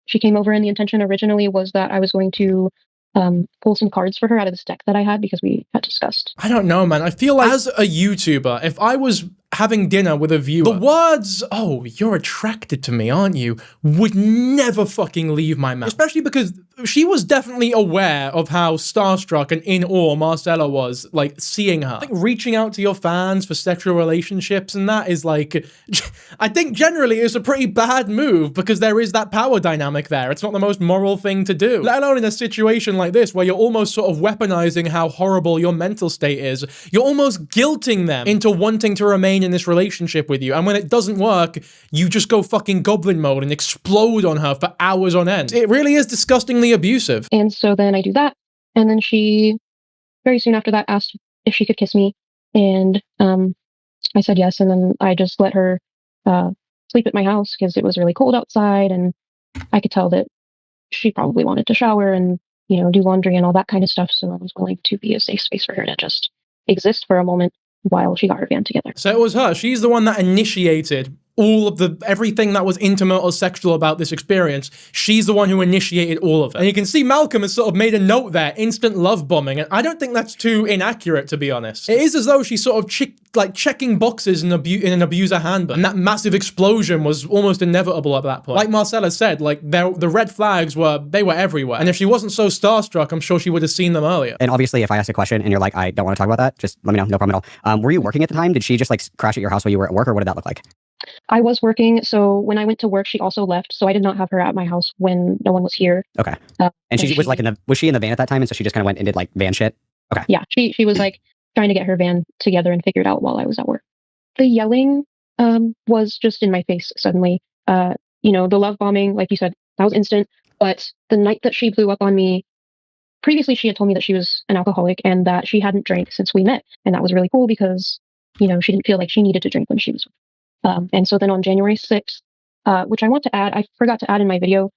she came over, and the intention originally was that I was going to pull some cards for her out of this deck that I had because we had discussed. I don't know, man. I feel like as a YouTuber, if I was having dinner with a viewer, the words, "Oh, you're attracted to me, aren't you?" would never fucking leave my mouth. Especially because she was definitely aware of how starstruck and in awe Marcella was, like, seeing her. I think reaching out to your fans for sexual relationships and that is like, I think generally it's a pretty bad move because there is that power dynamic there. It's not the most moral thing to do. Let alone in a situation like this where you're almost sort of weaponizing how horrible your mental state is. You're almost guilting them into wanting to remain in this relationship with you, and when it doesn't work, you just go fucking goblin mode and explode on her for hours on end. It really is disgustingly abusive. And so then I do that, and then she very soon after that asked if she could kiss me, and I said yes, and then I just let her sleep at my house because it was really cold outside, and I could tell that she probably wanted to shower and, you know, do laundry and all that kind of stuff, so I was willing to be a safe space for her to just exist for a moment while she got her van together. So it was her. She's the one that initiated all of everything that was intimate or sexual about this experience. She's the one who initiated all of it. And you can see Malcolm has sort of made a note there, instant love bombing, and I don't think that's too inaccurate, to be honest. It is as though she's sort of checking boxes in an abuser handbook, and that massive explosion was almost inevitable at that point. Like Marcella said, like, the red flags were everywhere, and if she wasn't so starstruck, I'm sure she would have seen them earlier. And obviously, if I ask a question and you're like, I don't want to talk about that, just let me know, no problem at all. Were you working at the time? Did she just like crash at your house while you were at work, or what did that look like? I was working, so when I went to work, she also left, so I did not have her at my house when no one was here. Okay. And she was like was she in the van at that time, and so she just kind of went and did like van shit? Okay. Yeah, she was like trying to get her van together and figure it out while I was at work. The yelling was just in my face suddenly. You know, the love bombing, like you said, that was instant. But the night that she blew up on me, previously she had told me that she was an alcoholic and that she hadn't drank since we met, and that was really cool because, you know, she didn't feel like she needed to drink when she was. And so then on January 6th, which I want to add, I forgot to add in my video,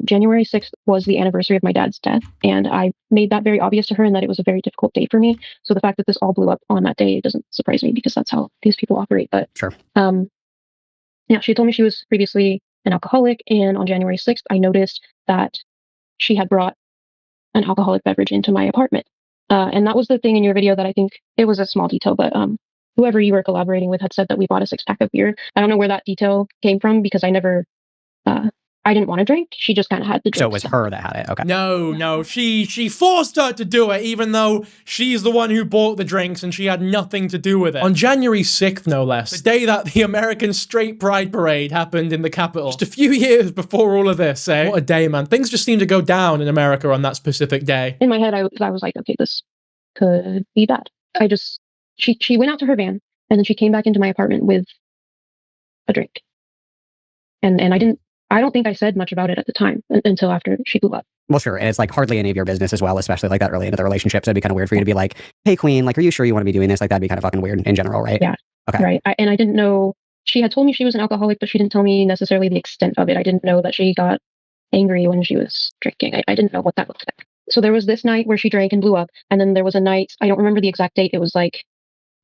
January 6th was the anniversary of my dad's death, and I made that very obvious to her and that it was a very difficult day for me. So the fact that this all blew up on that day doesn't surprise me because that's how these people operate. But sure. Yeah, she told me she was previously an alcoholic, and on January 6th, I noticed that she had brought an alcoholic beverage into my apartment. And that was the thing in your video that I think it was a small detail, but whoever you were collaborating with had said that we bought a 6-pack of beer. I don't know where that detail came from because I never, I didn't want to drink. She just kind of had the drink. So it was her that had it. Okay. No, she forced her to do it, even though she's the one who bought the drinks and she had nothing to do with it. On January 6th, no less, the day that the American Straight Pride Parade happened in the Capitol, just a few years before all of this, eh? What a day, man. Things just seem to go down in America on that specific day. In my head, I was like, okay, this could be bad. She went out to her van, and then she came back into my apartment with a drink. And I don't think I said much about it at the time until after she blew up. Well, sure. And it's like hardly any of your business as well, especially like that early into the relationship. So it'd be kind of weird for you to be like, hey, queen, like, are you sure you want to be doing this? Like, that'd be kind of fucking weird in general, right? Yeah. Okay. Right. And I didn't know, she had told me she was an alcoholic, but she didn't tell me necessarily the extent of it. I didn't know that she got angry when she was drinking. I didn't know what that looked like. So there was this night where she drank and blew up. And then there was a night, I don't remember the exact date. It was like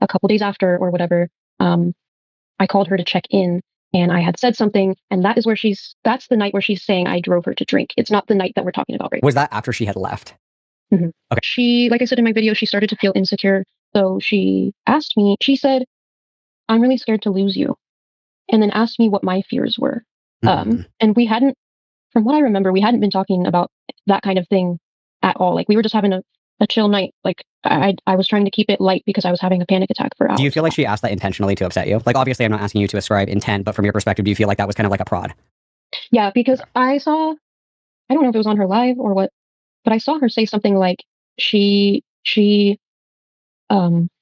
a couple days after or whatever. I called her to check in, and I had said something, and that's the night where she's saying I drove her to drink. It's not the night that we're talking about right now. Was that after she had left? Mm-hmm. Okay. She, like I said in my video, she started to feel insecure. So she asked me, she said, I'm really scared to lose you. And then asked me what my fears were. Mm-hmm. And we hadn't, from what I remember, we hadn't been talking about that kind of thing at all. Like, we were just having a chill night. Like, I was trying to keep it light because I was having a panic attack for hours. Do you feel like she asked that intentionally to upset you? Like, obviously, I'm not asking you to ascribe intent, but from your perspective, do you feel like that was kind of like a prod? Yeah, because I don't know if it was on her live or what, but I saw her say something like she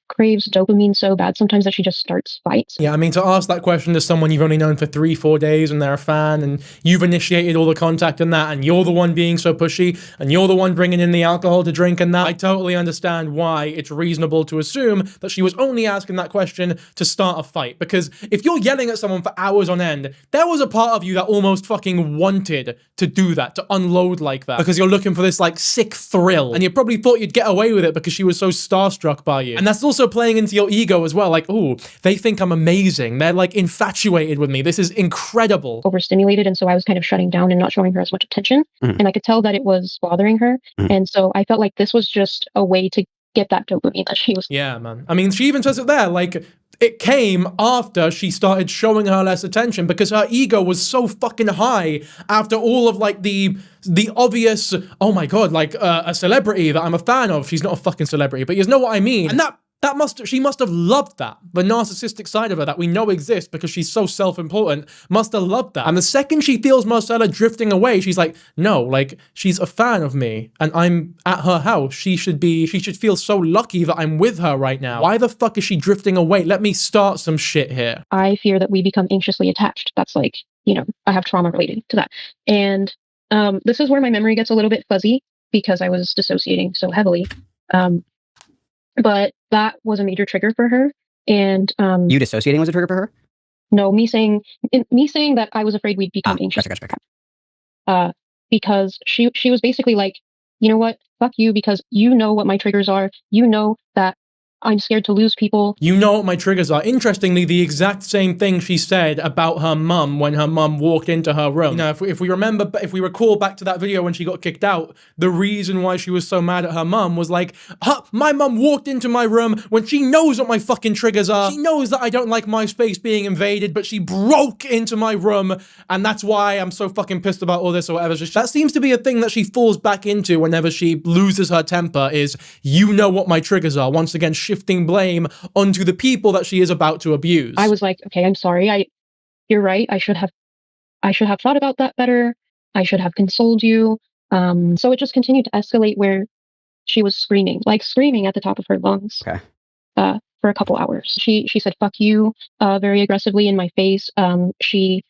craves dopamine so bad sometimes that she just starts fights. Yeah, I mean, to ask that question to someone you've only known for 3-4 days and they're a fan and you've initiated all the contact and that, and you're the one being so pushy and you're the one bringing in the alcohol to drink and that, I totally understand why it's reasonable to assume that she was only asking that question to start a fight. Because if you're yelling at someone for hours on end, there was a part of you that almost fucking wanted to do that, to unload like that, because you're looking for this like sick thrill, and you probably thought you'd get away with it because she was so starstruck by you. And that's also also playing into your ego as well. Like, ooh, they think I'm amazing. They're like infatuated with me. This is incredible. Overstimulated, and so I was kind of shutting down and not showing her as much attention. Mhm. And I could tell that it was bothering her. Mhm. And so I felt like this was just a way to get that dopamine that she was. Yeah, man. I mean, she even says it there, like, it came after she started showing her less attention because her ego was so fucking high after all of like the obvious, oh my god, like a celebrity that I'm a fan of. She's not a fucking celebrity, but you know what I mean. And she must have loved that. The narcissistic side of her that we know exists because she's so self-important must have loved that. And the second she feels Marcella drifting away, she's like, no, like, she's a fan of me and I'm at her house. She should feel so lucky that I'm with her right now. Why the fuck is she drifting away? Let me start some shit here. I fear that we become anxiously attached. That's like, I have trauma related to that. And this is where my memory gets a little bit fuzzy because I was dissociating so heavily. But that was a major trigger for her. And You dissociating was a trigger for her? no, me saying that I was afraid we'd become anxious. Gotcha. Because she was basically like, you know what, fuck you, because you know what my triggers are. You know that I'm scared to lose people. You know what my triggers are. Interestingly, the exact same thing she said about her mum when her mum walked into her room. You know, if we recall back to that video when she got kicked out, the reason why she was so mad at her mum was like, my mum walked into my room when she knows what my fucking triggers are. She knows that I don't like my space being invaded, but she broke into my room, and that's why I'm so fucking pissed about all this or whatever. That seems to be a thing that she falls back into whenever she loses her temper is, you know what my triggers are. Once again, shifting blame onto the people that she is about to abuse. I was like, okay, I'm sorry. You're right. I should have thought about that better. I should have consoled you. So it just continued to escalate where she was screaming at the top of her lungs. Okay. For a couple hours. She said, fuck you, very aggressively in my face. She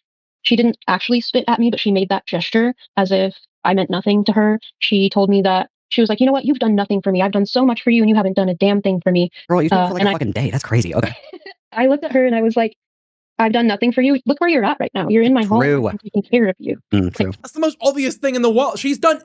didn't actually spit at me, but she made that gesture as if I meant nothing to her. She told me that she was like, you know what? You've done nothing for me. I've done so much for you and you haven't done a damn thing for me. Girl, you've done it for like a fucking day. That's crazy. Okay. I looked at her and I was like, I've done nothing for you. Look where you're at right now. You're in my home. I'm taking care of you. True. That's the most obvious thing in the world. You've done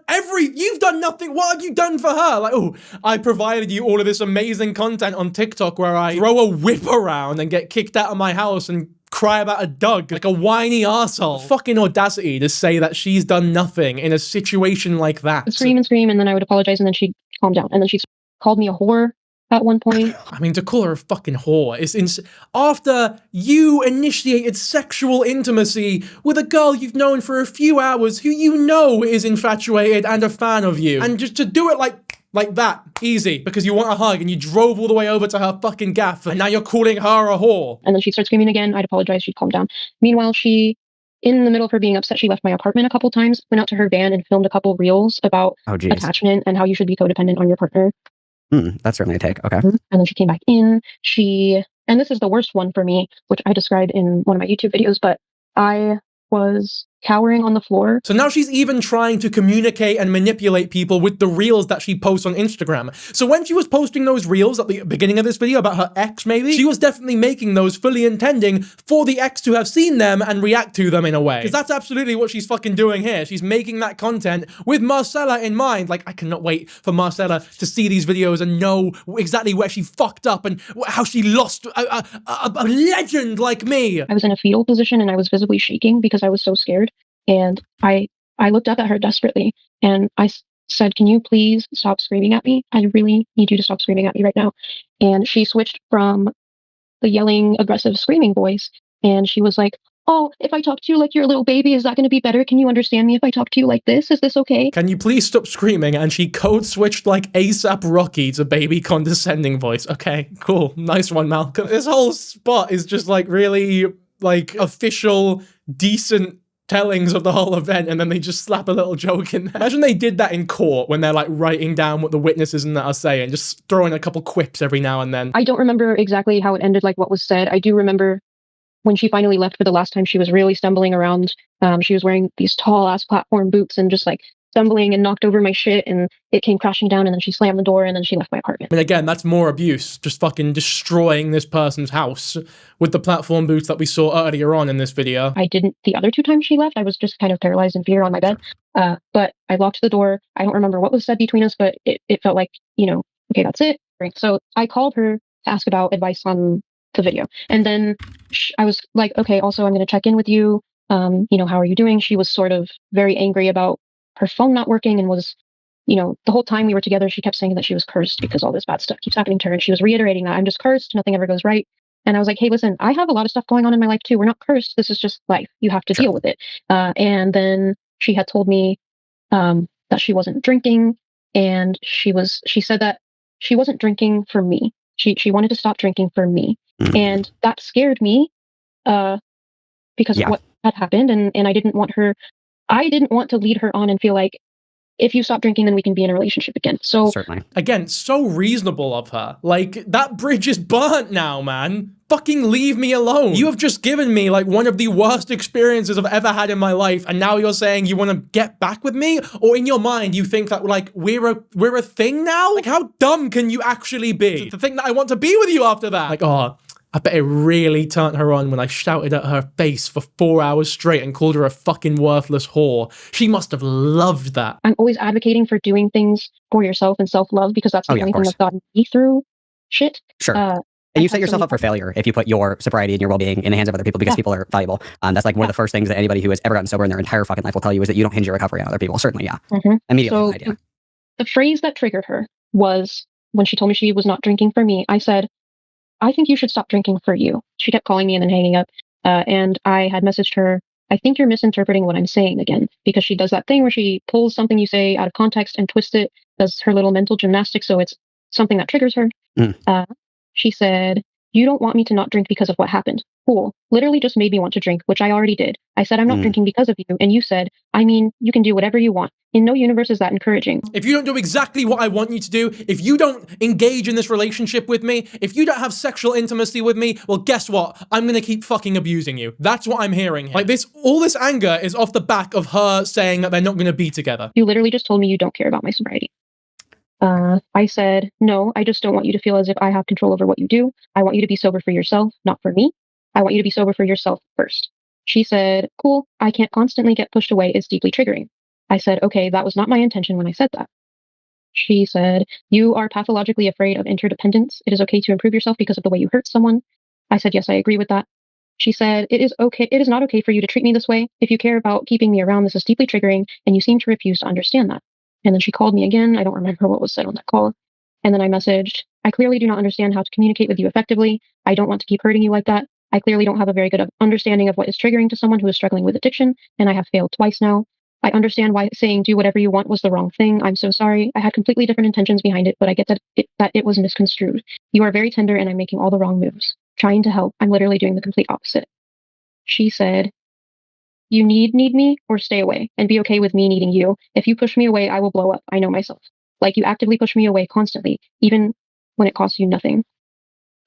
nothing. What have you done for her? Like, oh, I provided you all of this amazing content on TikTok where I throw a whip around and get kicked out of my house and cry about a dog like a whiny arsehole. Fucking audacity to say that she's done nothing in a situation like that. I'd scream and scream, and then I would apologize, and then she'd calm down. And then she called me a whore at one point. I mean, to call her a fucking whore is after you initiated sexual intimacy with a girl you've known for a few hours who you know is infatuated and a fan of you. And just to do it like that, easy, because you want a hug and you drove all the way over to her fucking gaff and now you're calling her a whore. And then she'd start screaming again. I'd apologize. She'd calm down. Meanwhile, in the middle of her being upset, she left my apartment a couple times, went out to her van and filmed a couple reels about attachment and how you should be codependent on your partner. That's certainly a take. Okay. And then she came back in. And this is the worst one for me, which I describe in one of my YouTube videos, but I was cowering on the floor. So now she's even trying to communicate and manipulate people with the reels that she posts on Instagram. So when she was posting those reels at the beginning of this video about her ex, maybe, she was definitely making those fully intending for the ex to have seen them and react to them in a way. Because that's absolutely what she's fucking doing here. She's making that content with Marcella in mind. Like, I cannot wait for Marcella to see these videos and know exactly where she fucked up and how she lost a legend like me. I was in a fetal position and I was visibly shaking because I was so scared. And I looked up at her desperately and I said, can you please stop screaming at me? I really need you to stop screaming at me right now. And she switched from the yelling, aggressive, screaming voice. And she was like, oh, if I talk to you like you're a little baby, is that going to be better? Can you understand me if I talk to you like this? Is this okay? Can you please stop screaming? And she code switched like ASAP Rocky to baby condescending voice. Okay, cool. Nice one, Malcolm. This whole spot is just like really like official, decent tellings of the whole event, and then they just slap a little joke in there. Imagine they did that in court when they're like writing down what the witnesses and that are saying, just throwing a couple quips every now and then. I don't remember exactly how it ended, like what was said. I do remember when she finally left for the last time, she was really stumbling around. She was wearing these tall ass platform boots and just like stumbling and knocked over my shit, and it came crashing down, and then she slammed the door, and then she left my apartment. I mean, again, that's more abuse, just fucking destroying this person's house with the platform boots that we saw earlier on in this video. I didn't, the other two times she left, I was just kind of paralyzed in fear on my bed. But I locked the door. I don't remember what was said between us, but it felt like, okay, that's it. Right. So I called her to ask about advice on the video. And then I was like, okay, also I'm going to check in with you. How are you doing? She was sort of very angry about her phone not working and was, the whole time we were together, she kept saying that she was cursed because all this bad stuff keeps happening to her. And she was reiterating that I'm just cursed. Nothing ever goes right. And I was like, hey, listen, I have a lot of stuff going on in my life too. We're not cursed. This is just life. You have to deal with it. And then she had told me that she wasn't drinking, and she said that she wasn't drinking for me. She wanted to stop drinking for me, and that scared me because of what had happened, and I didn't want to lead her on and feel like, if you stop drinking, then we can be in a relationship again. So Certainly. Again, so reasonable of her. Like, that bridge is burnt now, man. Fucking leave me alone. You have just given me, like, one of the worst experiences I've ever had in my life, and now you're saying you want to get back with me? Or in your mind, you think that, like, we're a thing now? Like, how dumb can you actually be? To think that I want to be with you after that? Like, oh, I bet it really turned her on when I shouted at her face for 4 hours straight and called her a fucking worthless whore. She must have loved that. I'm always advocating for doing things for yourself and self-love because that's the only thing that's gotten me through shit. Sure. And you set yourself up for failure if you put your sobriety and your well-being in the hands of other people because people are valuable. That's like one of the first things that anybody who has ever gotten sober in their entire fucking life will tell you is that you don't hinge your recovery on other people. Certainly, yeah. Immediately, so the phrase that triggered her was when she told me she was not drinking for me. I said, I think you should stop drinking for you. She kept calling me and then hanging up. And I had messaged her, I think you're misinterpreting what I'm saying again, because she does that thing where she pulls something you say out of context and twists it, does her little mental gymnastics. So it's something that triggers her. She said, you don't want me to not drink because of what happened. Cool. Literally just made me want to drink, which I already did. I said, I'm not drinking because of you. And you said, I mean, you can do whatever you want. In no universe is that encouraging. If you don't do exactly what I want you to do, if you don't engage in this relationship with me, if you don't have sexual intimacy with me, well, guess what? I'm gonna keep fucking abusing you. That's what I'm hearing here. Like all this anger is off the back of her saying that they're not gonna be together. You literally just told me you don't care about my sobriety. I said, no, I just don't want you to feel as if I have control over what you do. I want you to be sober for yourself, not for me. I want you to be sober for yourself first. She said, cool, I can't constantly get pushed away. It's deeply triggering. I said, okay, that was not my intention when I said that. She said, you are pathologically afraid of interdependence. It is okay to improve yourself because of the way you hurt someone. I said, yes, I agree with that. She said, it is not okay for you to treat me this way. If you care about keeping me around, this is deeply triggering, and you seem to refuse to understand that. And then she called me again. I don't remember what was said on that call. And then I messaged, I clearly do not understand how to communicate with you effectively. I don't want to keep hurting you like that. I clearly don't have a very good understanding of what is triggering to someone who is struggling with addiction, and I have failed twice now. I understand why saying do whatever you want was the wrong thing. I'm so sorry. I had completely different intentions behind it, but I get that it was misconstrued. You are very tender, and I'm making all the wrong moves. Trying to help. I'm literally doing the complete opposite. She said, you need me or stay away and be okay with me needing you. If you push me away, I will blow up. I know myself. Like, you actively push me away constantly, even when it costs you nothing.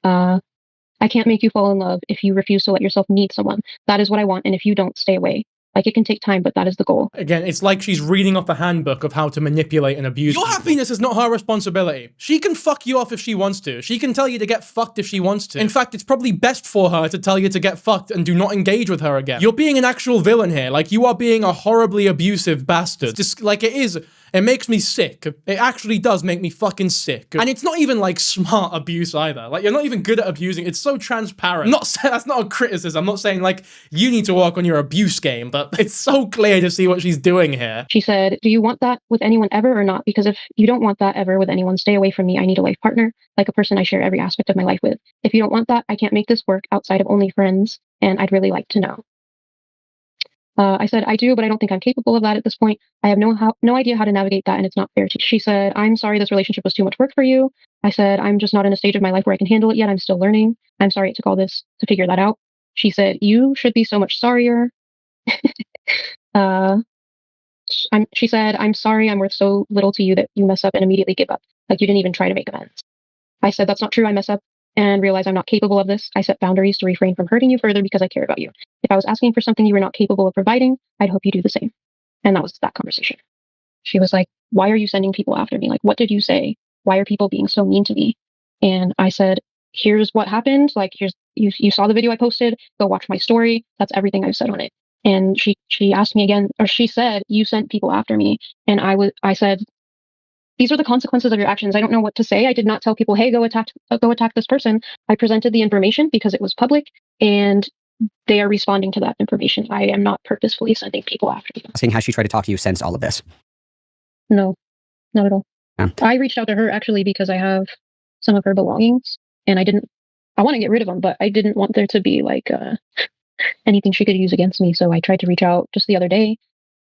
I can't make you fall in love if you refuse to let yourself need someone. That is what I want. And if you don't, stay away. Like, it can take time, but that is the goal. Again, it's like she's reading off a handbook of how to manipulate and abuse Your happiness is not her responsibility. She can fuck you off if she wants to. She can tell you to get fucked if she wants to. In fact, it's probably best for her to tell you to get fucked and do not engage with her again. You're being an actual villain here. Like, you are being a horribly abusive bastard. It's just, like, it makes me sick. It actually does make me fucking sick. And it's not even, like, smart abuse either. Like, you're not even good at abusing. It's so transparent. That's not a criticism. I'm not saying, like, you need to work on your abuse game, but it's so clear to see what she's doing here. She said, do you want that with anyone ever or not? Because if you don't want that ever with anyone, stay away from me. I need a life partner, like a person I share every aspect of my life with. If you don't want that, I can't make this work outside of only friends, and I'd really like to know. I said, I do, but I don't think I'm capable of that at this point. I have no idea how to navigate that, and it's not fair to you. She said, I'm sorry this relationship was too much work for you. I said, I'm just not in a stage of my life where I can handle it yet. I'm still learning. I'm sorry it took all this to figure that out. She said, you should be so much sorrier. She said, I'm sorry I'm worth so little to you that you mess up and immediately give up. Like, you didn't even try to make amends. I said, that's not true. I mess up and realize I'm not capable of this. I set boundaries to refrain from hurting you further because I care about you. If I was asking for something you were not capable of providing, I'd hope you do the same. And that was that conversation. She was like, why are you sending people after me? Like, what did you say? Why are people being so mean to me? And I said, here's what happened. Like, you saw the video I posted. Go watch my story. That's everything I've said on it. And she asked me again, or she said, you sent people after me. And I said, these are the consequences of your actions. I don't know what to say. I did not tell people, hey, go attack this person. I presented the information because it was public, and they are responding to that information. I am not purposefully sending people after them. Asking how she tried to talk to you since all of this. No, not at all. Yeah. I reached out to her actually because I have some of her belongings, and I want to get rid of them, but I didn't want there to be like anything she could use against me. So I tried to reach out just the other day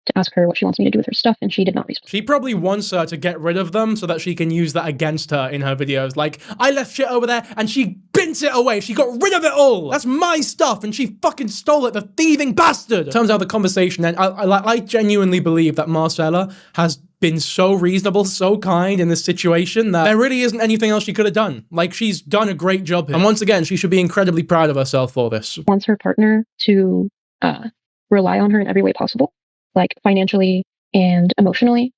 to ask her what she wants me to do with her stuff, and she did not respond. She probably wants her to get rid of them so that she can use that against her in her videos. Like, I left shit over there and she bent it away. She got rid of it all. That's my stuff and she fucking stole it, the thieving bastard. Turns out the conversation, and I genuinely believe that Marcella has been so reasonable, so kind in this situation that there really isn't anything else she could have done. Like, she's done a great job here. And once again, she should be incredibly proud of herself for this. Wants her partner to rely on her in every way possible, like financially and emotionally.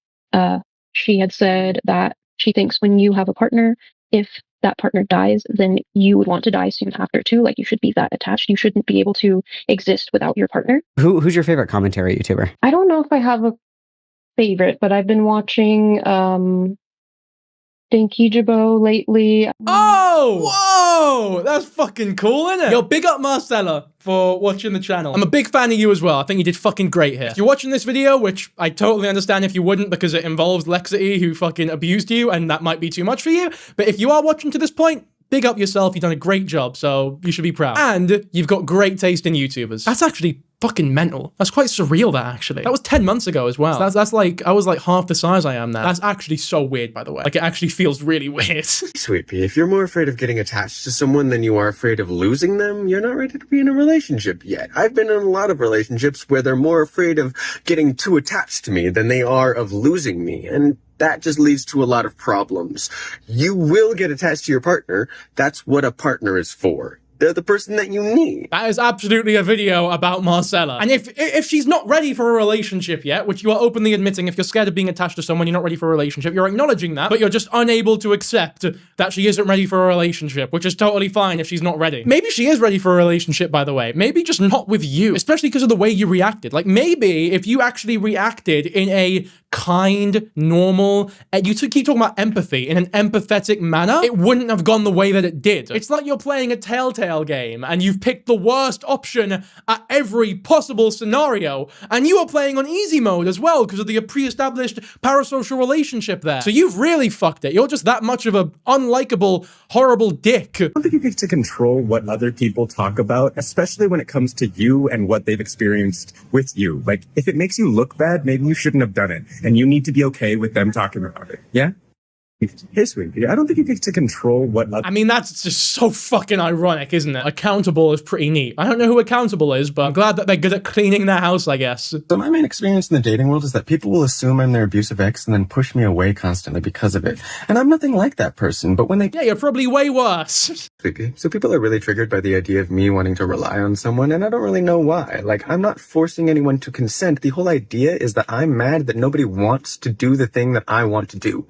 She had said that she thinks when you have a partner, if that partner dies, then you would want to die soon after too. Like, you should be that attached. You shouldn't be able to exist without your partner. Who's your favorite commentary YouTuber? I don't know if I have a favorite, but I've been watching Dinky Jabo lately. Oh! Whoa! That's fucking cool, isn't it? Yo, big up Marcella for watching the channel. I'm a big fan of you as well. I think you did fucking great here. If you're watching this video, which I totally understand if you wouldn't because it involves Lexity who fucking abused you and that might be too much for you, but if you are watching to this point, big up yourself. You've done a great job, so you should be proud. And you've got great taste in YouTubers. That's actually fucking mental. That's quite surreal, that actually. That was 10 months ago as well. So that's like, I was like half the size I am now. That's actually so weird, by the way. Like, it actually feels really weird. Sweet pea, if you're more afraid of getting attached to someone than you are afraid of losing them, you're not ready to be in a relationship yet. I've been in a lot of relationships where they're more afraid of getting too attached to me than they are of losing me. And that just leads to a lot of problems. You will get attached to your partner. That's what a partner is for. They're the person that you need. That is absolutely a video about Marcella. And if she's not ready for a relationship yet, which you are openly admitting, if you're scared of being attached to someone, you're not ready for a relationship, you're acknowledging that, but you're just unable to accept that she isn't ready for a relationship, which is totally fine if she's not ready. Maybe she is ready for a relationship, by the way. Maybe just not with you, especially because of the way you reacted. Like, maybe if you actually reacted in a kind, normal, and you keep talking about empathy in an empathetic manner, it wouldn't have gone the way that it did. It's like you're playing a Telltale game and you've picked the worst option at every possible scenario, and you are playing on easy mode as well because of the pre-established parasocial relationship there. So you've really fucked it. You're just that much of a unlikable, horrible dick. I don't think you get to control what other people talk about, especially when it comes to you and what they've experienced with you. Like, if it makes you look bad, maybe you shouldn't have done it. And you need to be okay with them talking about it. Yeah? Hey, sweetie, I don't think you get to control what other— I mean, that's just so fucking ironic, isn't it? Accountable is pretty neat. I don't know who accountable is, but I'm glad that they're good at cleaning their house, I guess. So my main experience in the dating world is that people will assume I'm their abusive ex and then push me away constantly because of it. And I'm nothing like that person, but when they— Yeah, you're probably way worse. So people are really triggered by the idea of me wanting to rely on someone, and I don't really know why. Like, I'm not forcing anyone to consent. The whole idea is that I'm mad that nobody wants to do the thing that I want to do.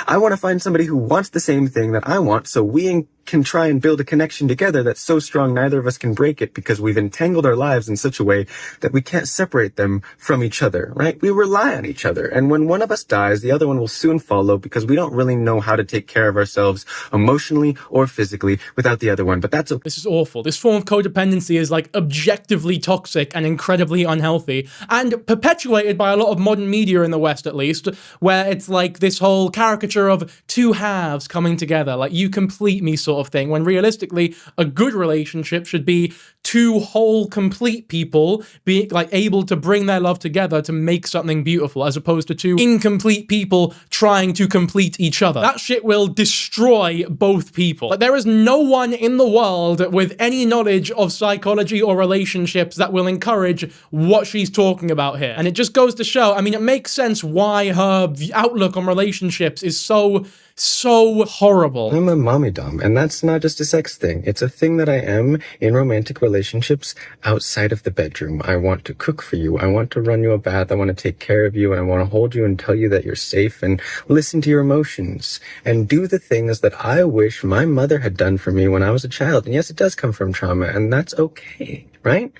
I want to find somebody who wants the same thing that I want, so we can try and build a connection together that's so strong neither of us can break it because we've entangled our lives in such a way that we can't separate them from each other, right? We rely on each other, and when one of us dies, the other one will soon follow because we don't really know how to take care of ourselves emotionally or physically without the other one, but that's okay. This is awful. This form of codependency is like objectively toxic and incredibly unhealthy and perpetuated by a lot of modern media in the West, at least, where it's like this whole caricature of two halves coming together, like you complete me sort of thing, when realistically a good relationship should be two whole complete people being like able to bring their love together to make something beautiful, as opposed to two incomplete people trying to complete each other. That shit will destroy both people. Like, there is no one in the world with any knowledge of psychology or relationships that will encourage what she's talking about here. And it just goes to show, I mean, it makes sense why her outlook on relationships is so horrible. I'm a mommy dom, and that's not just a sex thing. It's a thing that I am in romantic relationships outside of the bedroom. I want to cook for you. I want to run you a bath. I want to take care of you, and I want to hold you and tell you that you're safe and listen to your emotions and do the things that I wish my mother had done for me when I was a child. And yes, it does come from trauma, and that's okay, right?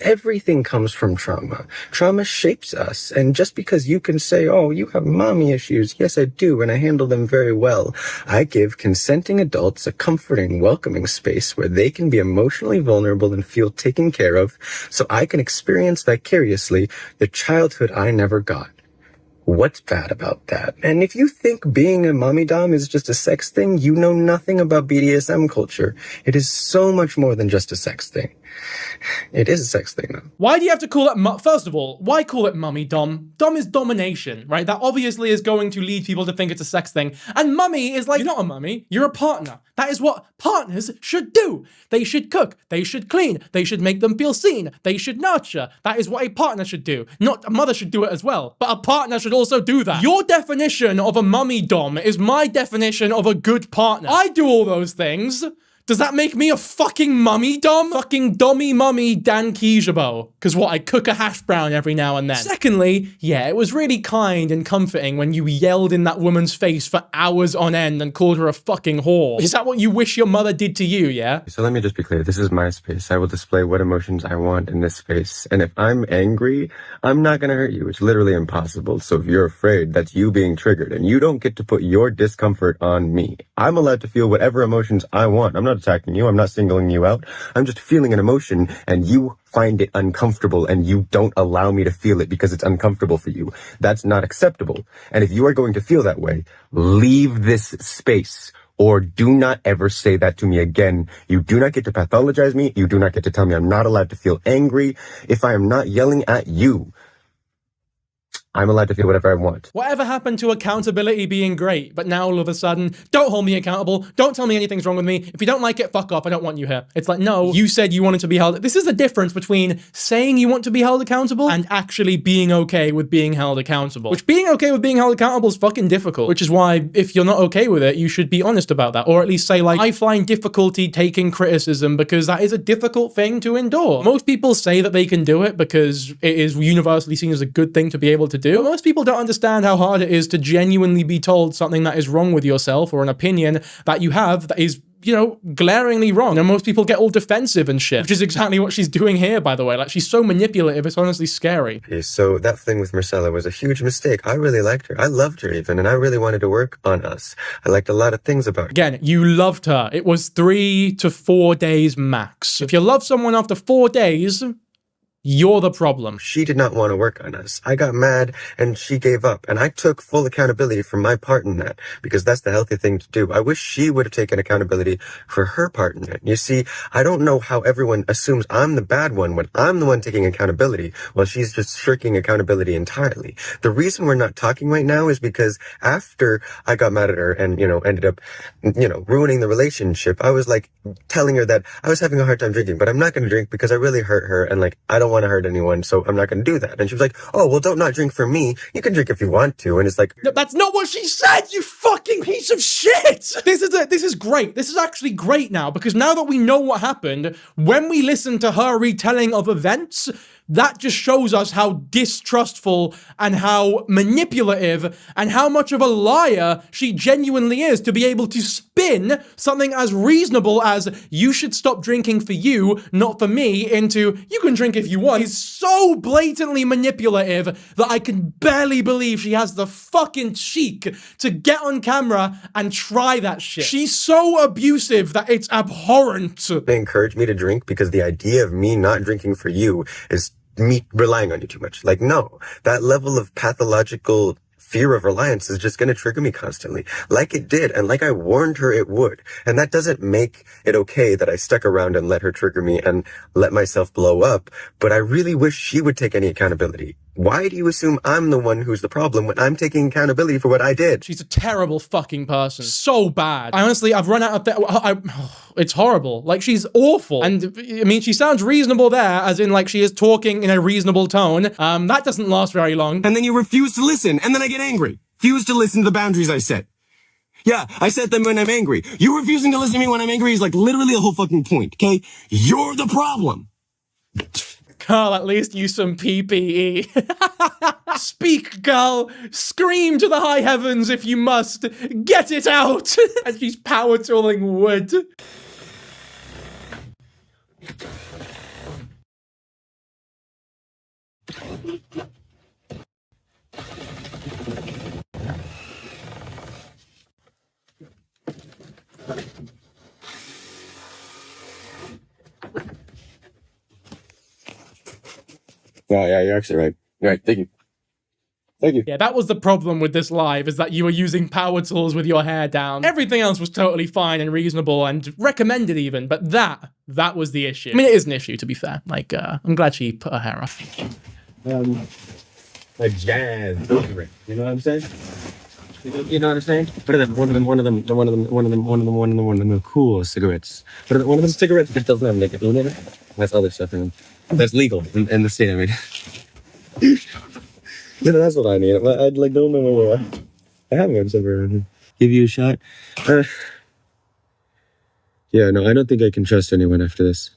Everything comes from trauma. Trauma shapes us. And just because you can say, oh, you have mommy issues. Yes, I do. And I handle them very well. I give consenting adults a comforting, welcoming space where they can be emotionally vulnerable and feel taken care of, so I can experience vicariously the childhood I never got. What's bad about that? And if you think being a mommy dom is just a sex thing, you know nothing about BDSM culture. It is so much more than just a sex thing. It is a sex thing, though. Why do you have to call it, first of all, why call it mummy dom? Dom is domination, right? That obviously is going to lead people to think it's a sex thing. And mummy is like, you're not a mummy, you're a partner. That is what partners should do. They should cook, they should clean, they should make them feel seen, they should nurture. That is what a partner should do. Not a mother should do it as well, but a partner should also do that. Your definition of a mummy dom is my definition of a good partner. I do all those things. Does that make me a fucking mummy dom? Fucking dommy mummy Dan Kijabo. Cause what, I cook a hash brown every now and then. Secondly, yeah, it was really kind and comforting when you yelled in that woman's face for hours on end and called her a fucking whore. Is that what you wish your mother did to you, yeah? So let me just be clear. This is my space. I will display what emotions I want in this space. And if I'm angry, I'm not going to hurt you. It's literally impossible. So if you're afraid, that's you being triggered. And you don't get to put your discomfort on me. I'm allowed to feel whatever emotions I want. I'm not attacking you. I'm not singling you out. I'm just feeling an emotion and you find it uncomfortable and you don't allow me to feel it because it's uncomfortable for you. That's not acceptable. And if you are going to feel that way, leave this space. Or do not ever say that to me again. You do not get to pathologize me. You do not get to tell me I'm not allowed to feel angry. If I am not yelling at you, I'm allowed to feel whatever I want. Whatever happened to accountability being great, but now all of a sudden, don't hold me accountable, don't tell me anything's wrong with me, if you don't like it, fuck off, I don't want you here. It's like, no, you said you wanted to be held. This is the difference between saying you want to be held accountable and actually being okay with being held accountable. Which being okay with being held accountable is fucking difficult, which is why if you're not okay with it, you should be honest about that. Or at least say like, I find difficulty taking criticism because that is a difficult thing to endure. Most people say that they can do it because it is universally seen as a good thing to be able to do. But most people don't understand how hard it is to genuinely be told something that is wrong with yourself or an opinion that you have that is, you know, glaringly wrong. And most people get all defensive and shit, which is exactly what she's doing here, by the way. Like, she's so manipulative, it's honestly scary. So that thing with Marcella was a huge mistake. I really liked her. I loved her even, and I really wanted to work on us. I liked a lot of things about her. Again, you loved her. It was 3 to 4 days max. If you love someone after 4 days, you're the problem. She did not want to work on us. I got mad and she gave up. And I took full accountability for my part in that because that's the healthy thing to do. I wish she would have taken accountability for her part in it. You see, I don't know how everyone assumes I'm the bad one when I'm the one taking accountability while she's just shirking accountability entirely. The reason we're not talking right now is because after I got mad at her and, ended up, ruining the relationship, I was like telling her that I was having a hard time drinking, but I'm not going to drink because I really hurt her and like, I don't want to hurt anyone, so I'm not going to do that. And she was like, oh, well, don't not drink for me. You can drink if you want to. And it's like, no, that's not what she said, you fucking piece of shit. This is great. This is actually great now, because now that we know what happened, when we listen to her retelling of events, that just shows us how distrustful and how manipulative and how much of a liar she genuinely is to be able to spin something as reasonable as you should stop drinking for you, not for me, into you can drink if you want. Is so blatantly manipulative that I can barely believe she has the fucking cheek to get on camera and try that shit. She's so abusive that it's abhorrent. They encouraged me to drink because the idea of me not drinking for you is me relying on you too much. Like, no, that level of pathological fear of reliance is just going to trigger me constantly, like it did, and like I warned her it would. And that doesn't make it okay that I stuck around and let her trigger me and let myself blow up, but I really wish she would take any accountability. Why do you assume I'm the one who's the problem when I'm taking accountability for what I did? She's a terrible fucking person. So bad. I've run out of it's horrible. Like, she's awful. And, I mean, she sounds reasonable there, as in, like, she is talking in a reasonable tone. That doesn't last very long. And then you refuse to listen, and then I get angry. Refuse to listen to the boundaries I set. Yeah, I set them when I'm angry. You refusing to listen to me when I'm angry is, like, literally the whole fucking point, okay? You're the problem. Girl, at least use some PPE. Speak, girl. Scream to the high heavens if you must. Get it out. And she's power tooling wood. Oh, yeah, you're actually right. You're right. Thank you. Thank you. Yeah, that was the problem with this live, is that you were using power tools with your hair down. Everything else was totally fine and reasonable and recommended even, but that was the issue. I mean, it is an issue, to be fair. Like, I'm glad she put her hair off. Like jazz, you know what I'm saying? You know what I'm saying? But one of them cool cigarettes. But one of them cigarettes that doesn't have nicotine in it. That's other stuff in them. That's legal in the state. I mean, no, that's what I need. I'd like don't know where I have one somewhere. Give you a shot. Yeah, no, I don't think I can trust anyone after this.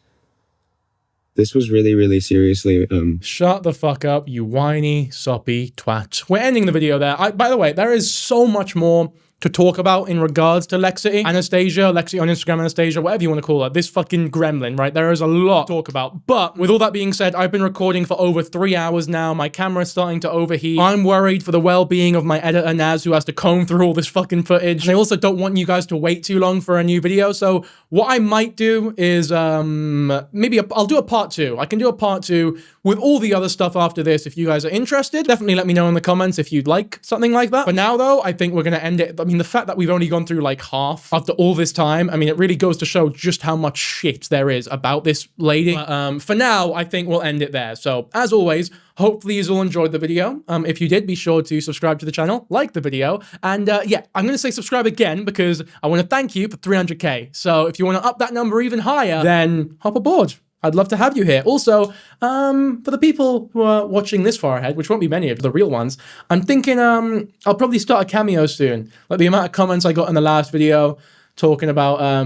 This was really, really seriously, Shut the fuck up, you whiny, soppy twat. We're ending the video there. By the way, there is so much more to talk about in regards to Lexity, Lexity on Instagram, Anastasia, whatever you want to call her, this fucking gremlin, right? There is a lot to talk about. But with all that being said, I've been recording for over 3 hours now. My camera's starting to overheat. I'm worried for the well-being of my editor, Naz, who has to comb through all this fucking footage. And I also don't want you guys to wait too long for a new video. So what I might do is, maybe I'll do a part 2. I can do a part 2 with all the other stuff after this. If you guys are interested, definitely let me know in the comments if you'd like something like that. For now, though, I think we're going to end it. I mean, the fact that we've only gone through like half after all this time, I mean, it really goes to show just how much shit there is about this lady. But, for now, I think we'll end it there. So, as always, hopefully you all enjoyed the video. If you did, be sure to subscribe to the channel, like the video, and yeah, I'm going to say subscribe again because I want to thank you for 300k. So if you want to up that number even higher, then hop aboard. I'd love to have you here. Also, for the people who are watching this far ahead, which won't be many of the real ones, I'm thinking I'll probably start a cameo soon. Like the amount of comments I got in the last video talking about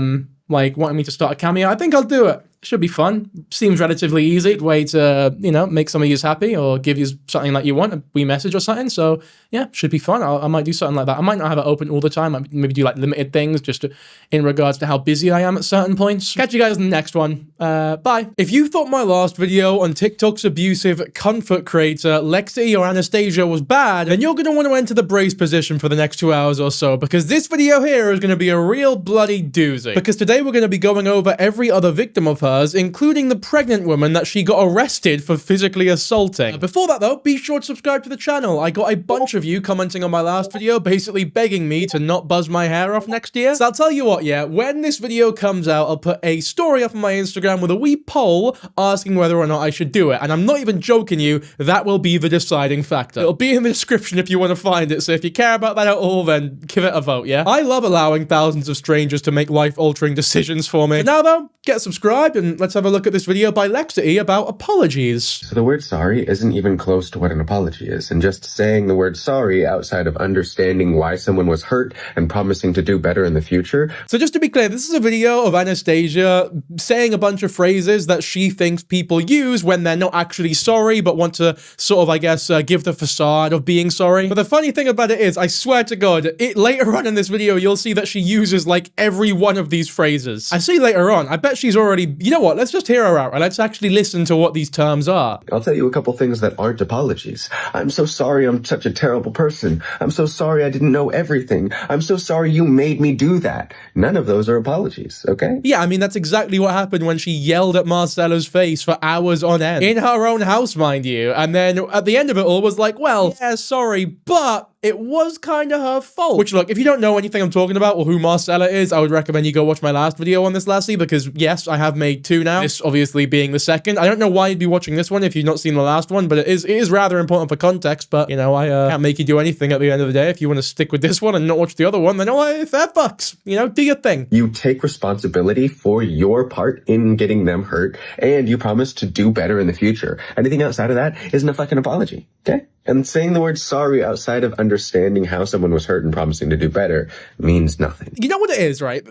like wanting me to start a cameo, I think I'll do it. Should be fun. Seems relatively easy. Way to, you know, make some of you happy or give you something that you want, a wee message or something. So yeah, should be fun. I might do something like that. I might not have it open all the time. I maybe do like limited things just in regards to how busy I am at certain points. Catch you guys in the next one. Bye. If you thought my last video on TikTok's abusive comfort creator, Lexity or Anastasia was bad, then you're going to want to enter the brace position for the next 2 hours or so, because this video here is going to be a real bloody doozy. Because today we're going to be going over every other victim of hers, including the pregnant woman that she got arrested for physically assaulting. Before that though, be sure to subscribe to the channel. I got a bunch of you commenting on my last video, basically begging me to not buzz my hair off next year. So I'll tell you what, yeah, when this video comes out, I'll put a story up on my Instagram with a wee poll asking whether or not I should do it. And I'm not even joking you, that will be the deciding factor. It'll be in the description if you want to find it, so if you care about that at all, then give it a vote, yeah? I love allowing thousands of strangers to make life-altering decisions for me. For now though, get subscribed and let's have a look at this video by Lexity about apologies. So the word sorry isn't even close to what an apology is, and just saying the word sorry outside of understanding why someone was hurt and promising to do better in the future. So just to be clear, this is a video of Anastasia saying a bunch of phrases that she thinks people use when they're not actually sorry, but want to sort of, I guess, give the facade of being sorry. But the funny thing about it is, I swear to God, later on in this video, you'll see that she uses like every one of these phrases. I see later on, I bet she's already, you know what, let's just hear her out and let's actually listen to what these terms are. I'll tell you a couple things that aren't apologies. I'm so sorry I'm such a terrible person. I'm so sorry I didn't know everything. I'm so sorry you made me do that. None of those are apologies, okay? Yeah, I mean, that's exactly what happened when she yelled at Marcella's face for hours on end. In her own house, mind you. And then at the end of it all was like, well, yeah, sorry, but it was kind of her fault. Which, look, if you don't know anything I'm talking about or who Marcella is, I would recommend you go watch my last video on this, lassie, because yes, I have made 2 now. This obviously being the second. I don't know why you'd be watching this one if you've not seen the last one, but it is rather important for context. But, you know, I can't make you do anything at the end of the day. If you want to stick with this one and not watch the other one, then fair fucks. You know, do your thing. You take responsibility for your part in getting them hurt, and you promise to do better in the future. Anything outside of that isn't a fucking apology, okay? And saying the word sorry outside of understanding how someone was hurt and promising to do better means nothing. You know what it is, right?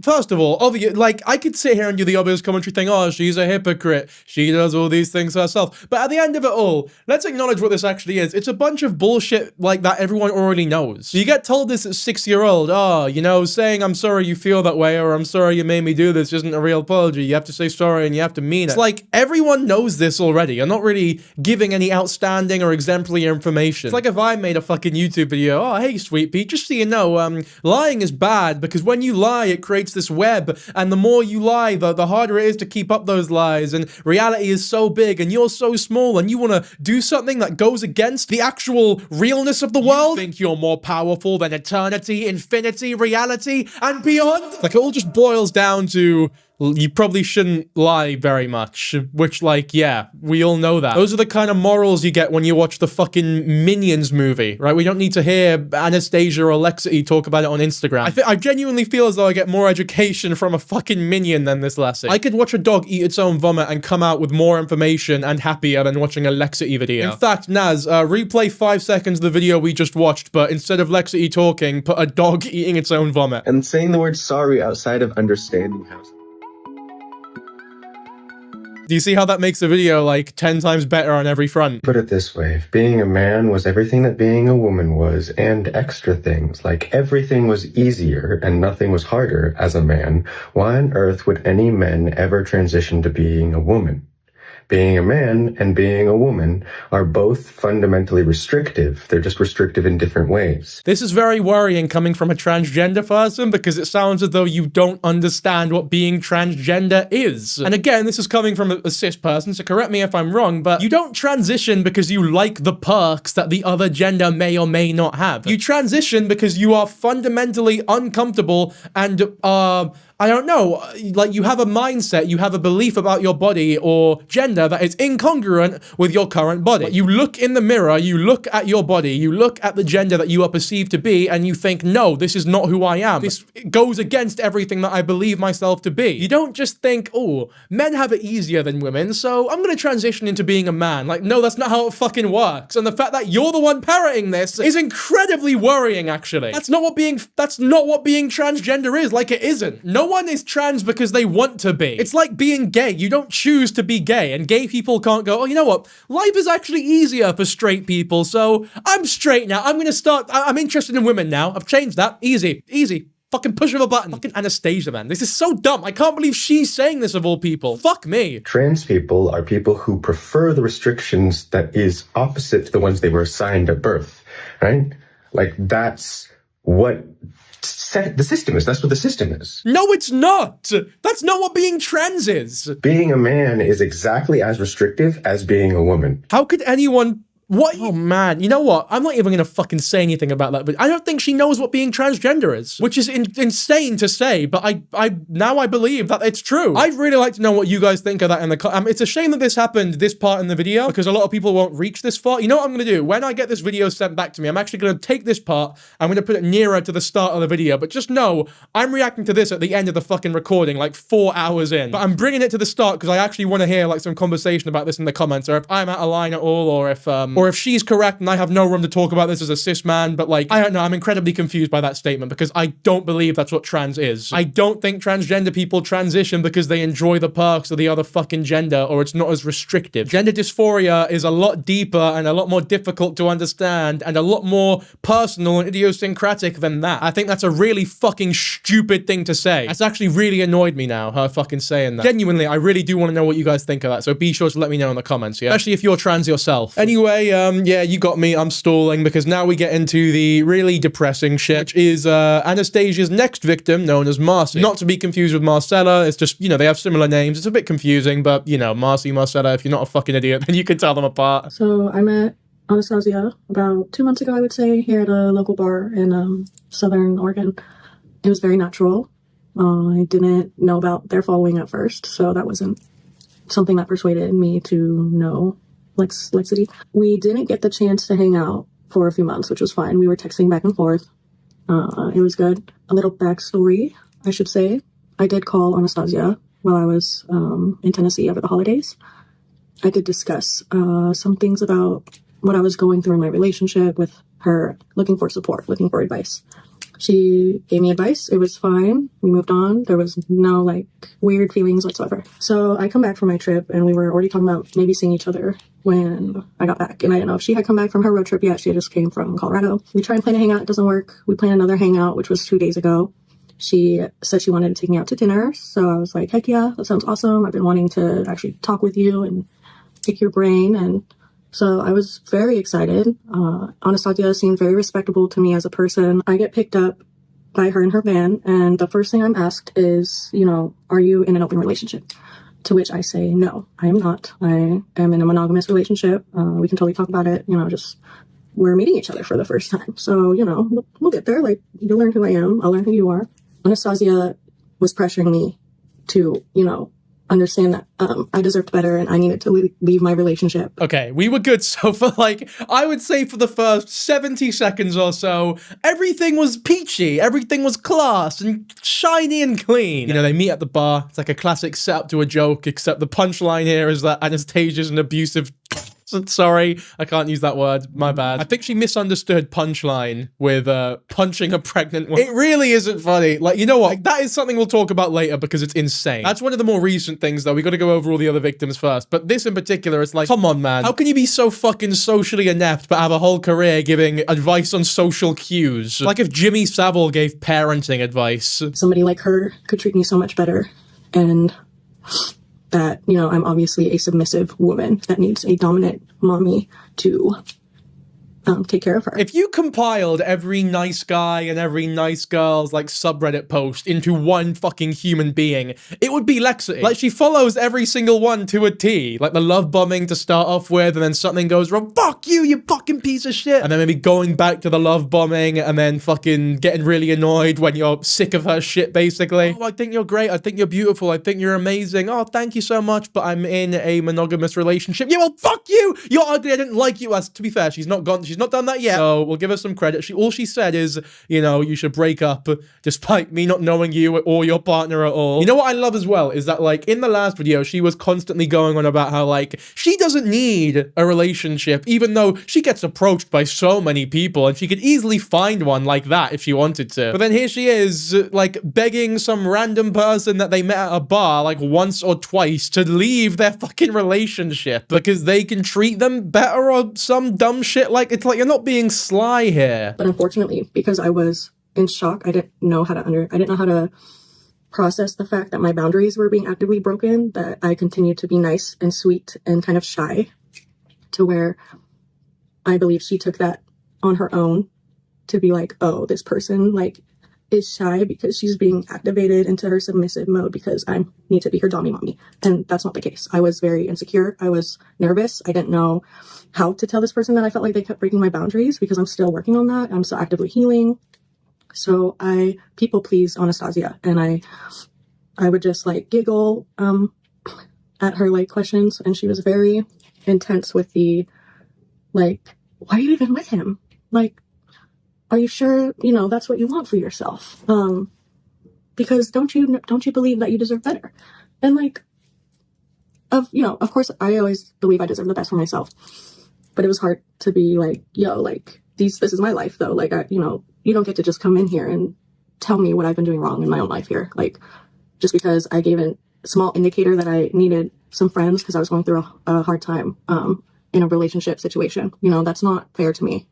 First of all, like, I could sit here and do the obvious commentary thing, oh, she's a hypocrite, she does all these things herself. But at the end of it all, let's acknowledge what this actually is. It's a bunch of bullshit like that everyone already knows. You get told this at 6-year-old, oh, you know, saying I'm sorry you feel that way, or I'm sorry you made me do this isn't a real apology. You have to say sorry and you have to mean it. It's like, everyone knows this already. You're not really giving any outstanding or exemplary information. It's like if I made a fucking YouTube video, oh, hey, Sweet Pea, just so you know, lying is bad because when you lie, it creates this web, and the more you lie, the harder it is to keep up those lies, and reality is so big, and you're so small, and you want to do something that goes against the actual realness of the world? You think you're more powerful than eternity, infinity, reality, and beyond? Like, it all just boils down to you probably shouldn't lie very much, which, like, yeah, we all know that. Those are the kind of morals you get when you watch the fucking Minions movie, right? We don't need to hear Anastasia or Lexity talk about it on Instagram. I genuinely feel as though I get more education from a fucking Minion than this lesson. I could watch a dog eat its own vomit and come out with more information and happier than watching a Lexity video. In fact, Naz, replay 5 seconds of the video we just watched, but instead of Lexity talking, put a dog eating its own vomit. And saying the word sorry outside of understanding how... Do you see how that makes the video like 10 times better on every front? Put it this way, if being a man was everything that being a woman was, and extra things, like everything was easier and nothing was harder as a man, why on earth would any men ever transition to being a woman? Being a man and being a woman are both fundamentally restrictive. They're just restrictive in different ways. This is very worrying coming from a transgender person because it sounds as though you don't understand what being transgender is. And again, this is coming from a cis person, so correct me if I'm wrong, but you don't transition because you like the perks that the other gender may or may not have. You transition because you are fundamentally uncomfortable and, I don't know, like you have a mindset, you have a belief about your body or gender that is incongruent with your current body. Like you look in the mirror, you look at your body, you look at the gender that you are perceived to be, and you think, no, this is not who I am. This goes against everything that I believe myself to be. You don't just think, oh, men have it easier than women, so I'm gonna transition into being a man. Like, no, that's not how it fucking works. And the fact that you're the one parroting this is incredibly worrying, actually. That's not what being transgender is. Like, it isn't. No one is trans because they want to be. It's like being gay. You don't choose to be gay, and gay people can't go, oh, you know what? Life is actually easier for straight people, so I'm straight now. I'm interested in women now. I've changed that. Easy. Easy. Fucking push of a button. Fucking Anastasia, man. This is so dumb. I can't believe she's saying this of all people. Fuck me. Trans people are people who prefer the restrictions that is opposite to the ones they were assigned at birth, right? Like, that's what the system is. That's what the system is. No, it's not. That's not what being trans is. Being a man is exactly as restrictive as being a woman. How could anyone... What? Oh, man. You know what? I'm not even going to fucking say anything about that, but I don't think she knows what being transgender is, which is insane to say, but now I believe that it's true. I'd really like to know what you guys think of that in the comments. It's a shame that this happened, this part in the video, because a lot of people won't reach this far. You know what I'm going to do? When I get this video sent back to me, I'm actually going to take this part, I'm going to put it nearer to the start of the video, but just know, I'm reacting to this at the end of the fucking recording, like 4 hours in, but I'm bringing it to the start because I actually want to hear like some conversation about this in the comments, or if I'm out of line at all, or if she's correct and I have no room to talk about this as a cis man, but like, I don't know, I'm incredibly confused by that statement because I don't believe that's what trans is. I don't think transgender people transition because they enjoy the perks of the other fucking gender, or it's not as restrictive. Gender dysphoria is a lot deeper and a lot more difficult to understand and a lot more personal and idiosyncratic than that. I think that's a really fucking stupid thing to say. That's actually really annoyed me now, her fucking saying that. Genuinely, I really do want to know what you guys think of that, so be sure to let me know in the comments, yeah? Especially if you're trans yourself. Anyway, yeah, you got me. I'm stalling because now we get into the really depressing shit, which is Anastasia's next victim, known as Marcy. Not to be confused with Marcella. It's just, you know, they have similar names. It's a bit confusing, but, you know, Marcy, Marcella, if you're not a fucking idiot, then you can tell them apart. So I met Anastasia about 2 months ago, I would say, here at a local bar in Southern Oregon. It was very natural. I didn't know about their following at first, so that wasn't something that persuaded me to know Lexity. We didn't get the chance to hang out for a few months, which was fine. We were texting back and forth. It was good. A little backstory, I should say. I did call Anastasia while I was in Tennessee over the holidays. I did discuss some things about what I was going through in my relationship with her, looking for support, looking for advice. She gave me advice. It was fine. We moved on. There was no like weird feelings whatsoever. So I come back from my trip and we were already talking about maybe seeing each other when I got back. And I didn't know if she had come back from her road trip yet. She just came from Colorado. We try and plan a hangout. It doesn't work. We plan another hangout, which was 2 days ago. She said she wanted to take me out to dinner. So I was like, heck yeah, that sounds awesome. I've been wanting to actually talk with you and pick your brain. And so I was very excited. Anastasia seemed very respectable to me as a person. I get picked up by her in her van, and the first thing I'm asked is, you know, are you in an open relationship? To which I say, no, I am not. I am in a monogamous relationship. We can totally talk about it. You know, just we're meeting each other for the first time. So, you know, we'll get there. Like, you'll learn who I am. I'll learn who you are. Anastasia was pressuring me to, you know, understand that I deserved better and I needed to leave my relationship. Okay, we were good. So for like, I would say for the first 70 seconds or so, everything was peachy, everything was class and shiny and clean. You know, they meet at the bar. It's like a classic setup to a joke, except the punchline here is that Anastasia's an abusive... Sorry, I can't use that word. My bad. I think she misunderstood punchline with punching a pregnant woman. It really isn't funny. Like, you know what? Like, that is something we'll talk about later because it's insane. That's one of the more recent things, though. We got to go over all the other victims first. But this in particular, it's like, come on, man. How can you be so fucking socially inept but have a whole career giving advice on social cues? Like if Jimmy Savile gave parenting advice. Somebody like her could treat me so much better. And that, you know, I'm obviously a submissive woman that needs a dominant mommy to take care of her. If you compiled every nice guy and every nice girl's like subreddit post into one fucking human being, it would be Lexity. Like she follows every single one to a T. Like the love bombing to start off with, and then something goes wrong. Fuck you, you fucking piece of shit. And then maybe going back to the love bombing and then fucking getting really annoyed when you're sick of her shit, basically. Oh, I think you're great. I think you're beautiful. I think you're amazing. Oh, thank you so much, but I'm in a monogamous relationship. Yeah, well, fuck you. You're ugly. I didn't like you. As to be fair, she's not done that yet. So we'll give her some credit. All she said is, you know, you should break up despite me not knowing you or your partner at all. You know what I love as well is that like in the last video, she was constantly going on about how like she doesn't need a relationship, even though she gets approached by so many people and she could easily find one like that if she wanted to. But then here she is like begging some random person that they met at a bar like once or twice to leave their fucking relationship because they can treat them better or some dumb shit. Like it's like you're not being sly here. But unfortunately, because I was in shock, I didn't know how to process the fact that my boundaries were being actively broken, that I continued to be nice and sweet and kind of shy, to where I believe she took that on her own to be like, oh, this person like is shy because she's being activated into her submissive mode because I need to be her dommy mommy. And that's not the case. I was very insecure. I was nervous. I didn't know how to tell this person that I felt like they kept breaking my boundaries because I'm still working on that. I'm still actively healing. So I people pleased Anastasia, and I would just like giggle at her like questions, and she was very intense with the like, why are you even with him? Like, are you sure, you know, that's what you want for yourself? Because don't you believe that you deserve better? And like, of course, I always believe I deserve the best for myself. But it was hard to be like, yo, like, this is my life, though. Like, you don't get to just come in here and tell me what I've been doing wrong in my own life here. Like, just because I gave a small indicator that I needed some friends because I was going through a hard time in a relationship situation. You know, that's not fair to me.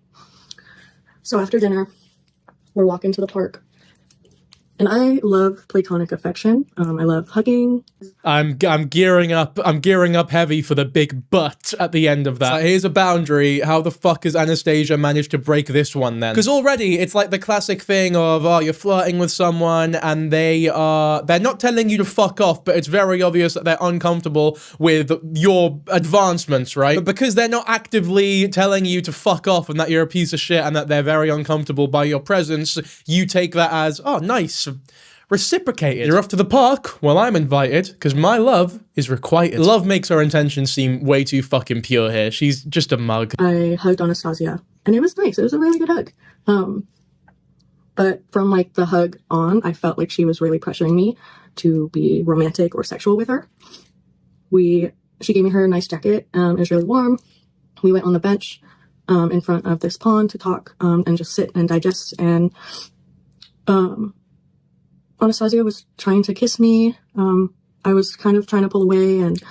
So after dinner, we're walking to the park. And I love platonic affection. I love hugging. I'm gearing up heavy for the big but at the end of that. So here's a boundary. How the fuck has Anastasia managed to break this one then? Because already it's like the classic thing of, oh, you're flirting with someone and they're not telling you to fuck off, but it's very obvious that they're uncomfortable with your advancements, right? But because they're not actively telling you to fuck off and that you're a piece of shit and that they're very uncomfortable by your presence, you take that as, oh, nice. Reciprocated. You're off to the park? Well, I'm invited, because my love is requited. Love makes her intentions seem way too fucking pure here. She's just a mug. I hugged Anastasia, and it was nice. It was a really good hug. But from like the hug on, I felt like she was really pressuring me to be romantic or sexual with her. She gave me her nice jacket. It was really warm. We went on the bench. in front of this pond to talk and just sit and digest. And Anastasia was trying to kiss me. I was kind of trying to pull away and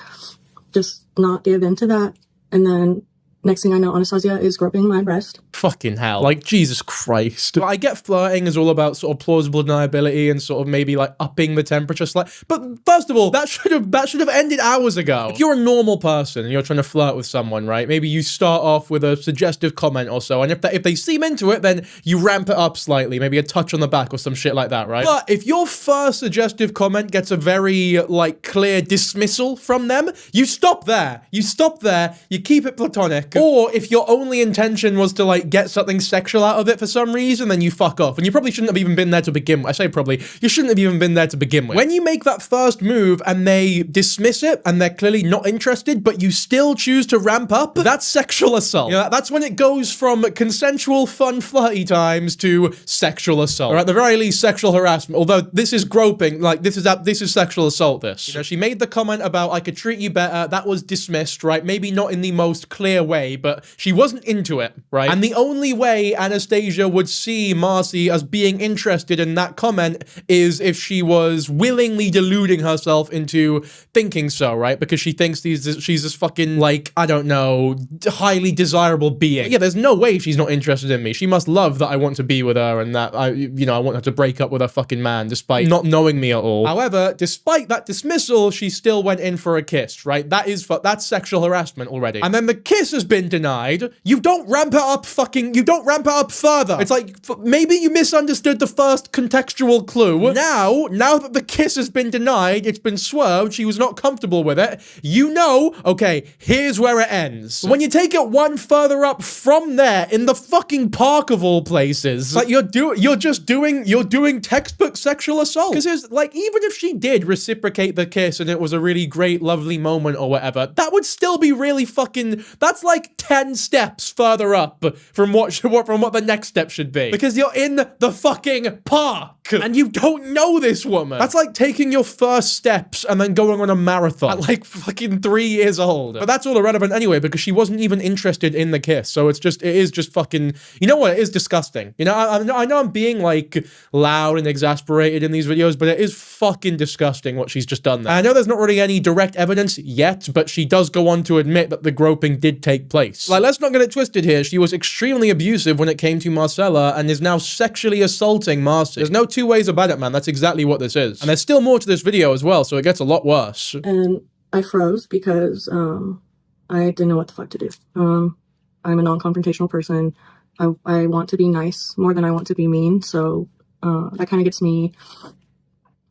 just not give in to that. And then next thing I know, Anastasia is groping my breast. Fucking hell. Like, Jesus Christ. I get flirting is all about sort of plausible deniability and sort of maybe like upping the temperature slightly. But first of all, that should have ended hours ago. If you're a normal person and you're trying to flirt with someone, right? Maybe you start off with a suggestive comment or so. And if they seem into it, then you ramp it up slightly. Maybe a touch on the back or some shit like that, right? But if your first suggestive comment gets a very like clear dismissal from them, you stop there. You stop there. You keep it platonic. Or if your only intention was to like get something sexual out of it for some reason, then you fuck off. And you probably shouldn't have even been there to begin with. I say probably. You shouldn't have even been there to begin with. When you make that first move and they dismiss it and they're clearly not interested, but you still choose to ramp up, that's sexual assault. You know, that's when it goes from consensual, fun, flirty times to sexual assault. Or at the very least, sexual harassment. Although this is groping, like this is sexual assault, this. You know, she made the comment about I could treat you better. That was dismissed, right? Maybe not in the most clear way, but she wasn't into it, right? And the only way Anastasia would see Marcy as being interested in that comment is if she was willingly deluding herself into thinking so, right? Because she thinks she's this fucking, like, I don't know, highly desirable being. But yeah, there's no way she's not interested in me. She must love that I want to be with her and that I want her to break up with her fucking man despite not knowing me at all. However, despite that dismissal, she still went in for a kiss, right? That's sexual harassment already. And then the kiss has been denied. You don't ramp it up further. It's like, maybe you misunderstood the first contextual clue. Now that the kiss has been denied, it's been swerved, she was not comfortable with it, you know, okay, here's where it ends. When you take it one further up from there, in the fucking park of all places, like you're doing textbook sexual assault. Because it's like, even if she did reciprocate the kiss and it was a really great, lovely moment or whatever, that would still be really fucking, that's like 10 steps further up from what the next step should be. Because you're in the fucking park and you don't know this woman. That's like taking your first steps and then going on a marathon at like fucking 3 years old. But that's all irrelevant anyway, because she wasn't even interested in the kiss. So it is just fucking, you know what? It is disgusting. You know, I know I'm being like loud and exasperated in these videos, but it is fucking disgusting what she's just done there. And I know there's not really any direct evidence yet, but she does go on to admit that the groping did take place. Like, let's not get it twisted here. She was extremely abusive when it came to Marcella and is now sexually assaulting Marcy. There's no two ways about it, man. That's exactly what this is. And there's still more to this video as well, so it gets a lot worse. And I froze because I didn't know what the fuck to do. I'm a non-confrontational person. I want to be nice more than I want to be mean, so that kind of gets me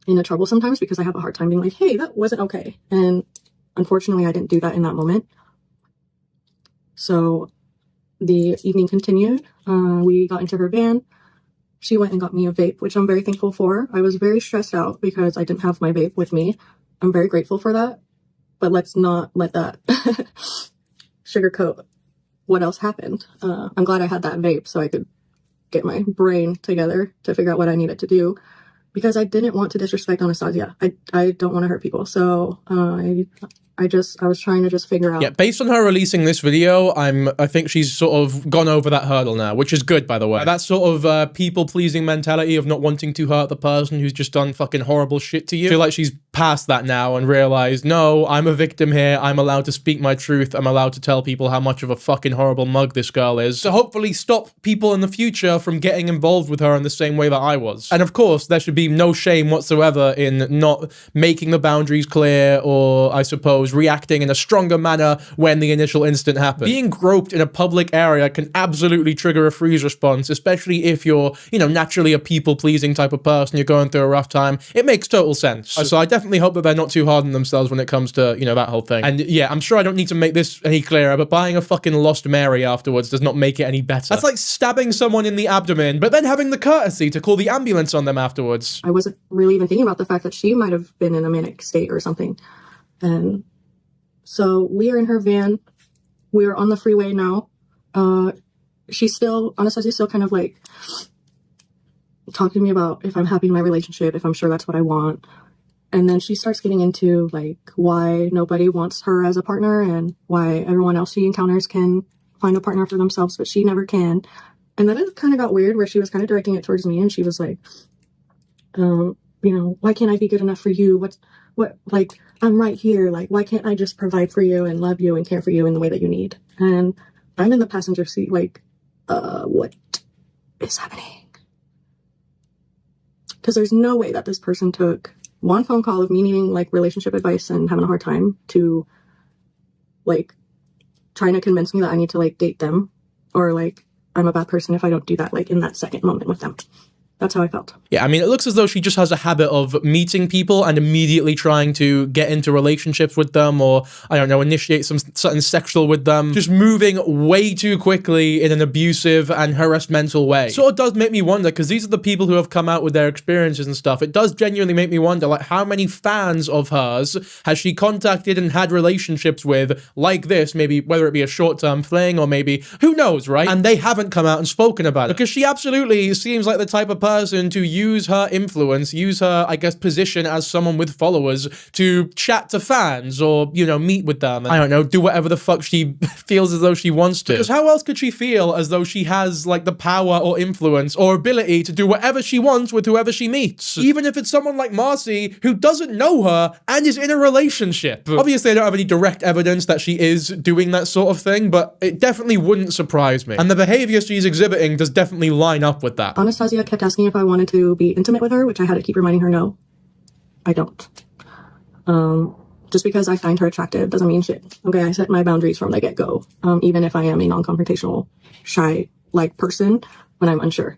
into trouble sometimes because I have a hard time being like, hey, that wasn't okay. And unfortunately, I didn't do that in that moment. So the evening continued. We got into her van. She went and got me a vape, which I'm very thankful for. I was very stressed out because I didn't have my vape with me. I'm very grateful for that. But let's not let that sugarcoat what else happened. I'm glad I had that vape so I could get my brain together to figure out what I needed to do. Because I didn't want to disrespect Anastasia. I don't want to hurt people. So I was trying to just figure out. Yeah, based on her releasing this video, I think she's sort of gone over that hurdle now, which is good, by the way. That sort of people-pleasing mentality of not wanting to hurt the person who's just done fucking horrible shit to you. I feel like she's past that now and realized, no, I'm a victim here. I'm allowed to speak my truth. I'm allowed to tell people how much of a fucking horrible mug this girl is. To hopefully stop people in the future from getting involved with her in the same way that I was. And of course, there should be no shame whatsoever in not making the boundaries clear or, I suppose, reacting in a stronger manner when the initial incident happened. Being groped in a public area can absolutely trigger a freeze response, especially if you're, naturally a people-pleasing type of person, you're going through a rough time. It makes total sense. So I definitely hope that they're not too hard on themselves when it comes to, that whole thing. And yeah, I'm sure I don't need to make this any clearer, but buying a fucking Lost Mary afterwards does not make it any better. That's like stabbing someone in the abdomen, but then having the courtesy to call the ambulance on them afterwards. I wasn't really even thinking about the fact that she might have been in a manic state or something. And so we are in her van. We are on the freeway now. Anastasia's still kind of like talking to me about if I'm happy in my relationship, if I'm sure that's what I want. And then she starts getting into like why nobody wants her as a partner and why everyone else she encounters can find a partner for themselves, but she never can. And then it kind of got weird where she was kind of directing it towards me, and she was like, you know, why can't I be good enough for you? Like, I'm right here. Like, why can't I just provide for you and love you and care for you in the way that you need? And I'm in the passenger seat, like, what is happening? Because there's no way that this person took one phone call of me needing, like, relationship advice and having a hard time to, like, trying to convince me that I need to, like, date them, or, like, I'm a bad person if I don't do that, like, in that second moment with them. That's how I felt. Yeah, I mean, it looks as though she just has a habit of meeting people and immediately trying to get into relationships with them, or, I don't know, initiate something sexual with them. Just moving way too quickly in an abusive and harassmental way. Sort of does make me wonder, because these are the people who have come out with their experiences and stuff. It does genuinely make me wonder, like, how many fans of hers has she contacted and had relationships with like this, maybe whether it be a short-term fling or maybe, who knows, right? And they haven't come out and spoken about it. Because she absolutely seems like the type of person to use her influence, use her, I guess, position as someone with followers to chat to fans or, you know, meet with them and, I don't know, do whatever the fuck she feels as though she wants to. Because how else could she feel as though she has, like, the power or influence or ability to do whatever she wants with whoever she meets? Even if it's someone like Marcy who doesn't know her and is in a relationship. Obviously, I don't have any direct evidence that she is doing that sort of thing, but it definitely wouldn't surprise me. And the behavior she's exhibiting does definitely line up with that. Anastasia kept asking if I wanted to be intimate with her, which I had to keep reminding her no. I don't. Just because I find her attractive doesn't mean shit. Okay, I set my boundaries from the get-go, even if I am a non-confrontational, shy-like person when I'm unsure.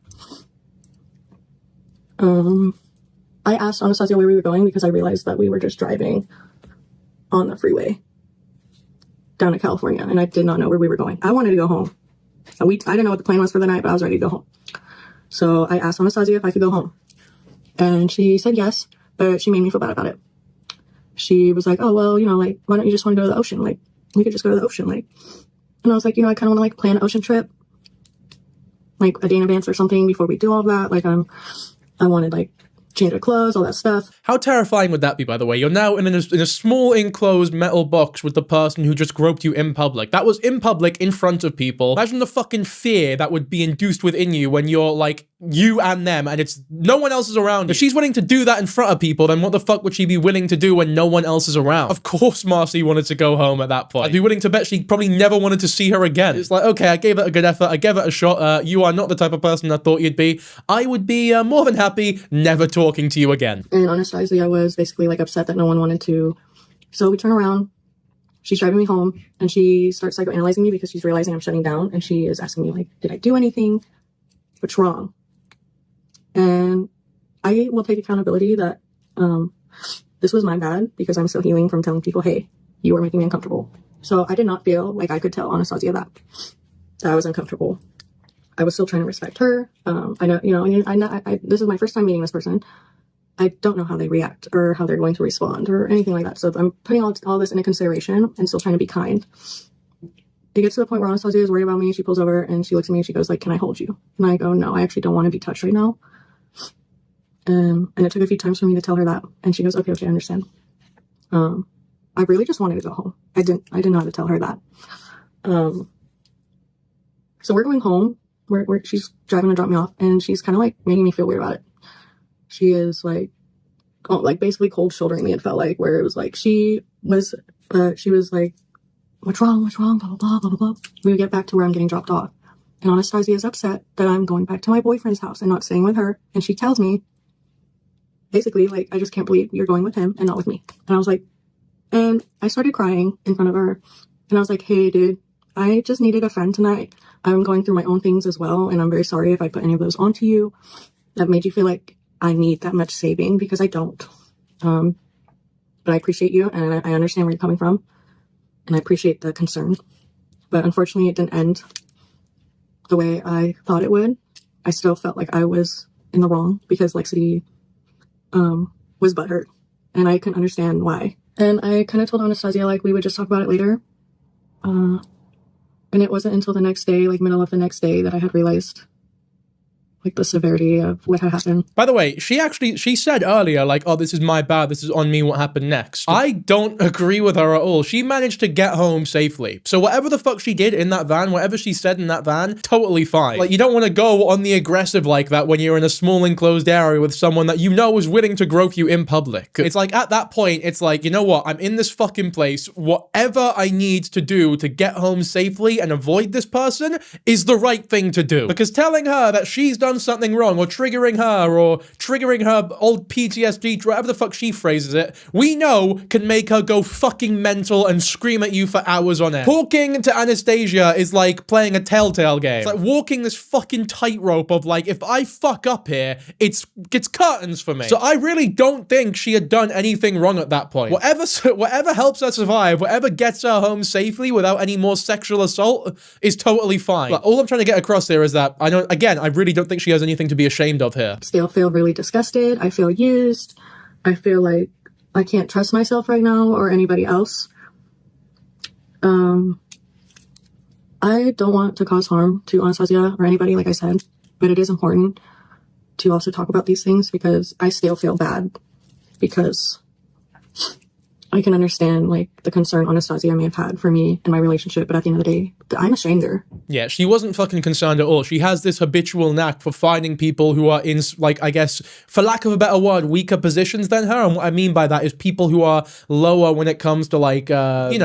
I asked Anastasia where we were going because I realized that we were just driving on the freeway down to California, and I did not know where we were going. I wanted to go home. I didn't know what the plan was for the night, but I was ready to go home. So I asked Anastasia if I could go home. And she said yes, but she made me feel bad about it. She was like, oh, well, you know, like, why don't you just want to go to the ocean? Like, we could just go to the ocean. Like, and I was like, you know, I kind of want to, like, plan an ocean trip, like a day in advance or something before we do all of that. Like, I wanted, like, change of clothes, all that stuff. How terrifying would that be, by the way? You're now in a small enclosed metal box with the person who just groped you in public. That was in public, in front of people. Imagine the fucking fear that would be induced within you when you're, like, you and them, and it's no one else is around you. If she's willing to do that in front of people, then what the fuck would she be willing to do when no one else is around? Of course Marcy wanted to go home at that point. I'd be willing to bet she probably never wanted to see her again. It's like, okay, I gave it a good effort, I gave it a shot, you are not the type of person I thought you'd be. I would be more than happy never talking to you again. And Anastasia was basically, like, upset that no one wanted to. So we turn around, she's driving me home, and she starts psychoanalyzing me because she's realizing I'm shutting down, and she is asking me, like, did I do anything? What's wrong? And I will take accountability that this was my bad because I'm still healing from telling people, hey, you were making me uncomfortable. So I did not feel like I could tell Anastasia that I was uncomfortable. I was still trying to respect her. I know, you know, this is my first time meeting this person. I don't know how they react or how they're going to respond or anything like that. So I'm putting all this into consideration and still trying to be kind. It gets to the point where Anastasia is worried about me. She pulls over and she looks at me and she goes, like, can I hold you? And I go, no, I actually don't want to be touched right now. And it took a few times for me to tell her that. And she goes, okay, I understand. I really just wanted to go home. I didn't know how to tell her that. So we're going home. Where she's driving to drop me off, and she's kind of, like, making me feel weird about it. She is, like, basically cold shouldering me, it felt like, where it was like she was like, what's wrong, blah, blah, blah, blah, blah. We get back to where I'm getting dropped off. And Anastasia is upset that I'm going back to my boyfriend's house and not staying with her. And she tells me, basically, like, I just can't believe you're going with him and not with me. And I was like, and I started crying in front of her. And I was like, hey, dude, I just needed a friend tonight. I'm going through my own things as well. And I'm very sorry if I put any of those onto you that made you feel like I need that much saving, because I don't. But I appreciate you, and I understand where you're coming from. And I appreciate the concern. But unfortunately, it didn't end the way I thought it would. I still felt like I was in the wrong because Lexity was butthurt. And I couldn't understand why. And I kind of told Anastasia, like, we would just talk about it later. And it wasn't until the next day, like middle of the next day, that I had realized like the severity of what had happened. By the way, she said earlier, like, oh, this is my bad, this is on me, what happened next. I don't agree with her at all. She managed to get home safely. So whatever the fuck she did in that van, whatever she said in that van, totally fine. Like, you don't want to go on the aggressive like that when you're in a small enclosed area with someone that you know is willing to grope you in public. It's like, at that point, it's like, you know what, I'm in this fucking place. Whatever I need to do to get home safely and avoid this person is the right thing to do. Because telling her that she's done something wrong, or triggering her old PTSD, whatever the fuck she phrases it, we know can make her go fucking mental and scream at you for hours on end. Talking to Anastasia is like playing a Telltale game. It's like walking this fucking tightrope of like, if I fuck up here, it's curtains for me. So I really don't think she had done anything wrong at that point. Whatever helps her survive, whatever gets her home safely without any more sexual assault is totally fine. But all I'm trying to get across here is that I really don't think she has anything to be ashamed of here. Still feel really disgusted. I feel used. I feel like I can't trust myself right now or anybody else. I don't want to cause harm to Anastasia or anybody, like I said, but it is important to also talk about these things because I still feel bad because I can understand like the concern Anastasia may have had for me and my relationship, but at the end of the day, I'm ashamed of her. Yeah, she wasn't fucking concerned at all. She has this habitual knack for finding people who are in, like, I guess, for lack of a better word, weaker positions than her. And what I mean by that is people who are lower when it comes to, like, power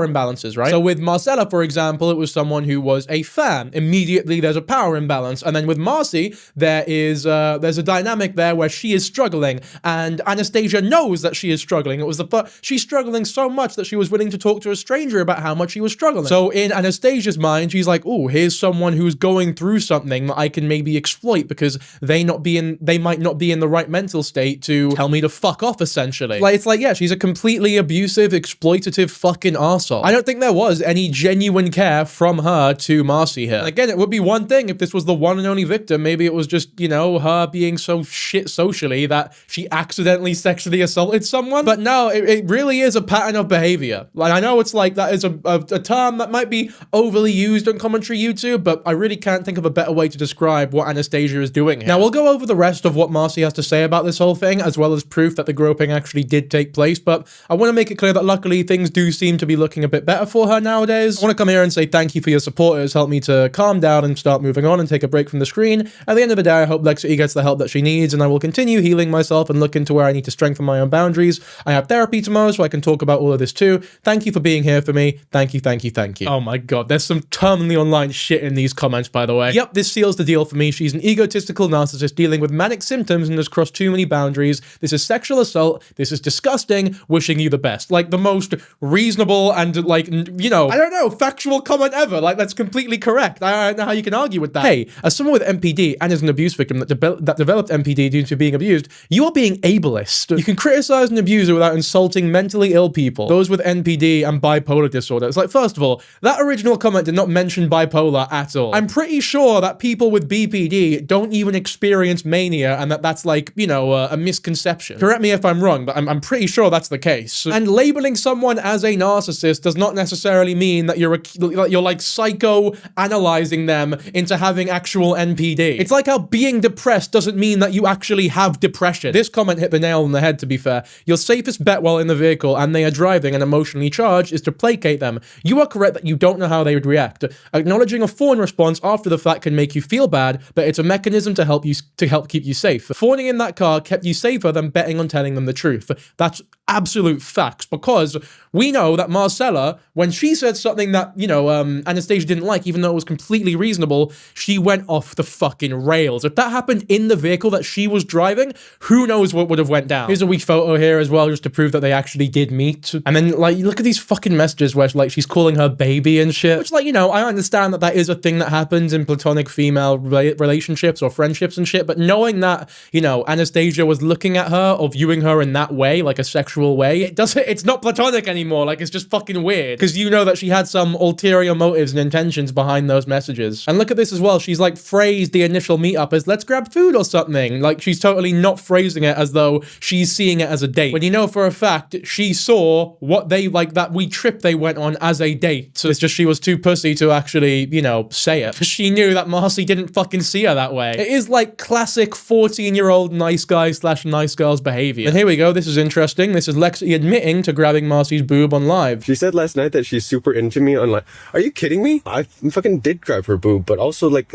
imbalances, right? So with Marcella, for example, it was someone who was a fan. Immediately, there's a power imbalance. And then with Marcy, there's a dynamic there where she is struggling, and Anastasia knows that she is struggling. It was she's struggling so much that she was willing to talk to a stranger about how much she was struggling. So in Anastasia's mind, she's like, oh, here's someone who's going through something that I can maybe exploit because they might not be in the right mental state to tell me to fuck off, essentially. Like, it's like, yeah, she's a completely abusive, exploitative fucking arsehole. I don't think there was any genuine care from her to Marcy here. And again, it would be one thing if this was the one and only victim. Maybe it was just, her being so shit socially that she accidentally sexually assaulted someone. But no, it really is a pattern of behavior. Like, I know it's like that is a term that might be overly used on commentary YouTube, but I really can't think of a better way to describe what Anastasia is doing here. Now, we'll go over the rest of what Marcy has to say about this whole thing, as well as proof that the groping actually did take place, but I want to make it clear that luckily things do seem to be looking a bit better for her nowadays. I want to come here and say thank you for your support. It has helped me to calm down and start moving on and take a break from the screen. At the end of the day, I hope Lexity gets the help that she needs, and I will continue healing myself and look into where I need to strengthen my own boundaries. I have therapy tomorrow, so I can talk about all of this too. Thank you for being here for me. Thank you, thank you, thank you. Oh my god, there's some terminally online shit in these comments, by the way. Yep, this seals the deal for me. She's an egotistical narcissist dealing with manic symptoms and has crossed too many boundaries. This is sexual assault. This is disgusting. Wishing you the best. Like, the most reasonable and, like, I don't know, factual comment ever. Like, that's completely correct. I don't know how you can argue with that. Hey, as someone with NPD and as an abuse victim that developed NPD due to being abused, you are being ableist. You can criticize an abuser without insulting mentally ill people, those with NPD and bipolar disorder. It's like, first of all, that original comment did not mention bipolar at all. I'm pretty sure that people with BPD don't even experience mania, and that's like, a misconception. Correct me if I'm wrong, but I'm pretty sure that's the case. And labeling someone as a narcissist does not necessarily mean that you're like psycho-analyzing them into having actual NPD. It's like how being depressed doesn't mean that you actually have depression. This comment hit the nail on the head, to be fair. Your safest bet while in the vehicle and they are driving and emotionally charged is to placate them. You are correct that you don't know how they would react. Acknowledging a fawn response after the fact can make you feel bad, but it's a mechanism to help keep you safe. Fawning in that car kept you safer than betting on telling them the truth. That's absolute facts, because we know that Marcella, when she said something that, Anastasia didn't like, even though it was completely reasonable, she went off the fucking rails. If that happened in the vehicle that she was driving, who knows what would have went down. Here's a weak photo here as well, just to prove that they actually did meet. And then, like, look at these fucking messages where, like, she's calling her baby and shit, which, like, I understand that is a thing that happens in platonic female relationships or friendships and shit, but knowing that, Anastasia was looking at her or viewing her in that way, like a sexual way, it's not platonic anymore. anymore. Like, it's just fucking weird. Because you know that she had some ulterior motives and intentions behind those messages. And look at this as well. She's like phrased the initial meetup as let's grab food or something. Like, she's totally not phrasing it as though she's seeing it as a date. When you know for a fact she saw what they, like, that wee trip they went on as a date. So it's just she was too pussy to actually, you know, say it. She knew that Marcy didn't fucking see her that way. It is like classic 14-year-old nice guy / nice girl's behavior. And here we go. This is interesting. This is Lexity admitting to grabbing Marcy's boob on live. She said last night that she's super into me on, like, are you kidding me? I fucking did grab her boob, but also like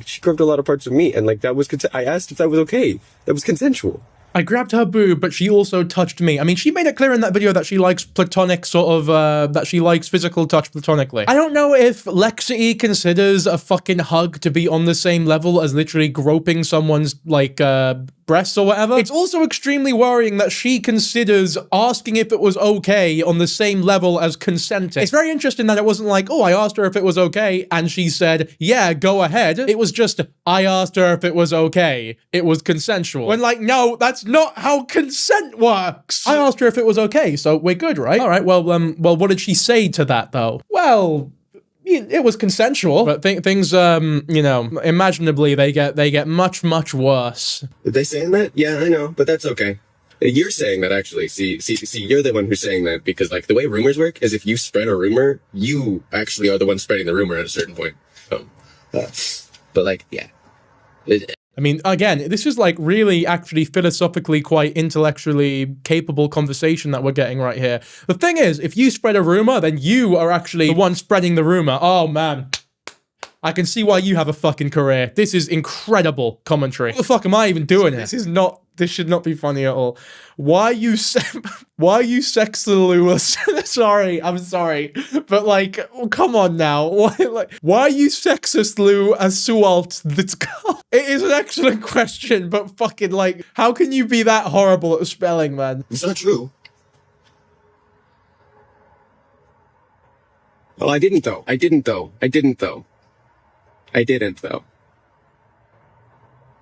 she grabbed a lot of parts of me, and like that was I asked if that was okay. That was consensual. I grabbed her boob, but she also touched me. I mean, she made it clear in that video that she likes platonic sort of, that she likes physical touch platonically. I don't know if Lexity considers a fucking hug to be on the same level as literally groping someone's, like, breasts or whatever. It's also extremely worrying that she considers asking if it was okay on the same level as consenting. It's very interesting that it wasn't like, oh, I asked her if it was okay, and she said, yeah, go ahead. It was just, I asked her if it was okay. It was consensual. When, like, no, that's not how consent works. I asked her if it was okay, so we're good, right? All right, well, what did she say to that, though? Well, it was consensual, but things, you know, imaginably they get much, much worse. Are they saying that? Yeah, I know, but that's okay. You're saying that, actually. See, you're the one who's saying that, because, like, the way rumors work is if you spread a rumor, you actually are the one spreading the rumor at a certain point. But, like, yeah. I mean, again, this is like really actually philosophically quite intellectually capable conversation that we're getting right here. The thing is, if you spread a rumor, then you are actually the one spreading the rumor. Oh, man. I can see why you have a fucking career. This is incredible commentary. What the fuck am I even doing here? This should not be funny at all. Why are you sexaloo? Sorry, I'm sorry. But like, come on now. Why are you sexist as sualt that's called? It is an excellent question, but fucking like, how can you be that horrible at spelling, man? It's not true. Well, I didn't though.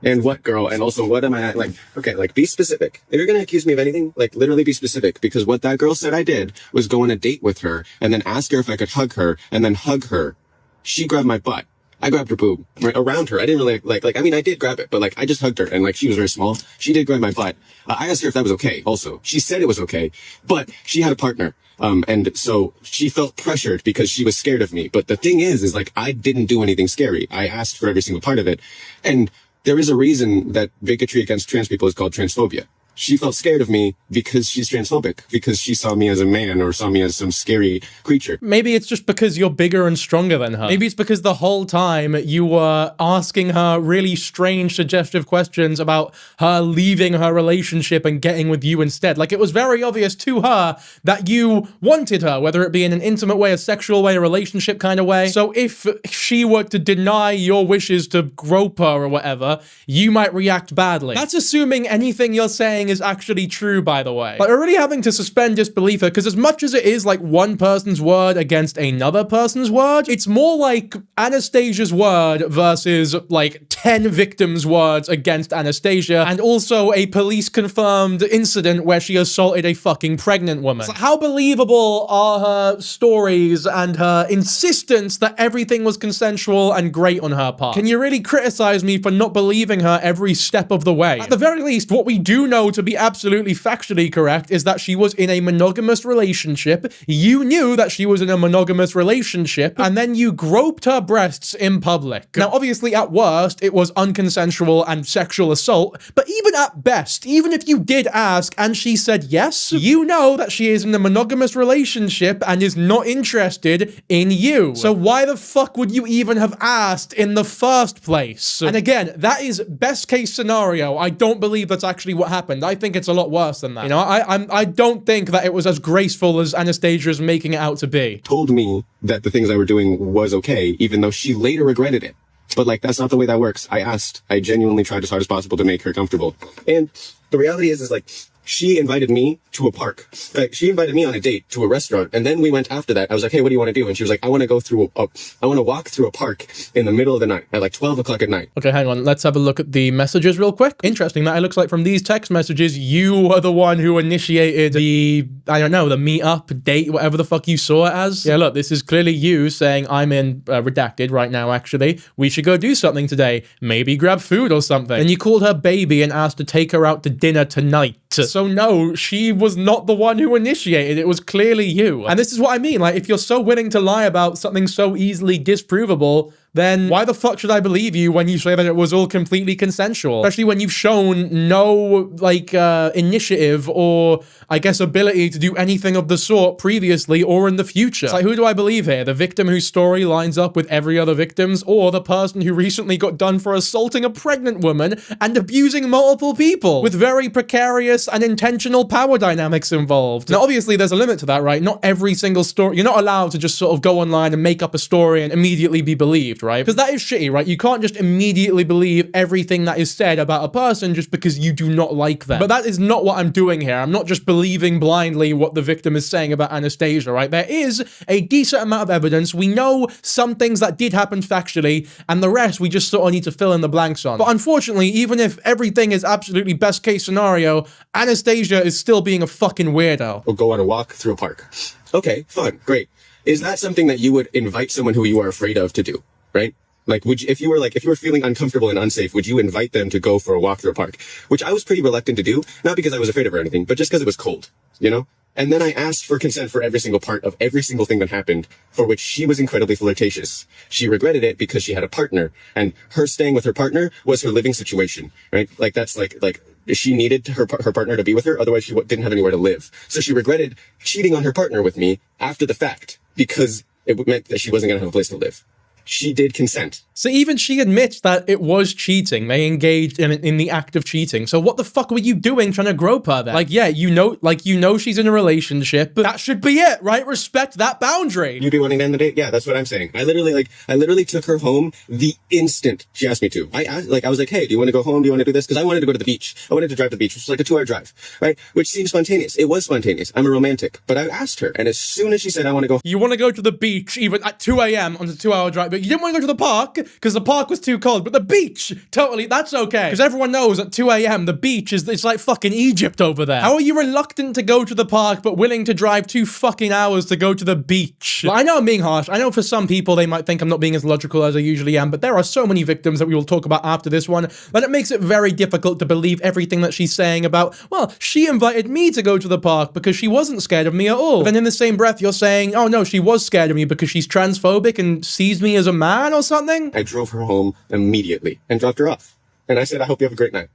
And what, girl? And also, what am I, like, okay, like, be specific. If you're gonna accuse me of anything, like, literally be specific, because what that girl said I did was go on a date with her, and then ask her if I could hug her, and then hug her. She grabbed my butt. I grabbed her boob, right around her. I didn't really, I mean, I did grab it, but, like, I just hugged her, and, like, she was very small. She did grab my butt. I asked her if that was okay, also. She said it was okay, but she had a partner. And so she felt pressured because she was scared of me. But the thing is like, I didn't do anything scary. I asked for every single part of it. And there is a reason that bigotry against trans people is called transphobia. She felt scared of me because she's transphobic, because she saw me as a man or saw me as some scary creature. Maybe it's just because you're bigger and stronger than her. Maybe it's because the whole time you were asking her really strange, suggestive questions about her leaving her relationship and getting with you instead. Like, it was very obvious to her that you wanted her, whether it be in an intimate way, a sexual way, a relationship kind of way. So if she were to deny your wishes to grope her or whatever, you might react badly. That's assuming anything you're saying is actually true, by the way. Like, we're really having to suspend disbelief here, because as much as it is like one person's word against another person's word, it's more like Anastasia's word versus like 10 victims' words against Anastasia, and also a police-confirmed incident where she assaulted a fucking pregnant woman. So how believable are her stories and her insistence that everything was consensual and great on her part? Can you really criticize me for not believing her every step of the way? At the very least, what we do know to be absolutely factually correct is that she was in a monogamous relationship. You knew that she was in a monogamous relationship, and then you groped her breasts in public. Now, obviously, at worst, it was unconsensual and sexual assault, but even at best, even if you did ask and she said yes, you know that she is in a monogamous relationship and is not interested in you. So why the fuck would you even have asked in the first place? And again, that is best case scenario. I don't believe that's actually what happened. I think it's a lot worse than that. You know, I don't think that it was as graceful as Anastasia is making it out to be. Told me that the things I were doing was okay, even though she later regretted it. But like, that's not the way that works. I genuinely tried as hard as possible to make her comfortable. And the reality is like, She invited me to a park. Right? She invited me on a date to a restaurant. And then we went after that. I was like, hey, what do you want to do? And she was like, I want to walk through a park in the middle of the night at like 12 o'clock at night. Okay, hang on. Let's have a look at the messages real quick. Interesting that it looks like from these text messages, you were the one who initiated the, I don't know, the meetup, date, whatever the fuck you saw it as. Yeah, look, this is clearly you saying I'm in redacted right now, actually. We should go do something today. Maybe grab food or something. And you called her baby and asked to take her out to dinner tonight. So no, she was not the one who initiated. It was clearly you. And this is what I mean. Like, if you're so willing to lie about something so easily disprovable, then why the fuck should I believe you when you say that it was all completely consensual? Especially when you've shown no, like, initiative or, I guess, ability to do anything of the sort previously or in the future. It's like, who do I believe here? The victim whose story lines up with every other victim's, or the person who recently got done for assaulting a pregnant woman and abusing multiple people with very precarious and intentional power dynamics involved? Now, obviously, there's a limit to that, right? Not every single story, you're not allowed to just sort of go online and make up a story and immediately be believed, right? Because that is shitty, right? You can't just immediately believe everything that is said about a person just because you do not like them. But that is not what I'm doing here. I'm not just believing blindly what the victim is saying about Anastasia, right? There is a decent amount of evidence. We know some things that did happen factually, and the rest we just sort of need to fill in the blanks on. But unfortunately, even if everything is absolutely best case scenario, Anastasia is still being a fucking weirdo. We'll go on a walk through a park. Okay, fun, great. Is that something that you would invite someone who you are afraid of to do? Right? Like, if you were feeling uncomfortable and unsafe, would you invite them to go for a walk through a park? Which I was pretty reluctant to do, not because I was afraid of her or anything, but just because it was cold, you know? And then I asked for consent for every single part of every single thing that happened, for which she was incredibly flirtatious. She regretted it because she had a partner, and her staying with her partner was her living situation, right? Like, that's like she needed her partner to be with her, otherwise she didn't have anywhere to live. So she regretted cheating on her partner with me after the fact, because it meant that she wasn't going to have a place to live. She did consent. So even she admits that it was cheating. They engaged in the act of cheating. So what the fuck were you doing trying to grope her then? Like, yeah, you know she's in a relationship, but that should be it, right? Respect that boundary. You'd be wanting to end the date? Yeah, that's what I'm saying. I literally took her home the instant she asked me to. I was like, hey, do you want to go home? Do you want to do this? Because I wanted to go to the beach. I wanted to drive to the beach, which was like a 2-hour drive, right? Which seems spontaneous. It was spontaneous. I'm a romantic. But I asked her, and as soon as she said, I want to go. You want to go to the beach even at 2 a.m. on the 2-hour drive, but you didn't want to go to the park because the park was too cold, but the beach, totally, that's okay. Because everyone knows at 2 a.m. the beach it's like fucking Egypt over there. How are you reluctant to go to the park but willing to drive 2 fucking hours to go to the beach? Well, I know I'm being harsh. I know for some people they might think I'm not being as logical as I usually am, but there are so many victims that we will talk about after this one that it makes it very difficult to believe everything that she's saying about, well, she invited me to go to the park because she wasn't scared of me at all. But then in the same breath you're saying, oh no, she was scared of me because she's transphobic and sees me as a man or something? I drove her home immediately and dropped her off. And I said, I hope you have a great night.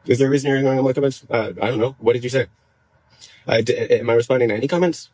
Is there a reason you're ignoring all my comments? I don't know. What did you say? Am I responding to any comments?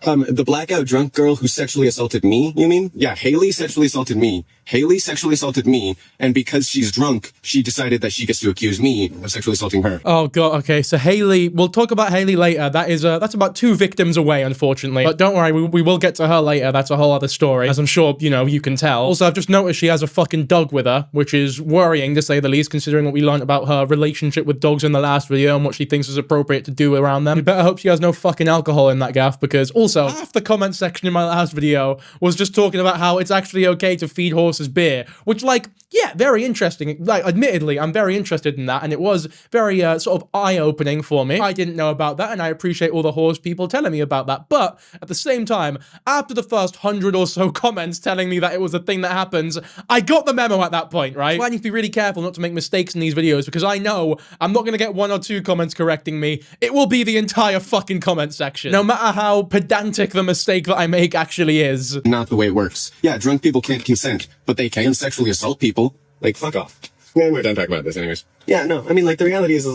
The blackout drunk girl who sexually assaulted me, you mean? Yeah, Haley sexually assaulted me. Haley sexually assaulted me, and because she's drunk, she decided that she gets to accuse me of sexually assaulting her. Oh god, okay, so Haley, we'll talk about Haley later. That's about 2 victims away, unfortunately. But don't worry, we will get to her later. That's a whole other story, as I'm sure, you can tell. Also, I've just noticed she has a fucking dog with her, which is worrying, to say the least, considering what we learned about her relationship with dogs in the last video and what she thinks is appropriate to do around them. We better hope she has no fucking alcohol in that gaff, because also, half the comment section in my last video was just talking about how it's actually okay to feed horses beer, which, like, yeah, very interesting. Like, admittedly, I'm very interested in that, and it was very sort of eye-opening for me. I didn't know about that, and I appreciate all the horse people telling me about that. But at the same time, after the first 100 or so comments telling me that it was a thing that happens, I got the memo at that point, right? So I need to be really careful not to make mistakes in these videos, because I know I'm not going to get 1 or 2 comments correcting me. It will be the entire fucking comment section, no matter how pedantic the mistake that I make actually is. Not the way it works. Yeah, drunk people can't consent, but they can sexually assault people. Like, fuck off. Yeah, we're done talking about this anyways. Yeah, no, I mean, like, the reality is I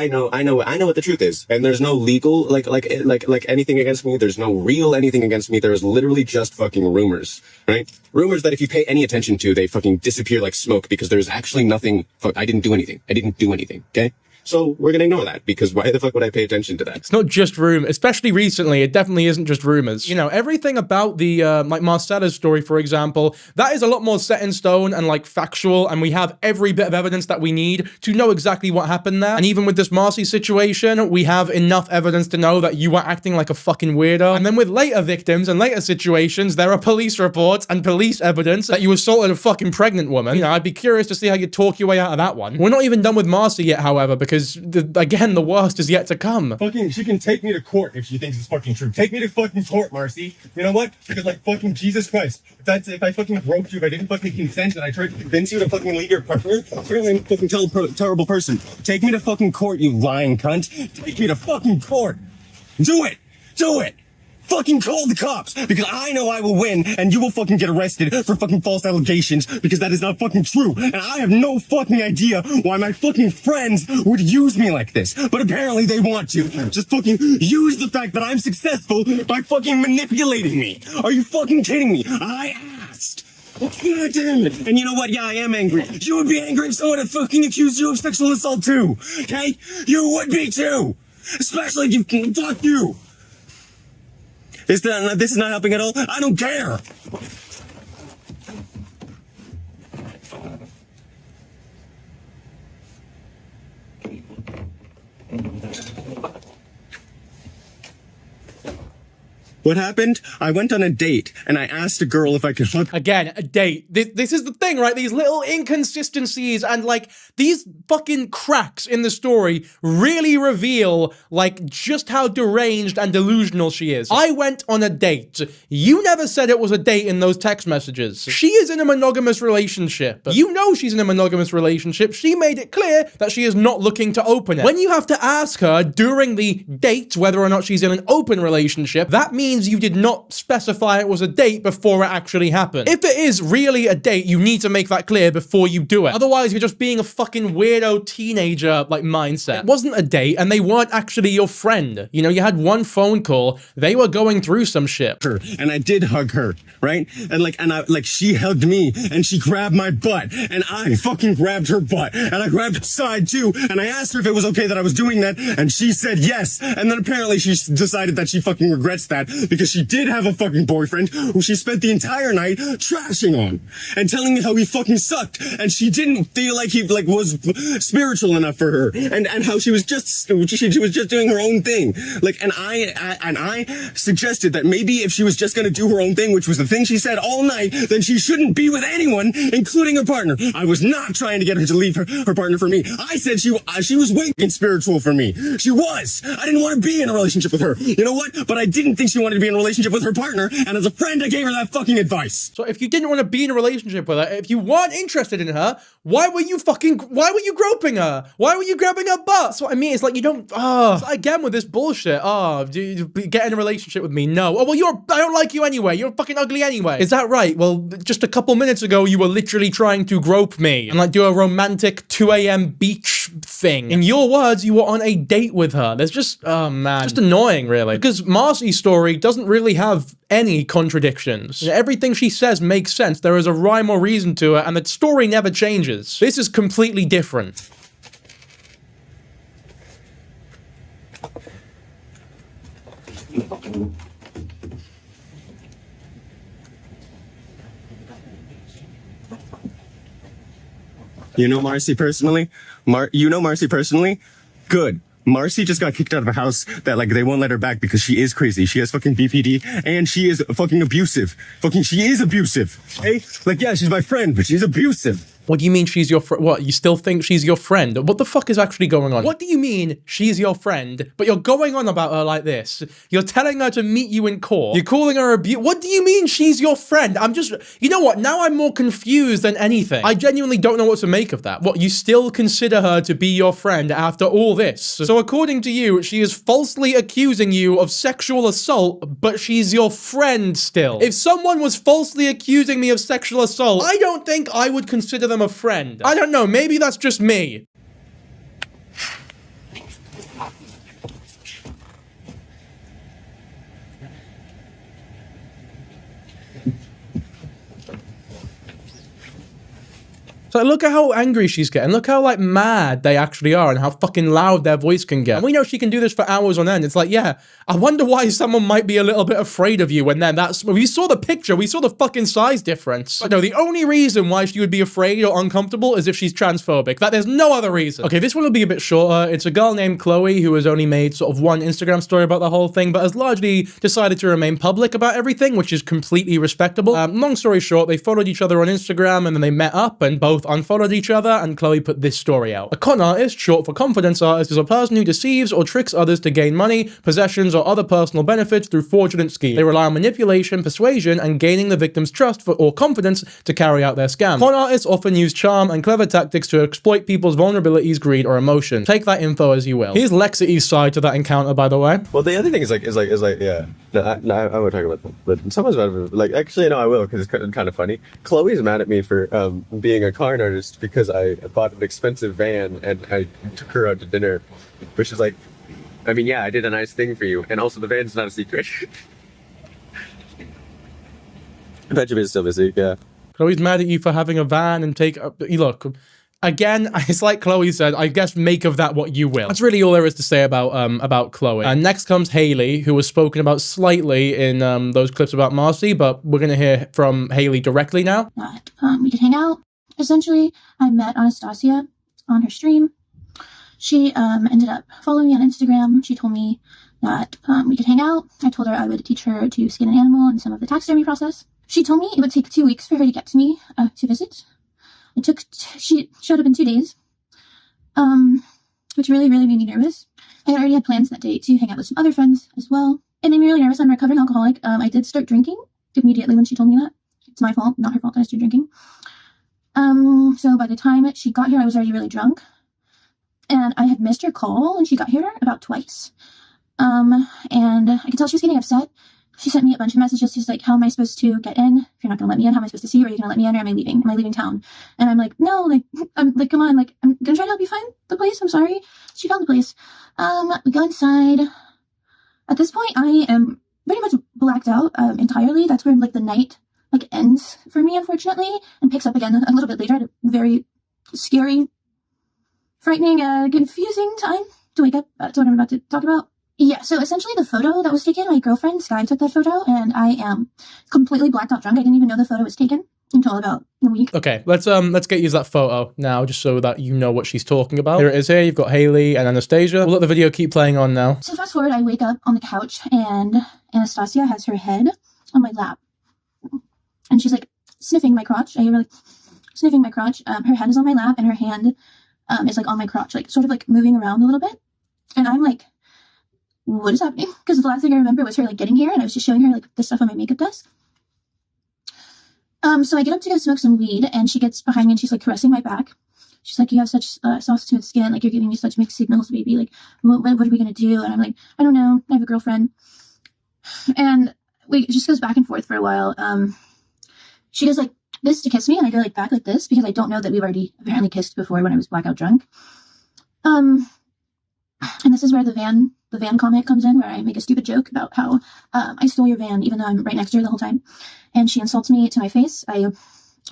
know what the truth is. And there's no legal, like anything against me. There's no real anything against me. There is literally just fucking rumors, right? Rumors that if you pay any attention to, they fucking disappear like smoke, because there's actually nothing. I didn't do anything. Okay? So we're gonna ignore that, because why the fuck would I pay attention to that? It's not just rumors, especially recently. It definitely isn't just rumors. You know, everything about the, like Marcella's story, for example, that is a lot more set in stone and like factual, and we have every bit of evidence that we need to know exactly what happened there. And even with this Marcy situation, we have enough evidence to know that you were acting like a fucking weirdo. And then with later victims and later situations, there are police reports and police evidence that you assaulted a fucking pregnant woman. You know, I'd be curious to see how you talk your way out of that one. We're not even done with Marcy yet, however, because again, the worst is yet to come. Fucking, she can take me to court if she thinks it's fucking true. Take me to fucking court, Marcy. You know what? Because like fucking Jesus Christ, if I fucking groped you, if I didn't fucking consent and I tried to convince you to fucking leave your partner, apparently I'm a fucking terrible person. Take me to fucking court, you lying cunt. Take me to fucking court. Do it. Do it. Fucking call the cops, because I know I will win and you will fucking get arrested for fucking false allegations, because that is not fucking true. And I have no fucking idea why my fucking friends would use me like this, but apparently they want to. Just fucking use the fact that I'm successful by fucking manipulating me. Are you fucking kidding me? I asked. God damn it. And you know what? Yeah, I am angry. You would be angry if someone had fucking accused you of sexual assault too. Okay? You would be too. Especially if you, fuck you. This is not helping at all? I don't care! What happened? I went on a date and I asked a girl if I could fuck. Again, a date. This is the thing, right? These little inconsistencies and like these fucking cracks in the story really reveal like just how deranged and delusional she is. I went on a date. You never said it was a date in those text messages. She is in a monogamous relationship. You know she's in a monogamous relationship. She made it clear that she is not looking to open it. When you have to ask her during the date whether or not she's in an open relationship, that means you did not specify it was a date before it actually happened. If it is really a date, you need to make that clear before you do it. Otherwise, you're just being a fucking weirdo teenager, like, mindset. It wasn't a date, and they weren't actually your friend. You know, you had one phone call, they were going through some shit. And I did hug her, right? And she hugged me, and she grabbed my butt, and I fucking grabbed her butt, and I grabbed her side too, and I asked her if it was okay that I was doing that, and she said yes, and then apparently she decided that she fucking regrets that, because she did have a fucking boyfriend who she spent the entire night trashing on and telling me how he fucking sucked, and she didn't feel like he like was spiritual enough for her, and how she was just doing her own thing. Like, and I suggested that maybe if she was just gonna do her own thing, which was the thing she said all night, then she shouldn't be with anyone, including her partner. I was not trying to get her to leave her partner for me. I said she was way spiritual for me. She was. I didn't want to be in a relationship with her. You know what? But I didn't think she wanted to be in a relationship with her partner, and as a friend, I gave her that fucking advice. So if you didn't want to be in a relationship with her, if you weren't interested in her, why were you groping her? Why were you grabbing her butt? That's what I mean. It's like you don't, again with this bullshit. Do you get in a relationship with me? No. Oh, well, I don't like you anyway. You're fucking ugly anyway. Is that right? Well, just a couple minutes ago, you were literally trying to grope me and like do a romantic 2 a.m. beach thing. In your words, you were on a date with her. There's just, oh man, just annoying really. Because Marcy's story doesn't really have any contradictions. Everything she says makes sense. There is a rhyme or reason to it, and the story never changes. This is completely different. You know Marcy personally? You know Marcy personally? Good. Marcy just got kicked out of a house that, like, they won't let her back because she is crazy. She has fucking BPD, and she is fucking abusive. She is abusive. Hey? Like, yeah, she's my friend, but she's abusive. What do you mean she's your friend? What, you still think she's your friend? What the fuck is actually going on? What do you mean she's your friend, but you're going on about her like this? You're telling her to meet you in court. You're calling her what do you mean she's your friend? You know what? Now I'm more confused than anything. I genuinely don't know what to make of that. What, you still consider her to be your friend after all this? So according to you, she is falsely accusing you of sexual assault, but she's your friend still. If someone was falsely accusing me of sexual assault, I don't think I would consider them a friend. I don't know, maybe that's just me. So look at how angry she's getting. Look how like mad they actually are and how fucking loud their voice can get. And we know she can do this for hours on end. It's like, yeah, I wonder why someone might be a little bit afraid of you when then we saw the picture, we saw the fucking size difference. But no, the only reason why she would be afraid or uncomfortable is if she's transphobic. That there's no other reason. Okay, this one will be a bit shorter. It's a girl named Chloe who has only made sort of one Instagram story about the whole thing, but has largely decided to remain public about everything, which is completely respectable. Long story short, they followed each other on Instagram and then they met up and both unfollowed each other, and Chloe put this story out. A con artist, short for confidence artist, is a person who deceives or tricks others to gain money, possessions, or other personal benefits through fraudulent schemes. They rely on manipulation, persuasion, and gaining the victim's trust or confidence to carry out their scam. Con artists often use charm and clever tactics to exploit people's vulnerabilities, greed, or emotion. Take that info as you will. Here's Lexity's side to that encounter, by the way. Well, the other thing is yeah. No, I won't talk about that. But someone's mad at me. Like, actually, no, I will, because it's kind of funny. Chloe's mad at me for being a con artist because I bought an expensive van and I took her out to dinner, which is like, I mean, yeah, I did a nice thing for you, and also the van's not a secret. Benjamin's still busy, yeah. Chloe's mad at you for having a van and look, again, it's like Chloe said, I guess make of that what you will. That's really all there is to say about Chloe. And next comes Haley, who was spoken about slightly in those clips about Marcy, but we're gonna hear from Haley directly now. That we could hang out. Essentially, I met Anastasia on her stream. She ended up following me on Instagram. She told me that we could hang out. I told her I would teach her to skin an animal and some of the taxidermy process. She told me it would take 2 weeks for her to get to me to visit. She showed up in 2 days, which really, really made me nervous. I already had plans that day to hang out with some other friends as well. It made me really nervous. I'm a recovering alcoholic. I did start drinking immediately when she told me that. It's my fault, not her fault that I started drinking. So by the time she got here, I was already really drunk. And I had missed her call when she got here about twice. And I could tell she was getting upset. She sent me a bunch of messages. She's like, how am I supposed to get in? If you're not going to let me in, how am I supposed to see you? Are you going to let me in, or am I leaving? Am I leaving town? And I'm like, no, I'm like, come on, like, I'm going to try to help you find the place. I'm sorry. She found the place. We go inside. At this point, I am pretty much blacked out entirely. That's where, like, the night, like, ends for me, unfortunately, and picks up again a little bit later at a very scary, frightening, confusing time to wake up. That's what I'm about to talk about. Yeah, so essentially the photo that was taken, my girlfriend, Sky, took that photo, and I am completely blacked out drunk. I didn't even know the photo was taken until about a week. Okay, let's get you that photo now, just so that you know what she's talking about. Here it is here. You've got Haley and Anastasia. We'll let the video keep playing on now. So fast forward, I wake up on the couch, and Anastasia has her head on my lap. And she's, like, sniffing my crotch. I hear her, like, sniffing my crotch. Her head is on my lap, and her hand is, like, on my crotch, like, sort of, like, moving around a little bit. And I'm, like, what is happening? Because the last thing I remember was her, like, getting here, and I was just showing her, like, the stuff on my makeup desk. So I get up to go smoke some weed, and she gets behind me, and she's, like, caressing my back. She's like, you have such soft, smooth skin. Like, you're giving me such mixed signals, baby. Like, what are we going to do? And I'm like, I don't know. I have a girlfriend. And it just goes back and forth for a while. She goes, like, this to kiss me, and I go, like, back like this, because I don't know that we've already apparently kissed before when I was blackout drunk. And this is where the van comment comes in, where I make a stupid joke about how I stole your van, even though I'm right next to her the whole time. And she insults me to my face. I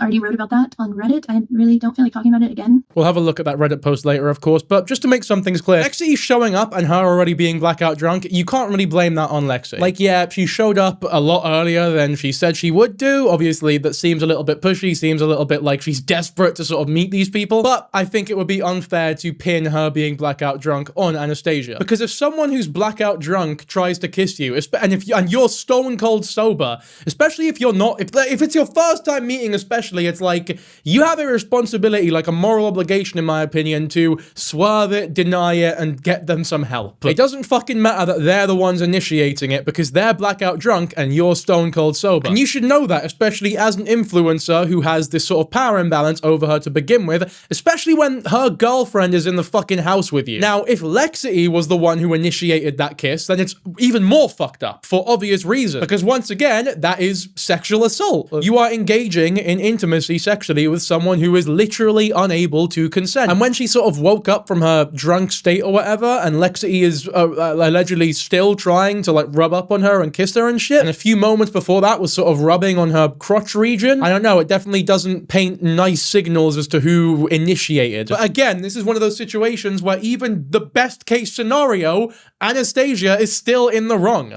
already wrote about that on Reddit. I really don't feel like talking about it again. We'll have a look at that Reddit post later, of course, but just to make some things clear, Lexity showing up and her already being blackout drunk, you can't really blame that on Lexity. Like, yeah, she showed up a lot earlier than she said she would do. Obviously, that seems a little bit pushy, seems a little bit like she's desperate to sort of meet these people, but I think it would be unfair to pin her being blackout drunk on Anastasia. Because if someone who's blackout drunk tries to kiss you, and you're stone cold sober, especially if you're not, if it's your first time meeting especially, it's like, you have a responsibility, like a moral obligation, in my opinion, to swerve it, deny it, and get them some help. It doesn't fucking matter that they're the ones initiating it, because they're blackout drunk and you're stone cold sober. And you should know that, especially as an influencer who has this sort of power imbalance over her to begin with, especially when her girlfriend is in the fucking house with you. Now, if Lexity was the one who initiated that kiss, then it's even more fucked up, for obvious reasons. Because once again, that is sexual assault. You are engaging in intimacy sexually with someone who is literally unable to consent. And when she sort of woke up from her drunk state or whatever, and Lexity is allegedly still trying to like rub up on her and kiss her and shit, and a few moments before that was sort of rubbing on her crotch region, I don't know, it definitely doesn't paint nice signals as to who initiated. But again, this is one of those situations where even the best case scenario, Anastasia is still in the wrong.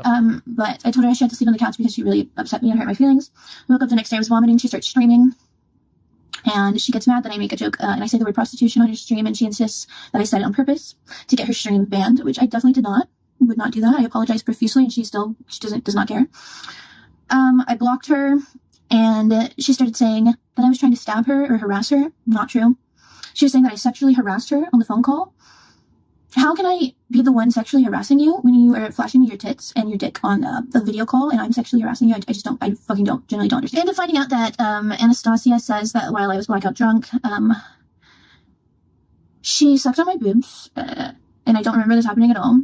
But I told her she had to sleep on the couch because she really upset me and hurt my feelings. I woke up the next day, I was vomiting, she starts screaming. And she gets mad that I make a joke and I say the word prostitution on her stream, and she insists that I said it on purpose to get her stream banned, which I definitely did not. Would not do that. I apologize profusely, and she does not care. I blocked her, and she started saying that I was trying to stab her or harass her. Not true. She was saying that I sexually harassed her on the phone call. How can I be the one sexually harassing you when you are flashing me your tits and your dick on the video call and I'm sexually harassing you? I fucking generally don't understand. I ended up finding out that Anastasia says that while I was blackout drunk, she sucked on my boobs, and I don't remember this happening at all.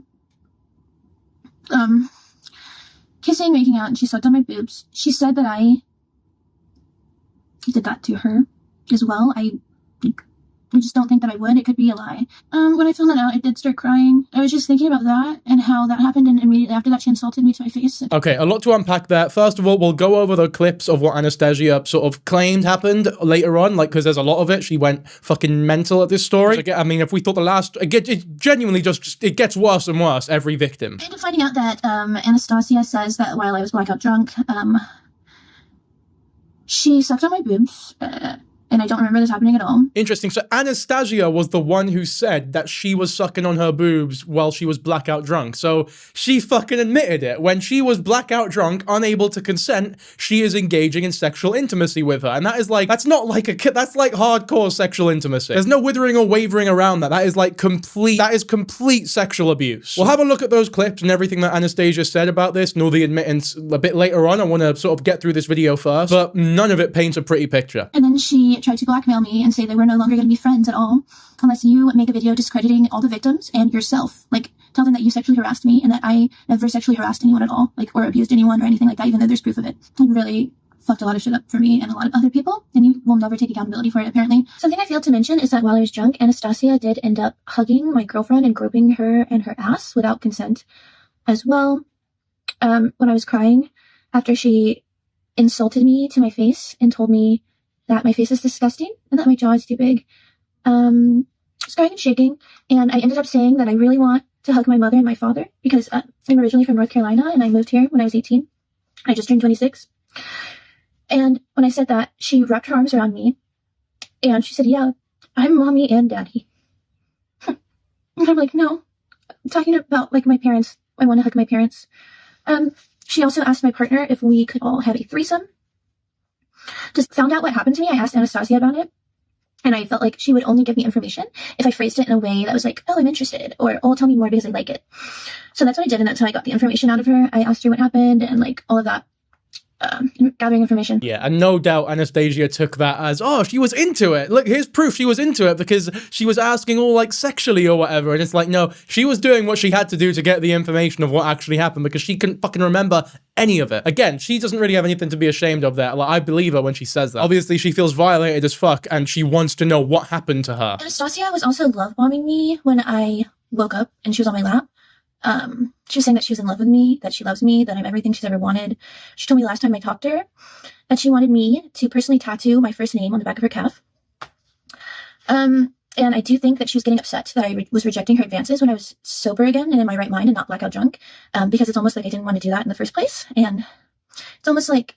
Kissing, making out, and she sucked on my boobs. She said that I did that to her as well. I just don't think that I would. It could be a lie. When I found that out, I did start crying. I was just thinking about that and how that happened, and immediately after that, she insulted me to my face. Okay, a lot to unpack there. First of all, we'll go over the clips of what Anastasia sort of claimed happened later on, like, because there's a lot of it. She went fucking mental at this story. I mean, if we thought the last... It genuinely just... It gets worse and worse, every victim. I ended up finding out that Anastasia says that while I was blackout drunk, she sucked on my boobs, and I don't remember this happening at all. Interesting. So Anastasia was the one who said that she was sucking on her boobs while she was blackout drunk. So she fucking admitted it. When she was blackout drunk, unable to consent, she is engaging in sexual intimacy with her. And that is like, that's not like that's like hardcore sexual intimacy. There's no withering or wavering around that. That is like complete sexual abuse. We'll have a look at those clips and everything that Anastasia said about this and all the admittance a bit later on. I want to sort of get through this video first, but none of it paints a pretty picture. And then she tried to blackmail me and say that we're no longer going to be friends at all unless you make a video discrediting all the victims and yourself. Like, tell them that you sexually harassed me and that I never sexually harassed anyone at all, like, or abused anyone or anything like that, even though there's proof of it. It really fucked a lot of shit up for me and a lot of other people, and you will never take accountability for it, apparently. Something I failed to mention is that while I was drunk, Anastasia did end up hugging my girlfriend and groping her and her ass without consent as well. When I was crying, after she insulted me to my face and told me that my face is disgusting and that my jaw is too big. I was crying and shaking, and I ended up saying that I really want to hug my mother and my father because I'm originally from North Carolina and I moved here when I was 18. I just turned 26. And when I said that, she wrapped her arms around me and she said, "Yeah, I'm mommy and daddy." And I'm like, "No, I'm talking about like my parents. I want to hug my parents." She also asked my partner if we could all have a threesome. Just found out what happened to me. I asked Anastasia about it, and I felt like she would only give me information if I phrased it in a way that was like, "Oh, I'm interested," or "Oh, tell me more because I like it." So that's what I did, and that's how I got the information out of her. I asked her what happened and like all of that. Gathering information. Yeah, and no doubt Anastasia took that as, oh, she was into it. Look, here's proof she was into it because she was asking all like sexually or whatever. And it's like, no, she was doing what she had to do to get the information of what actually happened because she couldn't fucking remember any of it. Again, she doesn't really have anything to be ashamed of there. Like, I believe her when she says that. Obviously, she feels violated as fuck and she wants to know what happened to her. Anastasia was also love bombing me when I woke up and she was on my lap. She was saying that she was in love with me, that she loves me, that I'm everything she's ever wanted. She told me last time I talked to her that she wanted me to personally tattoo my first name on the back of her calf. And I do think that she was getting upset that I was rejecting her advances when I was sober again and in my right mind and not blackout drunk, because it's almost like I didn't want to do that in the first place. And it's almost like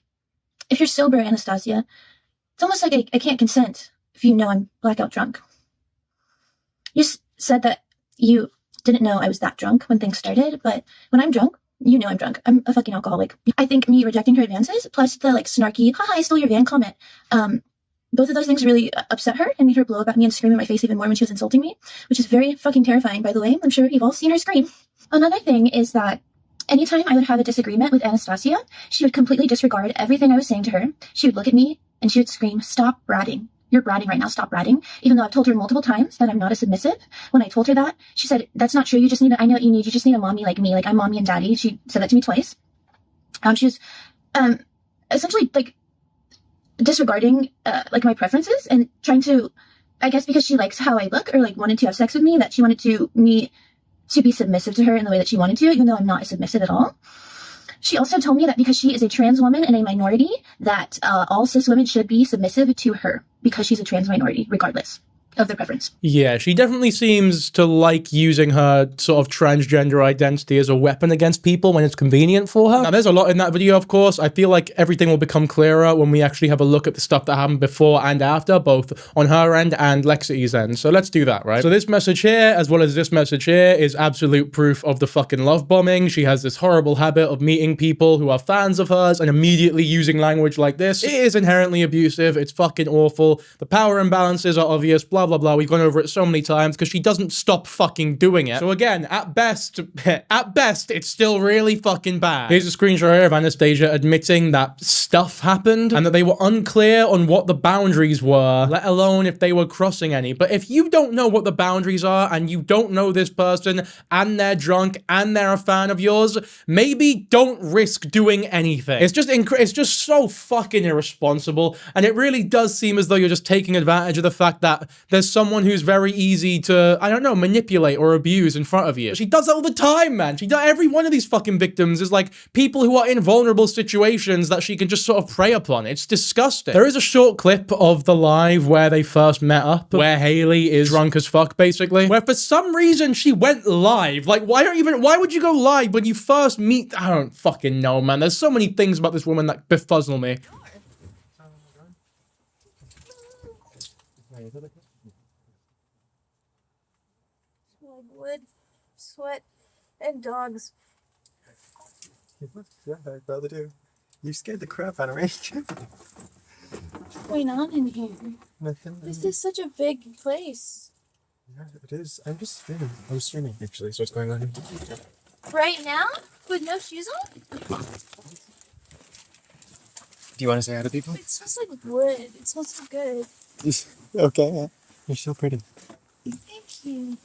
if you're sober, Anastasia, it's almost like I can't consent if you know I'm blackout drunk. You said that you didn't know I was that drunk when things started, but when I'm drunk, you know I'm drunk. I'm a fucking alcoholic. I think me rejecting her advances, plus the like snarky, haha, I stole your van comment, both of those things really upset her and made her blow up at me and scream in my face even more when she was insulting me, which is very fucking terrifying, by the way. I'm sure you've all seen her scream. Another thing is that anytime I would have a disagreement with Anastasia, she would completely disregard everything I was saying to her. She would look at me and she would scream, "Stop bratting. You're bratting right now, stop bratting." Even though I've told her multiple times that I'm not a submissive. When I told her that, she said, "That's not true. You just need I know what you need. You just need a mommy like me. Like I'm mommy and daddy." She said that to me twice. She was, essentially like disregarding like my preferences and trying to, I guess because she likes how I look or like wanted to have sex with me, that she wanted me to be submissive to her in the way that she wanted to, even though I'm not submissive at all. She also told me that because she is a trans woman and a minority, that all cis women should be submissive to her because she's a trans minority, regardless of their preference. Yeah, she definitely seems to like using her sort of transgender identity as a weapon against people when it's convenient for her. Now, there's a lot in that video, of course. I feel like everything will become clearer when we actually have a look at the stuff that happened before and after, both on her end and Lexity's end. So let's do that, right? So this message here, as well as this message here, is absolute proof of the fucking love bombing. She has this horrible habit of meeting people who are fans of hers and immediately using language like this. It is inherently abusive. It's fucking awful. The power imbalances are obvious, blah, blah, blah. We've gone over it so many times because she doesn't stop fucking doing it. So again, at best, it's still really fucking bad. Here's a screenshot here of Anastasia admitting that stuff happened and that they were unclear on what the boundaries were, let alone if they were crossing any. But if you don't know what the boundaries are and you don't know this person and they're drunk and they're a fan of yours, maybe don't risk doing anything. It's just so fucking irresponsible, and it really does seem as though you're just taking advantage of the fact that there's someone who's very easy to, I don't know, manipulate or abuse in front of you. She does it all the time, man. She does. Every one of these fucking victims is like people who are in vulnerable situations that she can just sort of prey upon. It's disgusting. There is a short clip of the live where they first met up, where Haley is drunk as fuck, basically, where for some reason she went live. Like, why would you go live when you first meet? I don't fucking know, man. There's so many things about this woman that befuzzle me. Like wood, sweat, and dogs. Yeah, I'd rather do. You scared the crap out of me. What's going on in here? Nothing. This is such a big place. Yeah, it is. I'm just streaming. I'm streaming, actually. So what's going on? Right now? With no shoes on? Do you want to say hi to people? It smells like wood. It smells so good. Okay, yeah. You're so pretty. Thank you.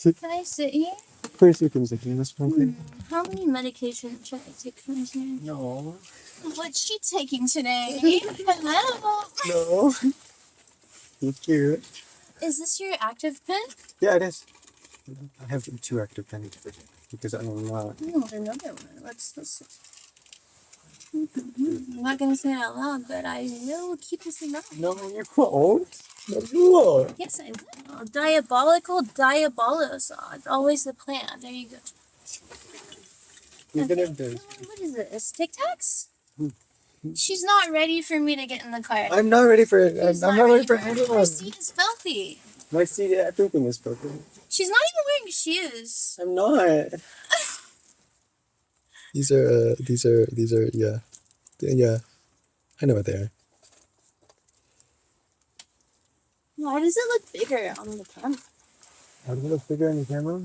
Can I sit here? First, you can sit in this one. How many medications should I take from here? No. What's she taking today? Hello? No. You're cute. Is this your active pen? Yeah, it is. I have 2 active pens because I'm not. Oh, another one. Let's see. I'm not gonna say it out loud, but I will keep this in mind. No, you won't. No. Yes, I will. Diabolical diabolos. It's always the plan. There you go. You're gonna do. What is this? Tic Tacs? She's not ready for me to get in the car. I'm not ready for it. I'm not ready for My anyone. seat is filthy. My seat, everything is broken. She's not even wearing shoes. I'm not. These are, yeah. Yeah. I know what they are. Why does it look bigger on the camera? How does it look bigger on the camera?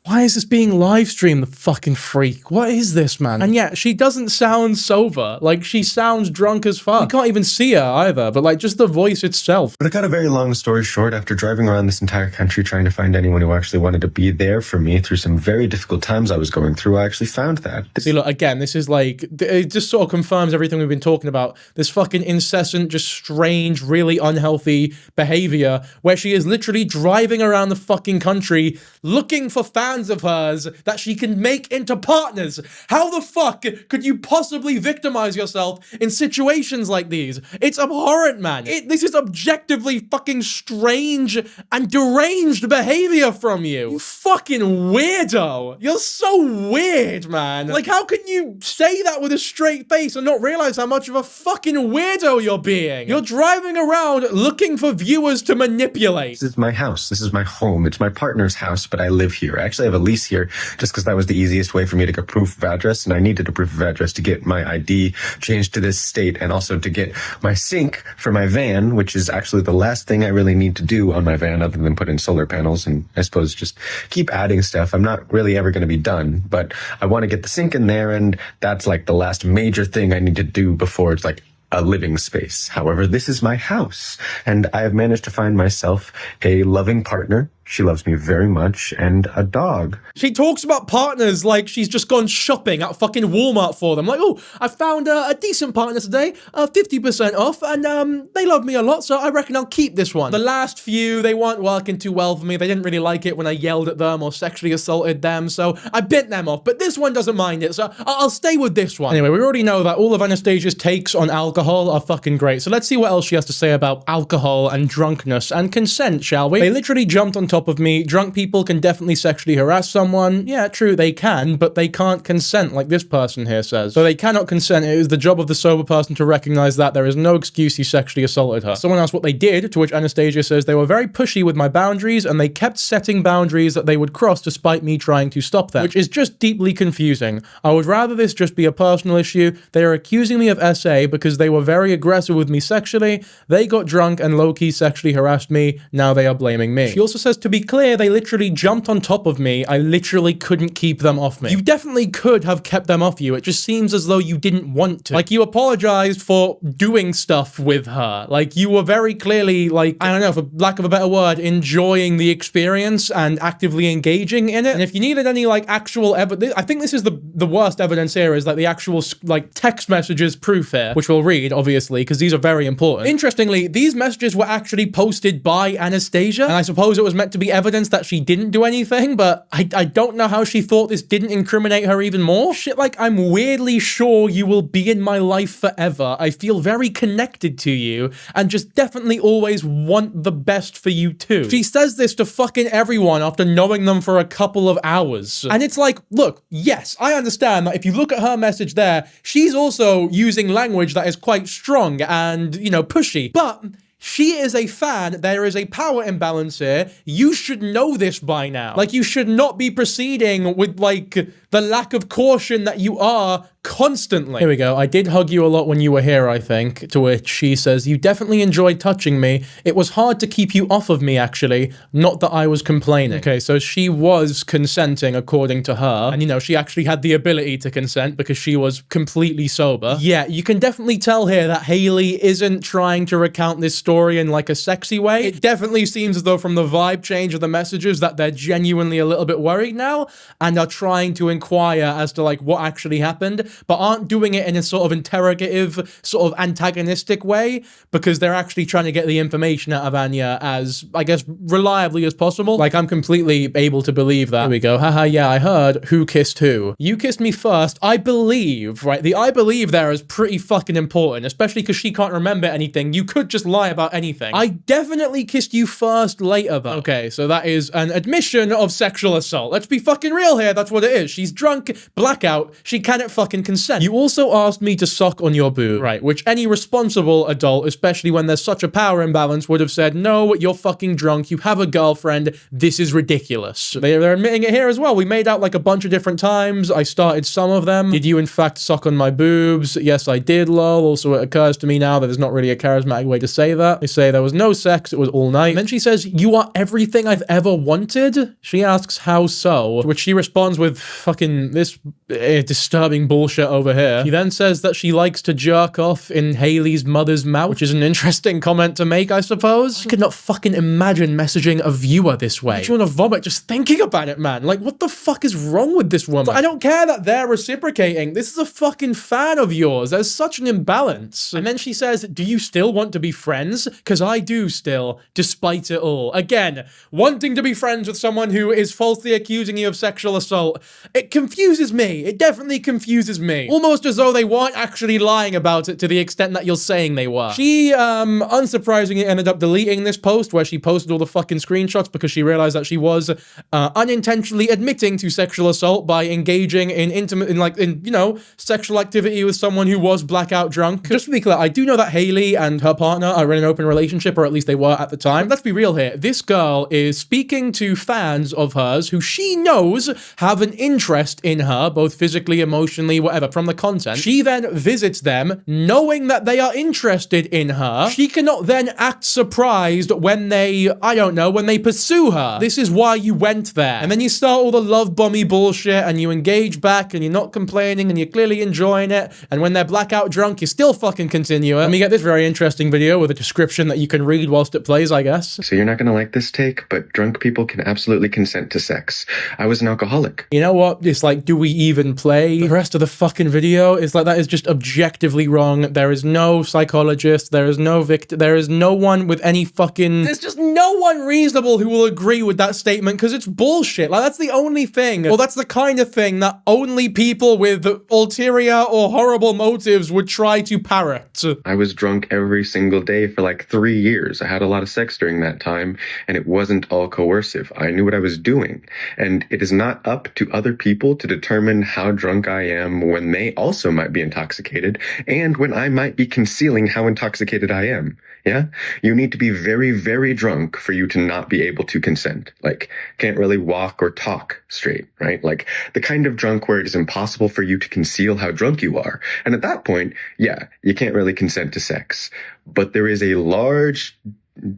Why is this being live streamed, the fucking freak? What is this, man? And yet, she doesn't sound sober. Like, she sounds drunk as fuck. You can't even see her either, but like, just the voice itself. But I cut a very long story short. After driving around this entire country trying to find anyone who actually wanted to be there for me through some very difficult times I was going through, I actually found that. See, look, again, this is like, it just sort of confirms everything we've been talking about. This fucking incessant, just strange, really unhealthy behavior where she is literally driving around the fucking country looking for fans of hers that she can make into partners. How the fuck could you possibly victimize yourself in situations like these? It's abhorrent, man. This is objectively fucking strange and deranged behavior from you. You fucking weirdo. You're so weird, man. Like, how can you say that with a straight face and not realize how much of a fucking weirdo you're being? You're driving around looking for viewers to manipulate. This is my house. This is my home. It's my partner's house, but I live here. I actually have a lease here just because that was the easiest way for me to get proof of address, and I needed a proof of address to get my ID changed to this state and also to get my sink for my van, which is actually the last thing I really need to do on my van other than put in solar panels and I suppose just keep adding stuff. I'm not really ever going to be done, but I want to get the sink in there, and that's like the last major thing I need to do before it's like a living space. However, this is my house, and I have managed to find myself a loving partner She loves me very much, and a dog. She talks about partners like she's just gone shopping at fucking Walmart for them. Like, oh, I found a decent partner today, 50% off, and they love me a lot, so I reckon I'll keep this one. The last few, they weren't working too well for me. They didn't really like it when I yelled at them or sexually assaulted them, so I bit them off. But this one doesn't mind it, so I'll stay with this one. Anyway, we already know that all of Anastasia's takes on alcohol are fucking great, so let's see what else she has to say about alcohol and drunkenness and consent, shall we? They literally jumped on top of me. Drunk people can definitely sexually harass someone. Yeah, true, they can, but they can't consent, like this person here says. So they cannot consent. It is the job of the sober person to recognize that. There is no excuse he sexually assaulted her. Someone asked what they did, to which Anastasia says they were very pushy with my boundaries, and they kept setting boundaries that they would cross despite me trying to stop them, which is just deeply confusing. I would rather this just be a personal issue. They are accusing me of SA because they were very aggressive with me sexually. They got drunk and low-key sexually harassed me. Now they are blaming me. She also says, to be clear, they literally jumped on top of me. I literally couldn't keep them off me. You definitely could have kept them off you. It just seems as though you didn't want to. Like, you apologized for doing stuff with her. Like, you were very clearly, like, I don't know, for lack of a better word, enjoying the experience and actively engaging in it. And if you needed any, like, actual evidence, I think this is the worst evidence here, is like the actual, like, text messages proof here, which we'll read, obviously, because these are very important. Interestingly, these messages were actually posted by Anastasia, and I suppose it was meant to be evidence that she didn't do anything, but I don't know how she thought this didn't incriminate her even more. Shit like, I'm weirdly sure you will be in my life forever. I feel very connected to you and just definitely always want the best for you too. She says this to fucking everyone after knowing them for a couple of hours. And it's like, look, yes, I understand that if you look at her message there, she's also using language that is quite strong and, you know, pushy, but she is a fan. There is a power imbalance here. You should know this by now. Like, you should not be proceeding with, like, the lack of caution that you are constantly. Here we go. I did hug you a lot when you were here, I think. To which she says, you definitely enjoyed touching me. It was hard to keep you off of me, actually. Not that I was complaining. Okay, so she was consenting according to her. And, you know, she actually had the ability to consent because she was completely sober. Yeah, you can definitely tell here that Haley isn't trying to recount this story in, like, a sexy way. It definitely seems as though from the vibe change of the messages that they're genuinely a little bit worried now and are trying to inquire as to, like, what actually happened, but aren't doing it in a sort of interrogative, sort of antagonistic way, because they're actually trying to get the information out of Anya as, I guess, reliably as possible. Like, I'm completely able to believe that. Here we go. Haha, yeah, I heard who kissed who. You kissed me first, I believe, right? The I believe there is pretty fucking important, especially because she can't remember anything. You could just lie about anything. I definitely kissed you first later, though. Okay, so that is an admission of sexual assault. Let's be fucking real here. That's what it is. She's drunk, blackout, she cannot fucking consent. You also asked me to suck on your boob, right? Which any responsible adult, especially when there's such a power imbalance, would have said, no, you're fucking drunk, you have a girlfriend, this is ridiculous. They're admitting it here as well. We made out like a bunch of different times. I started some of them. Did you in fact suck on my boobs? Yes, I did, lol. Also, it occurs to me now that there's not really a charismatic way to say that. They say there was no sex, it was all night. And then she says, you are everything I've ever wanted? She asks, how so? To which she responds with fucking this disturbing bullshit over here. She then says that she likes to jerk off in Haley's mother's mouth, which is an interesting comment to make, I suppose. I could not fucking imagine messaging a viewer this way. I want to vomit just thinking about it, man. Like, what the fuck is wrong with this woman? I don't care that they're reciprocating. This is a fucking fan of yours. There's such an imbalance. And then she says, do you still want to be friends? Because I do still, despite it all. Again, wanting to be friends with someone who is falsely accusing you of sexual assault. It confuses me. It definitely confuses me. Almost as though they weren't actually lying about it to the extent that you're saying they were. She, unsurprisingly ended up deleting this post where she posted all the fucking screenshots because she realized that she was unintentionally admitting to sexual assault by engaging in you know, sexual activity with someone who was blackout drunk. Just to be clear, I do know that Haley and her partner are in an open relationship, or at least they were at the time. Let's be real here. This girl is speaking to fans of hers who she knows have an interest in her, both both physically, emotionally, whatever, from the content. She then visits them knowing that they are interested in her. She cannot then act surprised when they, I don't know, when they pursue her. This is why you went there. And then you start all the love bomby bullshit and you engage back and you're not complaining and you're clearly enjoying it. And when they're blackout drunk, you still fucking continue it. And we get this very interesting video with a description that you can read whilst it plays, I guess. So you're not gonna like this take, but drunk people can absolutely consent to sex. I was an alcoholic. You know what? It's like, do we even play the rest of the fucking video? It's like, that is just objectively wrong. There is no psychologist. There is no victim. There is no one with any fucking... There's just no one reasonable who will agree with that statement because it's bullshit. Like, that's the only thing. Well, that's the kind of thing that only people with ulterior or horrible motives would try to parrot. I was drunk every single day for like 3 years. I had a lot of sex during that time, and it wasn't all coercive. I knew what I was doing. And it is not up to other people to determine how drunk I am when they also might be intoxicated, and when I might be concealing how intoxicated I am. Yeah? You need to be very, very drunk for you to not be able to consent. Like, can't really walk or talk straight, right? Like, the kind of drunk where it is impossible for you to conceal how drunk you are. And at that point, yeah, you can't really consent to sex. But there is a large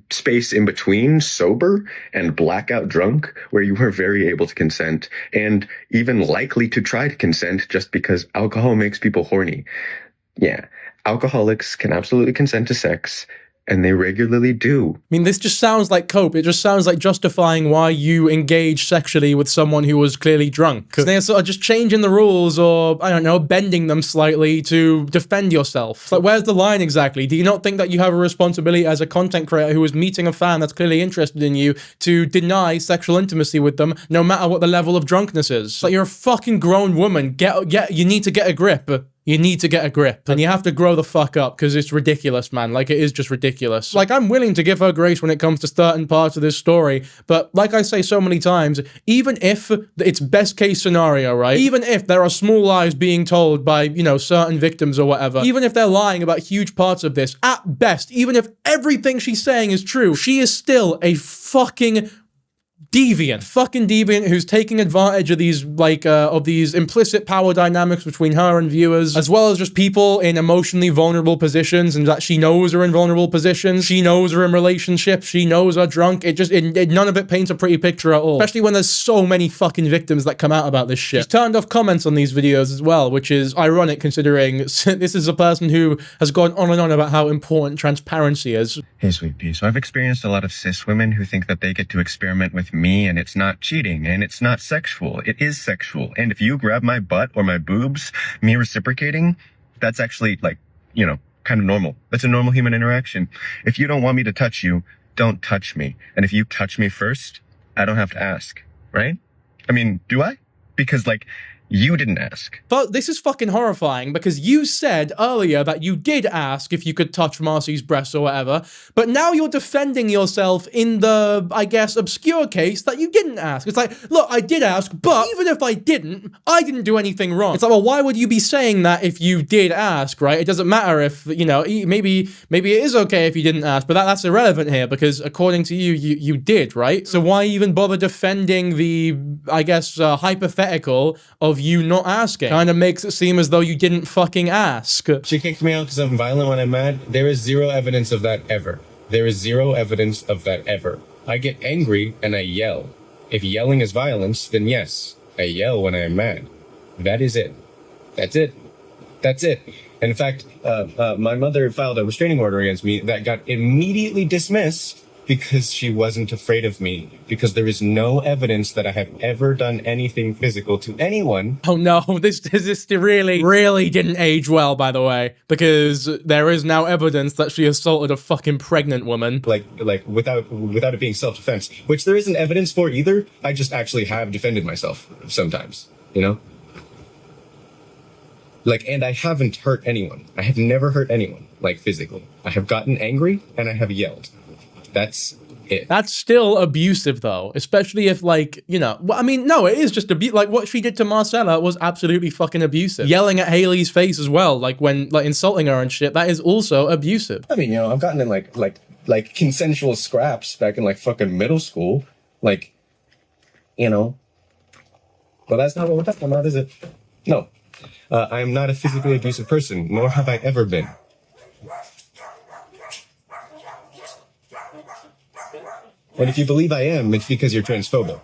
space in between sober and blackout drunk where you are very able to consent and even likely to try to consent just because alcohol makes people horny. Yeah, alcoholics can absolutely consent to sex, and they regularly do. I mean, this just sounds like cope. It just sounds like justifying why you engage sexually with someone who was clearly drunk. Because they're sort of just changing the rules or, I don't know, bending them slightly to defend yourself. Like, where's the line exactly? Do you not think that you have a responsibility as a content creator who is meeting a fan that's clearly interested in you to deny sexual intimacy with them, no matter what the level of drunkenness is? Like, you're a fucking grown woman. You need to get a grip. You need to get a grip, and you have to grow the fuck up because it's ridiculous, man. Like, it is just ridiculous. Like, I'm willing to give her grace when it comes to certain parts of this story, but like I say so many times, even if it's best case scenario, right? Even if there are small lies being told by, you know, certain victims or whatever, even if they're lying about huge parts of this, at best, even if everything she's saying is true, she is still a fucking deviant who's taking advantage of these, like, of these implicit power dynamics between her and viewers, as well as just people in emotionally vulnerable positions, and that she knows are in vulnerable positions. She knows are in relationships. She knows are drunk. None of it paints a pretty picture at all, especially when there's so many fucking victims that come out about this shit. She's turned off comments on these videos as well, which is ironic considering this is a person who has gone on and on about how important transparency is. Hey, sweet pea. So I've experienced a lot of cis women who think that they get to experiment with me and it's not cheating and it's not sexual. It is sexual. And if you grab my butt or my boobs, me reciprocating, that's actually, like, you know, kind of normal. That's a normal human interaction. If you don't want me to touch you, don't touch me. And if you touch me first, I don't have to ask, right? I mean, do I? Because, like, you didn't ask. But this is fucking horrifying because you said earlier that you did ask if you could touch Marcy's breasts or whatever, but now you're defending yourself in the, I guess, obscure case that you didn't ask. It's like, look, I did ask, but even if I didn't do anything wrong. It's like, well, why would you be saying that if you did ask, right? It doesn't matter if, you know, maybe it is okay if you didn't ask, but that's irrelevant here because according to you did, right? So why even bother defending the, I guess, hypothetical of you not asking? Kind of makes it seem as though you didn't fucking ask. She kicked me out because I'm violent when I'm mad. There is zero evidence of that ever. There is zero evidence of that ever. I get angry and I yell. If yelling is violence, then yes, I yell when I am mad. That is it. That's it. That's it. And in fact, my mother filed a restraining order against me that got immediately dismissed because she wasn't afraid of me, because there is no evidence that I have ever done anything physical to anyone. Oh no, this really didn't age well, by the way, because there is now evidence that she assaulted a fucking pregnant woman. Like without it being self-defense, which there isn't evidence for either. I just actually have defended myself sometimes, you know? Like, and I haven't hurt anyone. I have never hurt anyone, like, physically. I have gotten angry and I have yelled. That's it. That's still abusive, though, especially if, like, you know, well, I mean, no, it is just like what she did to Marcella was absolutely fucking abusive. Yelling at Haley's face as well, like when, like, insulting her and shit, that is also abusive. I mean, you know, I've gotten in like consensual scraps back in like fucking middle school, like, you know, but that's not what we're talking about, is it? No. I am not a physically abusive person, nor have I ever been. And if you believe I am, it's because you're transphobic.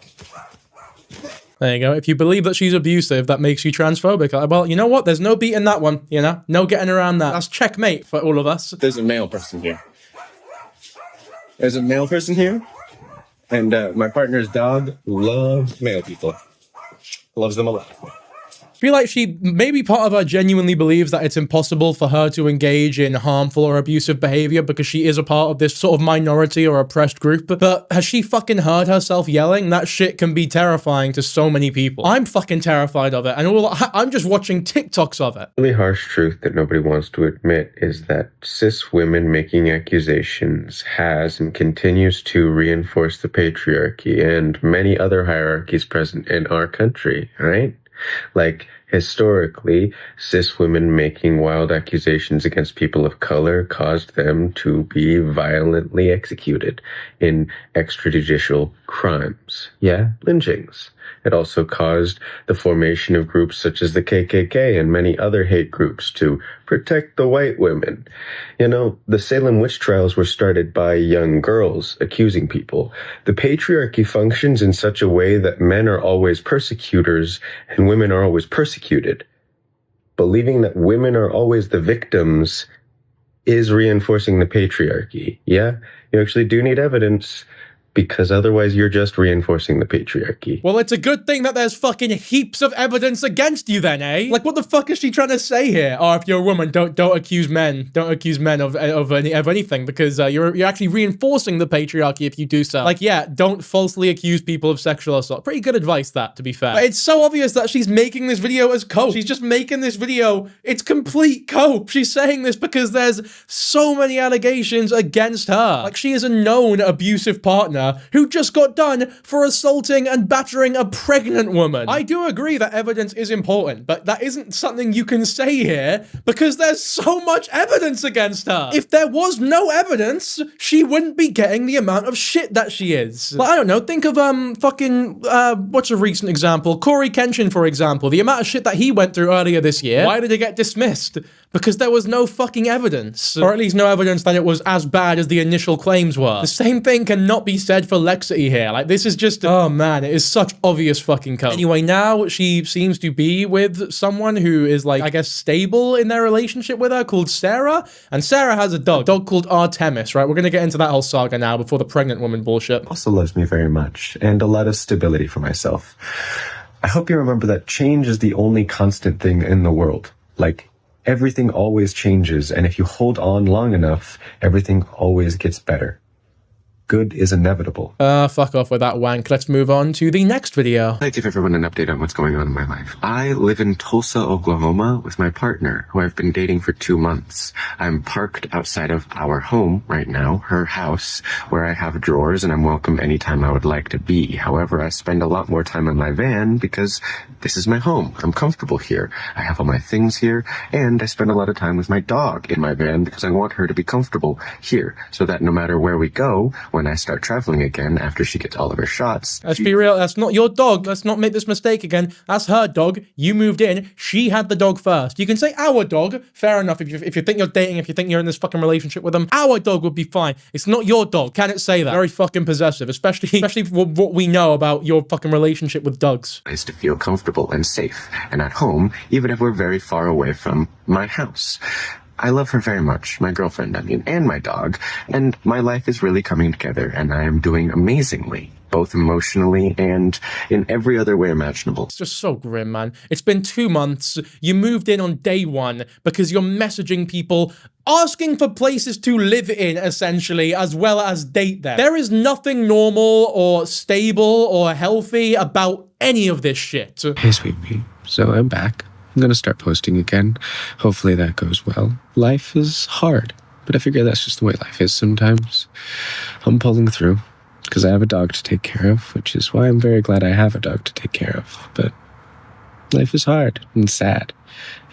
There you go. If you believe that she's abusive, that makes you transphobic. Well, you know what? There's no beating that one, you know? No getting around that. That's checkmate for all of us. There's a male person here. There's a male person here. And my partner's dog loves male people. Loves them a lot. I feel like maybe part of her genuinely believes that it's impossible for her to engage in harmful or abusive behavior because she is a part of this sort of minority or oppressed group. But has she fucking heard herself yelling? That shit can be terrifying to so many people. I'm fucking terrified of it, and I'm just watching TikToks of it. The really harsh truth that nobody wants to admit is that cis women making accusations has and continues to reinforce the patriarchy and many other hierarchies present in our country, right? Like, historically, cis women making wild accusations against people of color caused them to be violently executed in extrajudicial crimes. Yeah, lynchings. It also caused the formation of groups such as the KKK and many other hate groups to protect the white women. You know, the Salem witch trials were started by young girls accusing people. The patriarchy functions in such a way that men are always persecutors and women are always persecuted. Believing that women are always the victims is reinforcing the patriarchy. Yeah, you actually do need evidence, because otherwise you're just reinforcing the patriarchy. Well, it's a good thing that there's fucking heaps of evidence against you then, eh? Like, what the fuck is she trying to say here? Oh, if you're a woman, don't accuse men. Don't accuse men of anything, because you're actually reinforcing the patriarchy if you do so. Like, yeah, don't falsely accuse people of sexual assault. Pretty good advice, that, to be fair. But it's so obvious that she's making this video as cope. She's just making this video. It's complete cope. She's saying this because there's so many allegations against her. Like, she is a known abusive partner who just got done for assaulting and battering a pregnant woman. I do agree that evidence is important, but that isn't something you can say here because there's so much evidence against her. If there was no evidence, she wouldn't be getting the amount of shit that she is. Like, I don't know, think of what's a recent example? Corey Kenshin, for example. The amount of shit that he went through earlier this year. Why did it get dismissed? Because there was no fucking evidence. Or at least no evidence that it was as bad as the initial claims were. The same thing cannot be said for Lexity here. Like, this is just, oh man, it is such obvious fucking cope. Anyway, now she seems to be with someone who is, like, I guess stable in their relationship with her, called Sarah. And Sarah has a dog called Artemis, right? We're gonna get into that whole saga now before the pregnant woman bullshit. Also loves me very much, and a lot of stability for myself. I hope you remember that change is the only constant thing in the world. Like, everything always changes, and if you hold on long enough, everything always gets better. Good is inevitable. Fuck off with that wank. Let's move on to the next video. I'd like to give everyone an update on what's going on in my life. I live in Tulsa, Oklahoma with my partner, who I've been dating for 2 months. I'm parked outside of our home right now, her house, where I have drawers and I'm welcome anytime I would like to be. However, I spend a lot more time in my van because this is my home. I'm comfortable here. I have all my things here, and I spend a lot of time with my dog in my van because I want her to be comfortable here, so that no matter where we go, when I start traveling again after she gets all of her shots. Let's be real, that's not your dog. Let's not make this mistake again. That's her dog. You moved in. She had the dog first. You can say our dog. Fair enough. If you think you're dating, if you think you're in this fucking relationship with them, our dog would be fine. It's not your dog. Can it say that? Very fucking possessive, especially for what we know about your fucking relationship with dogs. Nice to feel comfortable and safe and at home, even if we're very far away from my house. I love her very much, my girlfriend, and my dog, and my life is really coming together, and I am doing amazingly, both emotionally and in every other way imaginable. It's just so grim, man. It's been 2 months. You moved in on day 1 because you're messaging people, asking for places to live in, essentially, as well as date them. There is nothing normal or stable or healthy about any of this shit. Hey, sweet pea. So I'm back. I'm gonna start posting again. Hopefully that goes well. Life is hard, but I figure that's just the way life is sometimes. I'm pulling through, because I have a dog to take care of, which is why I'm very glad I have a dog to take care of. But life is hard and sad.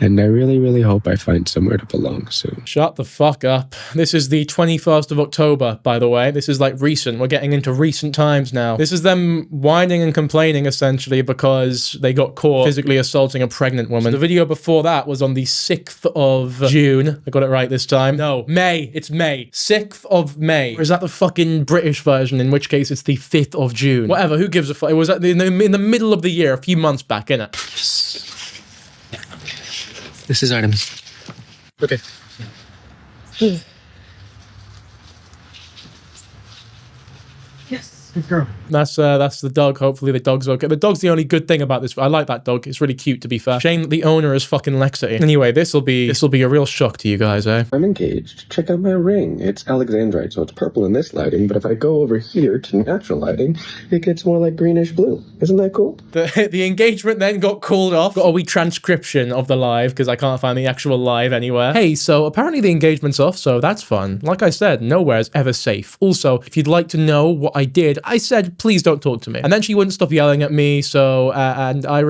And I really, really hope I find somewhere to belong soon. Shut the fuck up. This is the 21st of October, by the way. This is like recent. We're getting into recent times now. This is them whining and complaining, essentially, because they got caught physically assaulting a pregnant woman. So the video before that was on the 6th of June. I got it right this time. No, May. It's May. 6th of May. Or is that the fucking British version, in which case it's the 5th of June? Whatever, who gives a fuck? It was in the middle of the year, a few months back, innit? This is Artemis. Okay. Yes. Good girl. That's the dog. Hopefully the dog's okay. The dog's the only good thing about this. I like that dog. It's really cute, to be fair. Shame that the owner is fucking Lexity. Anyway, this'll be a real shock to you guys, eh? I'm engaged. Check out my ring. It's alexandrite, so it's purple in this lighting, but if I go over here to natural lighting, it gets more like greenish blue. Isn't that cool? The engagement then got called off. Got a wee transcription of the live, because I can't find the actual live anywhere. Hey, so apparently the engagement's off, so that's fun. Like I said, nowhere's ever safe. Also, if you'd like to know what I did, I said, please don't talk to me. And then she wouldn't stop yelling at me, so, and I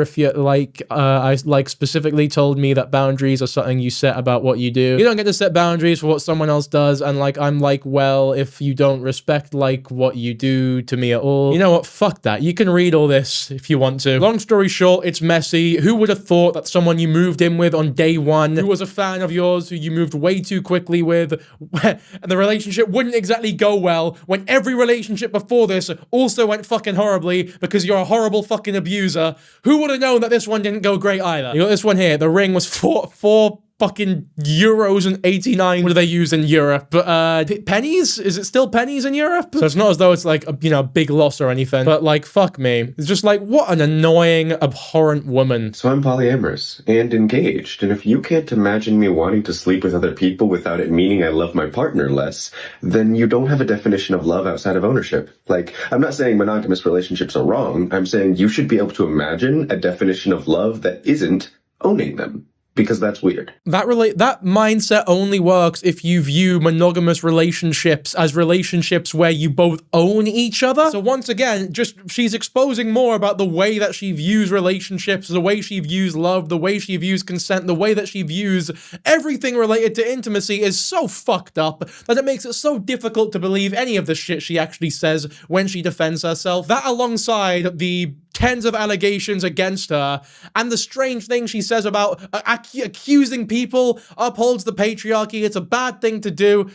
specifically told me that boundaries are something you set about what you do. You don't get to set boundaries for what someone else does, and like, I'm like, well, if you don't respect, like, what you do to me at all, you know what, fuck that. You can read all this if you want to. Long story short, it's messy. Who would have thought that someone you moved in with on day one, who was a fan of yours, who you moved way too quickly with, and the relationship wouldn't exactly go well, when every relationship before this also went fucking horribly because you're a horrible fucking abuser. Who would have known that this one didn't go great either? You got this one here. The ring was four fucking euros and 89. What do they use in Europe? Pennies? Is it still pennies in Europe? So it's not as though it's like a, you know, big loss or anything. But like, fuck me. It's just like, what an annoying, abhorrent woman. So I'm polyamorous and engaged, and if you can't imagine me wanting to sleep with other people without it meaning I love my partner less, then you don't have a definition of love outside of ownership. Like, I'm not saying monogamous relationships are wrong. I'm saying you should be able to imagine a definition of love that isn't owning them. Because that's weird. That mindset only works if you view monogamous relationships as relationships where you both own each other. So once again, she's exposing more about the way that she views relationships, the way she views love, the way she views consent, the way that she views everything related to intimacy is so fucked up that it makes it so difficult to believe any of the shit she actually says when she defends herself. That alongside the tens of allegations against her, and the strange thing she says about accusing people upholds the patriarchy. It's a bad thing to do.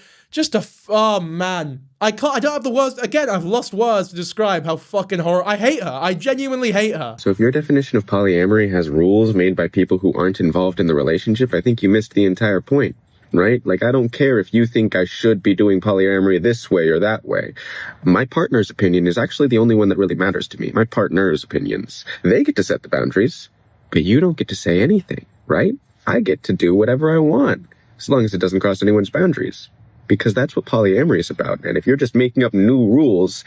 Oh man. I don't have the words. Again, I've lost words to describe how fucking horrible. I hate her. I genuinely hate her. So if your definition of polyamory has rules made by people who aren't involved in the relationship, I think you missed the entire point. Right? Like, I don't care if you think I should be doing polyamory this way or that way. My partner's opinion is actually the only one that really matters to me. My partner's opinions. They get to set the boundaries, but you don't get to say anything, right? I get to do whatever I want, as long as it doesn't cross anyone's boundaries. Because that's what polyamory is about. And if you're just making up new rules,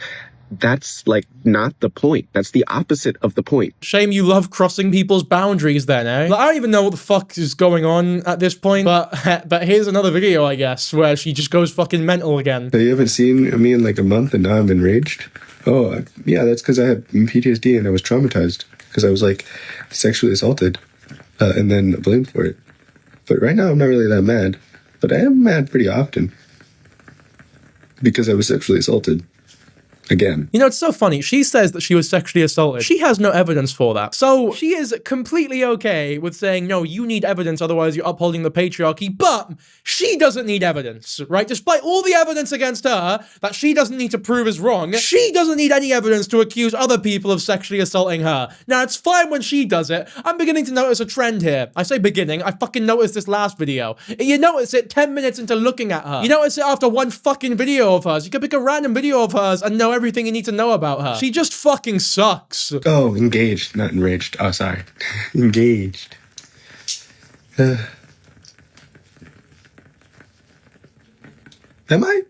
that's like not the point. That's the opposite of the point. Shame you love crossing people's boundaries then, eh? Like, I don't even know what the fuck is going on at this point, but here's another video, I guess, where she just goes fucking mental again. So you haven't seen me in like a month and now I'm enraged? Oh, yeah, that's because I had PTSD and I was traumatized because I was like sexually assaulted and then blamed for it. But right now I'm not really that mad, but I am mad pretty often because I was sexually assaulted. Again. You know, it's so funny. She says that she was sexually assaulted. She has no evidence for that. So she is completely okay with saying, no, you need evidence, otherwise you're upholding the patriarchy, but she doesn't need evidence, right? Despite all the evidence against her that she doesn't need to prove is wrong, she doesn't need any evidence to accuse other people of sexually assaulting her. Now, it's fine when she does it. I'm beginning to notice a trend here. I say beginning, I fucking noticed this last video. You notice it 10 minutes into looking at her. You notice it after one fucking video of hers. You can pick a random video of hers and know everything you need to know about her. She just fucking sucks. Oh, engaged, not enraged. Oh, sorry. Engaged. Am I?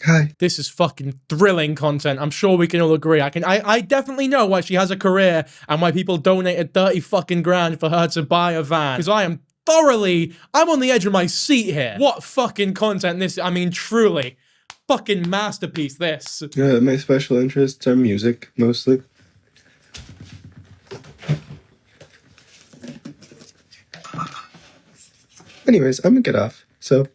Hi. This is fucking thrilling content. I'm sure we can all agree. I definitely know why she has a career and why people donated 30 fucking grand for her to buy a van. Because I'm on the edge of my seat here. What fucking content this, I mean, truly. Fucking masterpiece, this. Yeah, my special interests are music, mostly. Anyways, I'm gonna get off. So,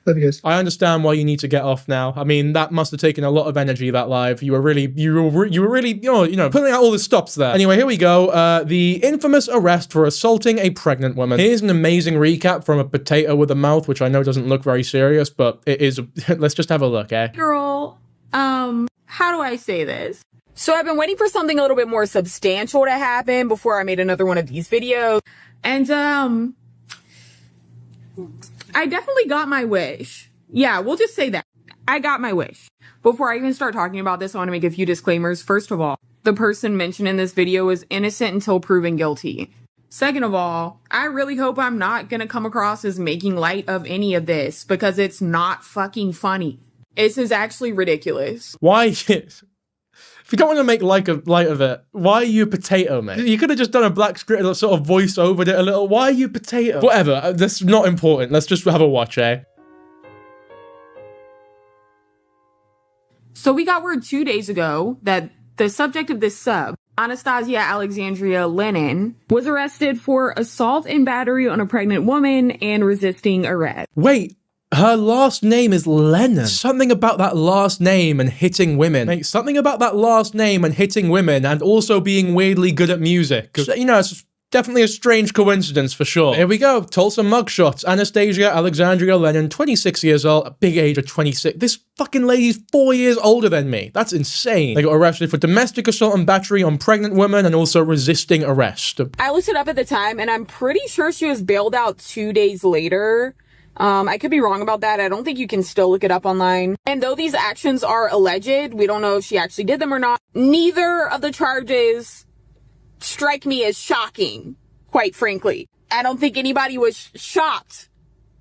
love you guys. I understand why you need to get off now. I mean, that must have taken a lot of energy, that live. You were really, putting out all the stops there. Anyway, here we go. The infamous arrest for assaulting a pregnant woman. Here's an amazing recap from a potato with a mouth, which I know doesn't look very serious, but it is. Let's just have a look, eh? Girl, how do I say this? So I've been waiting for something a little bit more substantial to happen before I made another one of these videos. And, I definitely got my wish. Yeah, we'll just say that. I got my wish. Before I even start talking about this, I want to make a few disclaimers. First of all, the person mentioned in this video is innocent until proven guilty. Second of all, I really hope I'm not going to come across as making light of any of this because it's not fucking funny. This is actually ridiculous. Why? If you don't want to make light of it, why are you a potato, mate? You could have just done a black screen and sort of voice over it a little. Why are you potato? Whatever, that's not important. Let's just have a watch, eh? So we got word 2 days ago that the subject of this sub, Anastasia Alexandria Lennon, was arrested for assault and battery on a pregnant woman and resisting arrest. Wait. Her last name is Lennon. Something about that last name and hitting women. Mate, something about that last name and hitting women and also being weirdly good at music. You know, it's definitely a strange coincidence for sure. Here we go. Tulsa mugshots. Anastasia Alexandria Lennon, 26 years old, a big age of 26. This fucking lady's 4 years older than me. That's insane. They got arrested for domestic assault and battery on pregnant women and also resisting arrest. I looked it up at the time and I'm pretty sure she was bailed out 2 days later. I could be wrong about that. I don't think you can still look it up online. And though these actions are alleged, we don't know if she actually did them or not. Neither of the charges strike me as shocking, quite frankly. I don't think anybody was shocked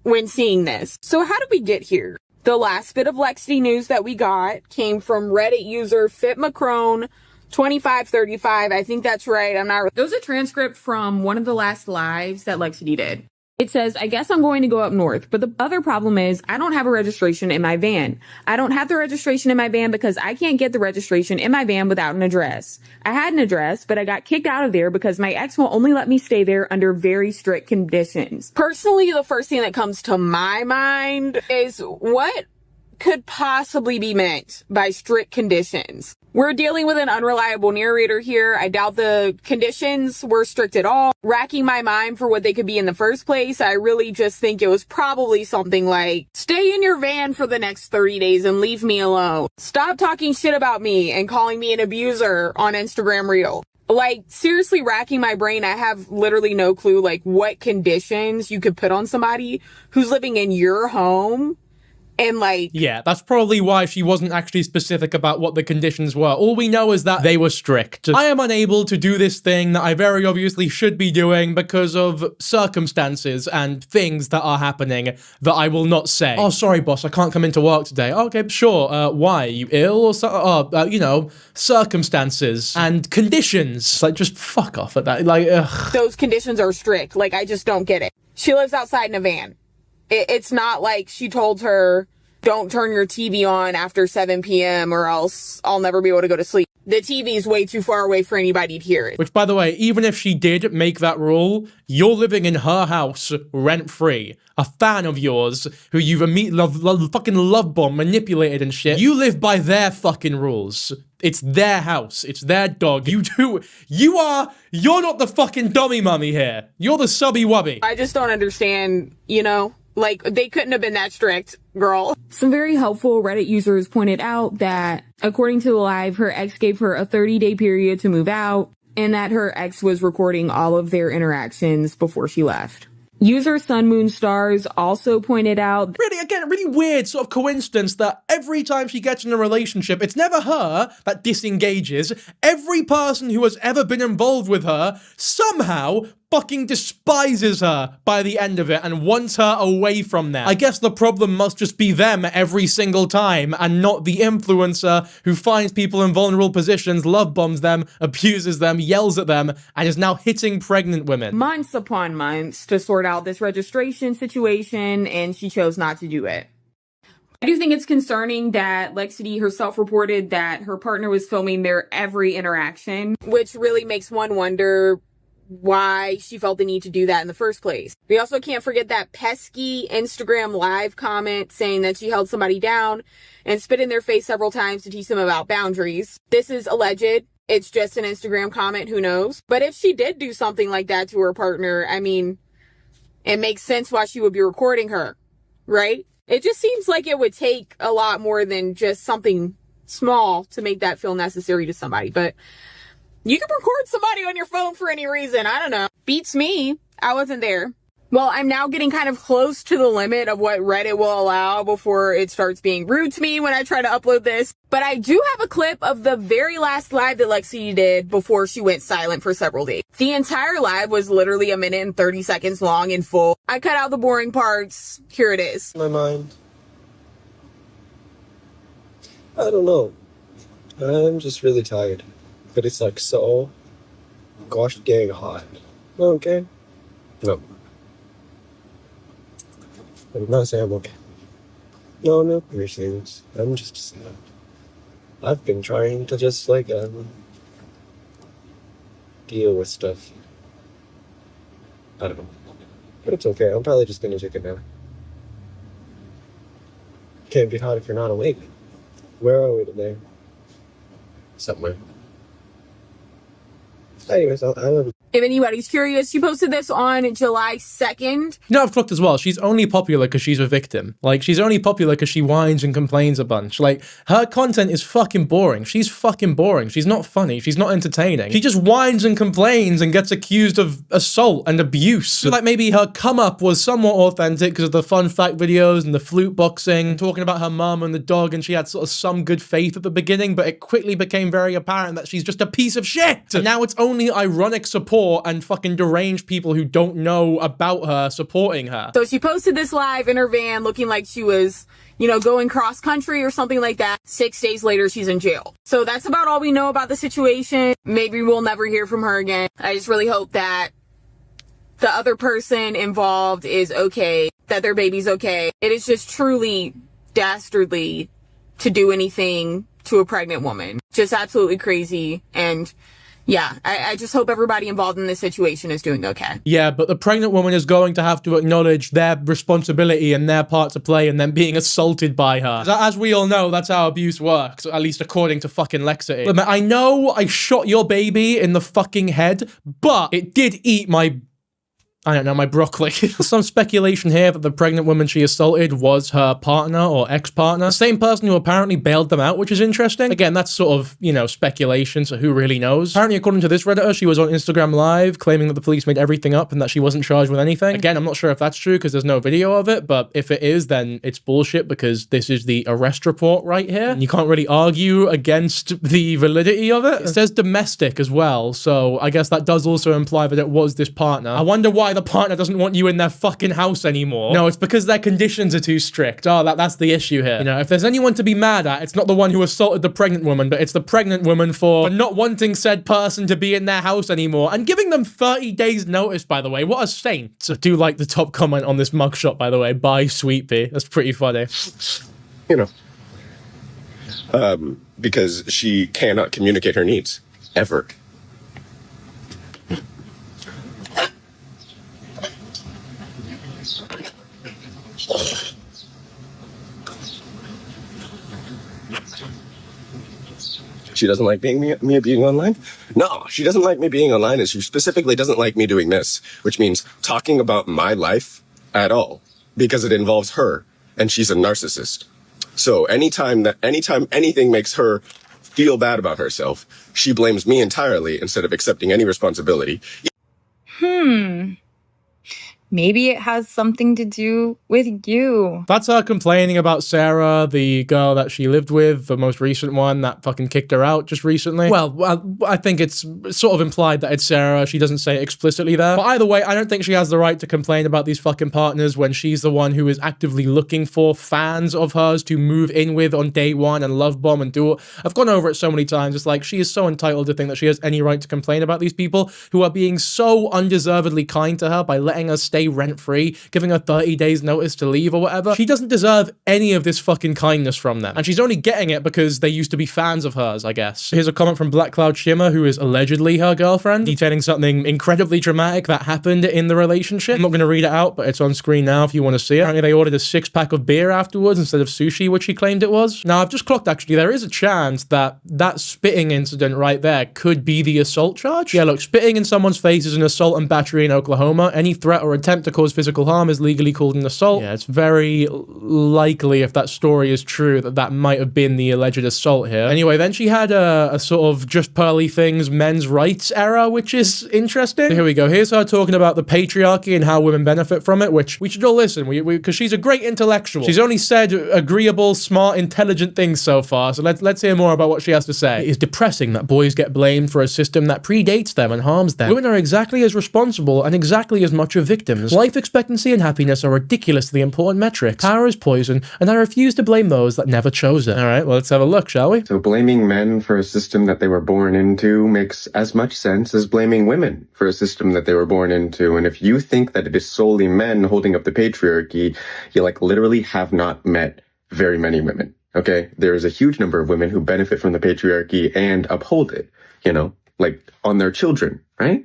when seeing this. So how did we get here? The last bit of Lexity news that we got came from Reddit user FitMacrone2535. I think that's right. I'm not. It was a transcript from one of the last lives that Lexity did. It says, I guess I'm going to go up north, but the other problem is I don't have a registration in my van. I don't have the registration in my van because I can't get the registration in my van without an address. I had an address, but I got kicked out of there because my ex will only let me stay there under very strict conditions. Personally, the first thing that comes to my mind is what could possibly be meant by strict conditions. We're dealing with an unreliable narrator here. I doubt the conditions were strict at all. Racking my mind for what they could be in the first place, I really just think it was probably something like, stay in your van for the next 30 days and leave me alone. Stop talking shit about me and calling me an abuser on Instagram Reel. Like, seriously racking my brain, I have literally no clue, like, what conditions you could put on somebody who's living in your home. And like, yeah, that's probably why she wasn't actually specific about what the conditions were. All we know is that they were strict. I am unable to do this thing that I very obviously should be doing because of circumstances and things that are happening that I will not say. Oh, sorry, boss, I can't come into work today. Okay, sure. Why? Are you ill or something? Oh, you know, circumstances and conditions. Like, just fuck off at that. Like, ugh. Those conditions are strict. Like, I just don't get it. She lives outside in a van. It's not like she told her, don't turn your TV on after 7 p.m. or else I'll never be able to go to sleep. The TV is way too far away for anybody to hear it. Which, by the way, even if she did make that rule, you're living in her house rent-free. A fan of yours who you've fucking love bomb, manipulated and shit. You live by their fucking rules. It's their house. It's their dog. You're not the fucking dummy mummy here. You're the subby wubby. I just don't understand, you know? Like, they couldn't have been that strict, girl. Some very helpful Reddit users pointed out that, according to the live, her ex gave her a 30-day period to move out, and that her ex was recording all of their interactions before she left. User Sun Moon Stars also pointed out, really weird sort of coincidence that every time she gets in a relationship, it's never her that disengages. Every person who has ever been involved with her somehow fucking despises her by the end of it and wants her away from them. I guess the problem must just be them every single time and not the influencer who finds people in vulnerable positions, love bombs them, abuses them, yells at them, and is now hitting pregnant women. Months upon months to sort out this registration situation, and she chose not to do it. I do think it's concerning that Lexity herself reported that her partner was filming their every interaction, which really makes one wonder why she felt the need to do that in the first place. We also can't forget that pesky Instagram live comment saying that she held somebody down and spit in their face several times to teach them about boundaries. This is alleged. It's just an Instagram comment, who knows? But if she did do something like that to her partner, I mean, it makes sense why she would be recording her, right? It just seems like it would take a lot more than just something small to make that feel necessary to somebody. But you can record somebody on your phone for any reason. I don't know. Beats me. I wasn't there. Well, I'm now getting kind of close to the limit of what Reddit will allow before it starts being rude to me when I try to upload this. But I do have a clip of the very last live that Lexity did before she went silent for several days. The entire live was literally 1 minute and 30 seconds long in full. I cut out the boring parts. Here it is. My mind. I don't know. I'm just really tired. But it's like so gosh dang hot. Okay? No. I'm not saying I'm okay. No piercings. I'm just sad. I've been trying to just like deal with stuff. I don't know. But it's okay. I'm probably just gonna take a nap. Can't be hot if you're not awake. Where are we today? Somewhere. Anyways, I love you. If anybody's curious, she posted this on July 2nd. You know, I've clocked as well. She's only popular because she's a victim. Like, she's only popular because she whines and complains a bunch. Like, her content is fucking boring. She's fucking boring. She's not funny. She's not entertaining. She just whines and complains and gets accused of assault and abuse. So, like, maybe her come up was somewhat authentic because of the fun fact videos and the flute boxing, talking about her mum and the dog, and she had sort of some good faith at the beginning, but it quickly became very apparent that she's just a piece of shit. And now it's only ironic support and fucking deranged people who don't know about her supporting her. So she posted this live in her van looking like she was, you know, going cross country or something like that. 6 days later, she's in jail. So that's about all we know about the situation. Maybe we'll never hear from her again. I just really hope that the other person involved is okay, that their baby's okay. It is just truly dastardly to do anything to a pregnant woman. Just absolutely crazy. And yeah, I just hope everybody involved in this situation is doing okay. Yeah, but the pregnant woman is going to have to acknowledge their responsibility and their part to play and then being assaulted by her. As we all know, that's how abuse works, at least according to fucking Lexity. But I know I shot your baby in the fucking head, but it did eat my broccoli. Some speculation here that the pregnant woman she assaulted was her partner or ex-partner. The same person who apparently bailed them out, which is interesting. Again, that's sort of, you know, speculation, so who really knows? Apparently, according to this Redditor, she was on Instagram Live claiming that the police made everything up and that she wasn't charged with anything. Again, I'm not sure if that's true because there's no video of it, but if it is, then it's bullshit because this is the arrest report right here. And you can't really argue against the validity of it. It says domestic as well, so I guess that does also imply that it was this partner. I wonder why the partner doesn't want you in their fucking house anymore. No, it's because their conditions are too strict. Oh, that's the issue here. You know, if there's anyone to be mad at, it's not the one who assaulted the pregnant woman, but it's the pregnant woman for not wanting said person to be in their house anymore and giving them 30 days notice, by the way. What a saint. I do like the top comment on this mugshot, by the way, by Sweet Pea. That's pretty funny. You know, because she cannot communicate her needs. Ever. She doesn't like me being online? No, she doesn't like me being online, and she specifically doesn't like me doing this, which means talking about my life at all, because it involves her, and she's a narcissist. So anytime anything makes her feel bad about herself, she blames me entirely instead of accepting any responsibility. maybe it has something to do with you. That's her complaining about Sarah, the girl that she lived with, the most recent one that fucking kicked her out just recently. Well, I think it's sort of implied that it's Sarah. She doesn't say it explicitly there. But either way, I don't think she has the right to complain about these fucking partners when she's the one who is actively looking for fans of hers to move in with on day one and love bomb and do it. I've gone over it so many times. It's like she is so entitled to think that she has any right to complain about these people who are being so undeservedly kind to her by letting her stay rent-free, giving her 30 days notice to leave or whatever. She doesn't deserve any of this fucking kindness from them. And she's only getting it because they used to be fans of hers, I guess. Here's a comment from Black Cloud Shimmer, who is allegedly her girlfriend, detailing something incredibly traumatic that happened in the relationship. I'm not going to read it out, but it's on screen now if you want to see it. Apparently they ordered a 6-pack of beer afterwards instead of sushi, which she claimed it was. Now, I've just clocked, actually, there is a chance that that spitting incident right there could be the assault charge. Yeah, look, spitting in someone's face is an assault and battery in Oklahoma. Any threat or attempt to cause physical harm is legally called an assault. Yeah, it's very likely, if that story is true, that that might have been the alleged assault here. Anyway, then she had a sort of just pearly things men's rights era, which is interesting. Here we go. Here's her talking about the patriarchy and how women benefit from it, which we should all listen, because she's a great intellectual. She's only said agreeable, smart, intelligent things so far, so let's hear more about what she has to say. It is depressing that boys get blamed for a system that predates them and harms them. Women are exactly as responsible and exactly as much of victims. Life expectancy and happiness are ridiculously important metrics. Power is poison, and I refuse to blame those that never chose it. All right, well, let's have a look, shall we? So blaming men for a system that they were born into makes as much sense as blaming women for a system that they were born into. And if you think that it is solely men holding up the patriarchy, you like literally have not met very many women. Okay? There is a huge number of women who benefit from the patriarchy and uphold it, you know, like on their children, right?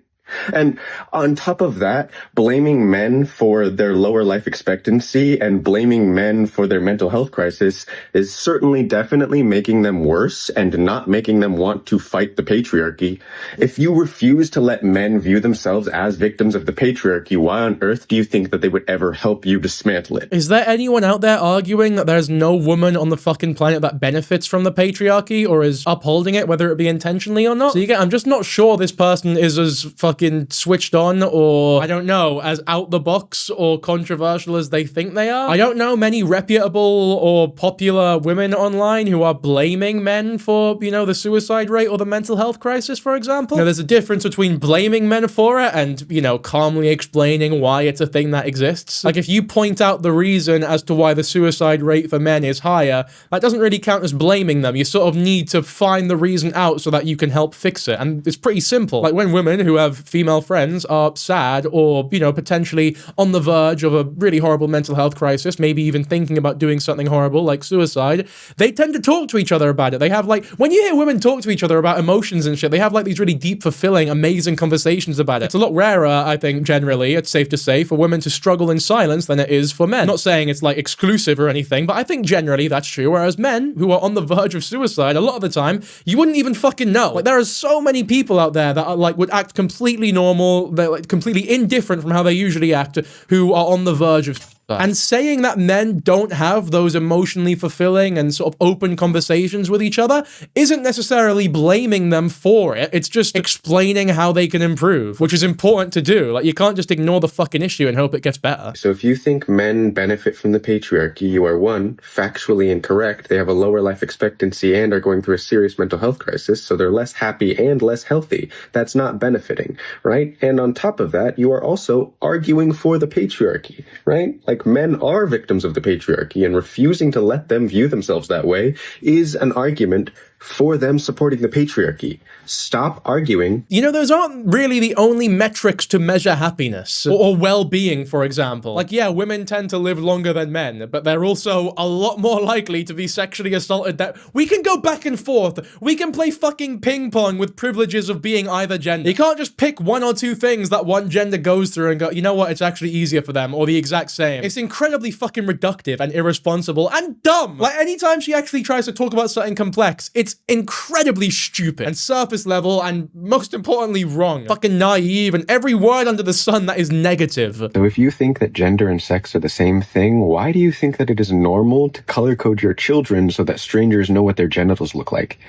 And on top of that, blaming men for their lower life expectancy and blaming men for their mental health crisis is certainly definitely making them worse and not making them want to fight the patriarchy. If you refuse to let men view themselves as victims of the patriarchy, why on earth do you think that they would ever help you dismantle it? Is there anyone out there arguing that there's no woman on the fucking planet that benefits from the patriarchy or is upholding it, whether it be intentionally or not? So I'm just not sure this person is as fucking switched on or, I don't know, as out the box or controversial as they think they are. I don't know many reputable or popular women online who are blaming men for, you know, the suicide rate or the mental health crisis, for example. Now, there's a difference between blaming men for it and, you know, calmly explaining why it's a thing that exists. Like, if you point out the reason as to why the suicide rate for men is higher, that doesn't really count as blaming them. You sort of need to find the reason out so that you can help fix it. And it's pretty simple. Like, when women who have female friends are sad or, you know, potentially on the verge of a really horrible mental health crisis, maybe even thinking about doing something horrible like suicide, they tend to talk to each other about it. They have, like, when you hear women talk to each other about emotions and shit, they have, like, these really deep, fulfilling, amazing conversations about it. It's a lot rarer, I think, generally, it's safe to say, for women to struggle in silence than it is for men. I'm not saying it's, like, exclusive or anything, but I think generally that's true, whereas men who are on the verge of suicide, a lot of the time, you wouldn't even fucking know. Like, there are so many people out there that are, like, would act completely normal, they're, like, completely indifferent from how they usually act, who are on the verge of suicide. And saying that men don't have those emotionally fulfilling and sort of open conversations with each other isn't necessarily blaming them for it. It's just explaining how they can improve, which is important to do. Like, you can't just ignore the fucking issue and hope it gets better. So if you think men benefit from the patriarchy, you are, one, factually incorrect. They have a lower life expectancy and are going through a serious mental health crisis, so they're less happy and less healthy. That's not benefiting, right? And on top of that, you are also arguing for the patriarchy, right? Like, men are victims of the patriarchy, and refusing to let them view themselves that way is an argument for them supporting the patriarchy. Stop arguing. You know, those aren't really the only metrics to measure happiness or well-being, for example. Like, yeah, women tend to live longer than men, but they're also a lot more likely to be sexually assaulted. That we can go back and forth. We can play fucking ping pong with privileges of being either gender. You can't just pick one or two things that one gender goes through and go, you know what, it's actually easier for them, or the exact same. It's incredibly fucking reductive and irresponsible and dumb. Like, anytime she actually tries to talk about something complex, it's It's incredibly stupid and surface level and most importantly wrong. Fucking naive and every word under the sun that is negative. So if you think that gender and sex are the same thing, why do you think that it is normal to color code your children so that strangers know what their genitals look like?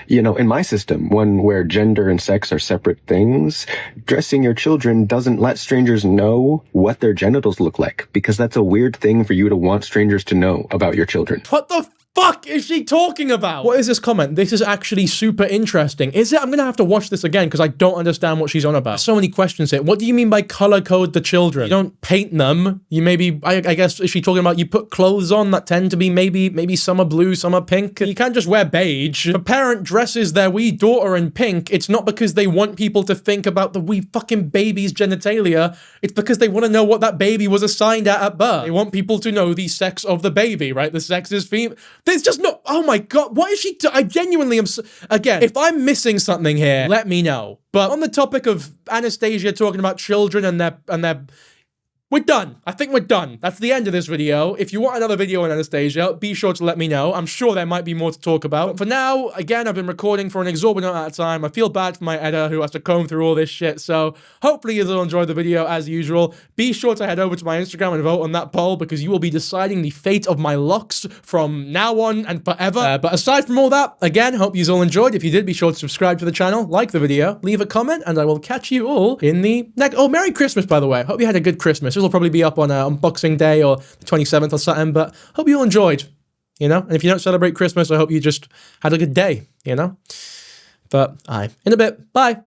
You know, in my system, one where gender and sex are separate things, dressing your children doesn't let strangers know what their genitals look like, because that's a weird thing for you to want strangers to know about your children. What the fuck is she talking about? What is this comment? This is actually super interesting. Is it? I'm gonna have to watch this again because I don't understand what she's on about. So many questions here. What do you mean by color code the children? You don't paint them. You maybe, I guess, is she talking about you put clothes on that tend to be maybe some are blue, some are pink? You can't just wear beige. If a parent dresses their wee daughter in pink, it's not because they want people to think about the wee fucking baby's genitalia. It's because they want to know what that baby was assigned at birth. They want people to know the sex of the baby, right? The sex is female. There's just no, oh my god, what is she I genuinely am, again, if I'm missing something here, let me know. But on the topic of Anastasia talking about children and their we're done. I think we're done. That's the end of this video. If you want another video on Anastasia, be sure to let me know. I'm sure there might be more to talk about. But for now, again, I've been recording for an exorbitant amount of time. I feel bad for my editor who has to comb through all this shit. So hopefully you'll enjoy the video as usual. Be sure to head over to my Instagram and vote on that poll because you will be deciding the fate of my locks from now on and forever. But aside from all that, again, hope you all enjoyed. If you did, be sure to subscribe to the channel, like the video, leave a comment, and I will catch you all in the next... Oh, Merry Christmas, by the way. Hope you had a good Christmas. This will probably be up on Boxing Day or the 27th or something, but hope you all enjoyed, you know? And if you don't celebrate Christmas, I hope you just had a good day, you know? But in a bit. Bye.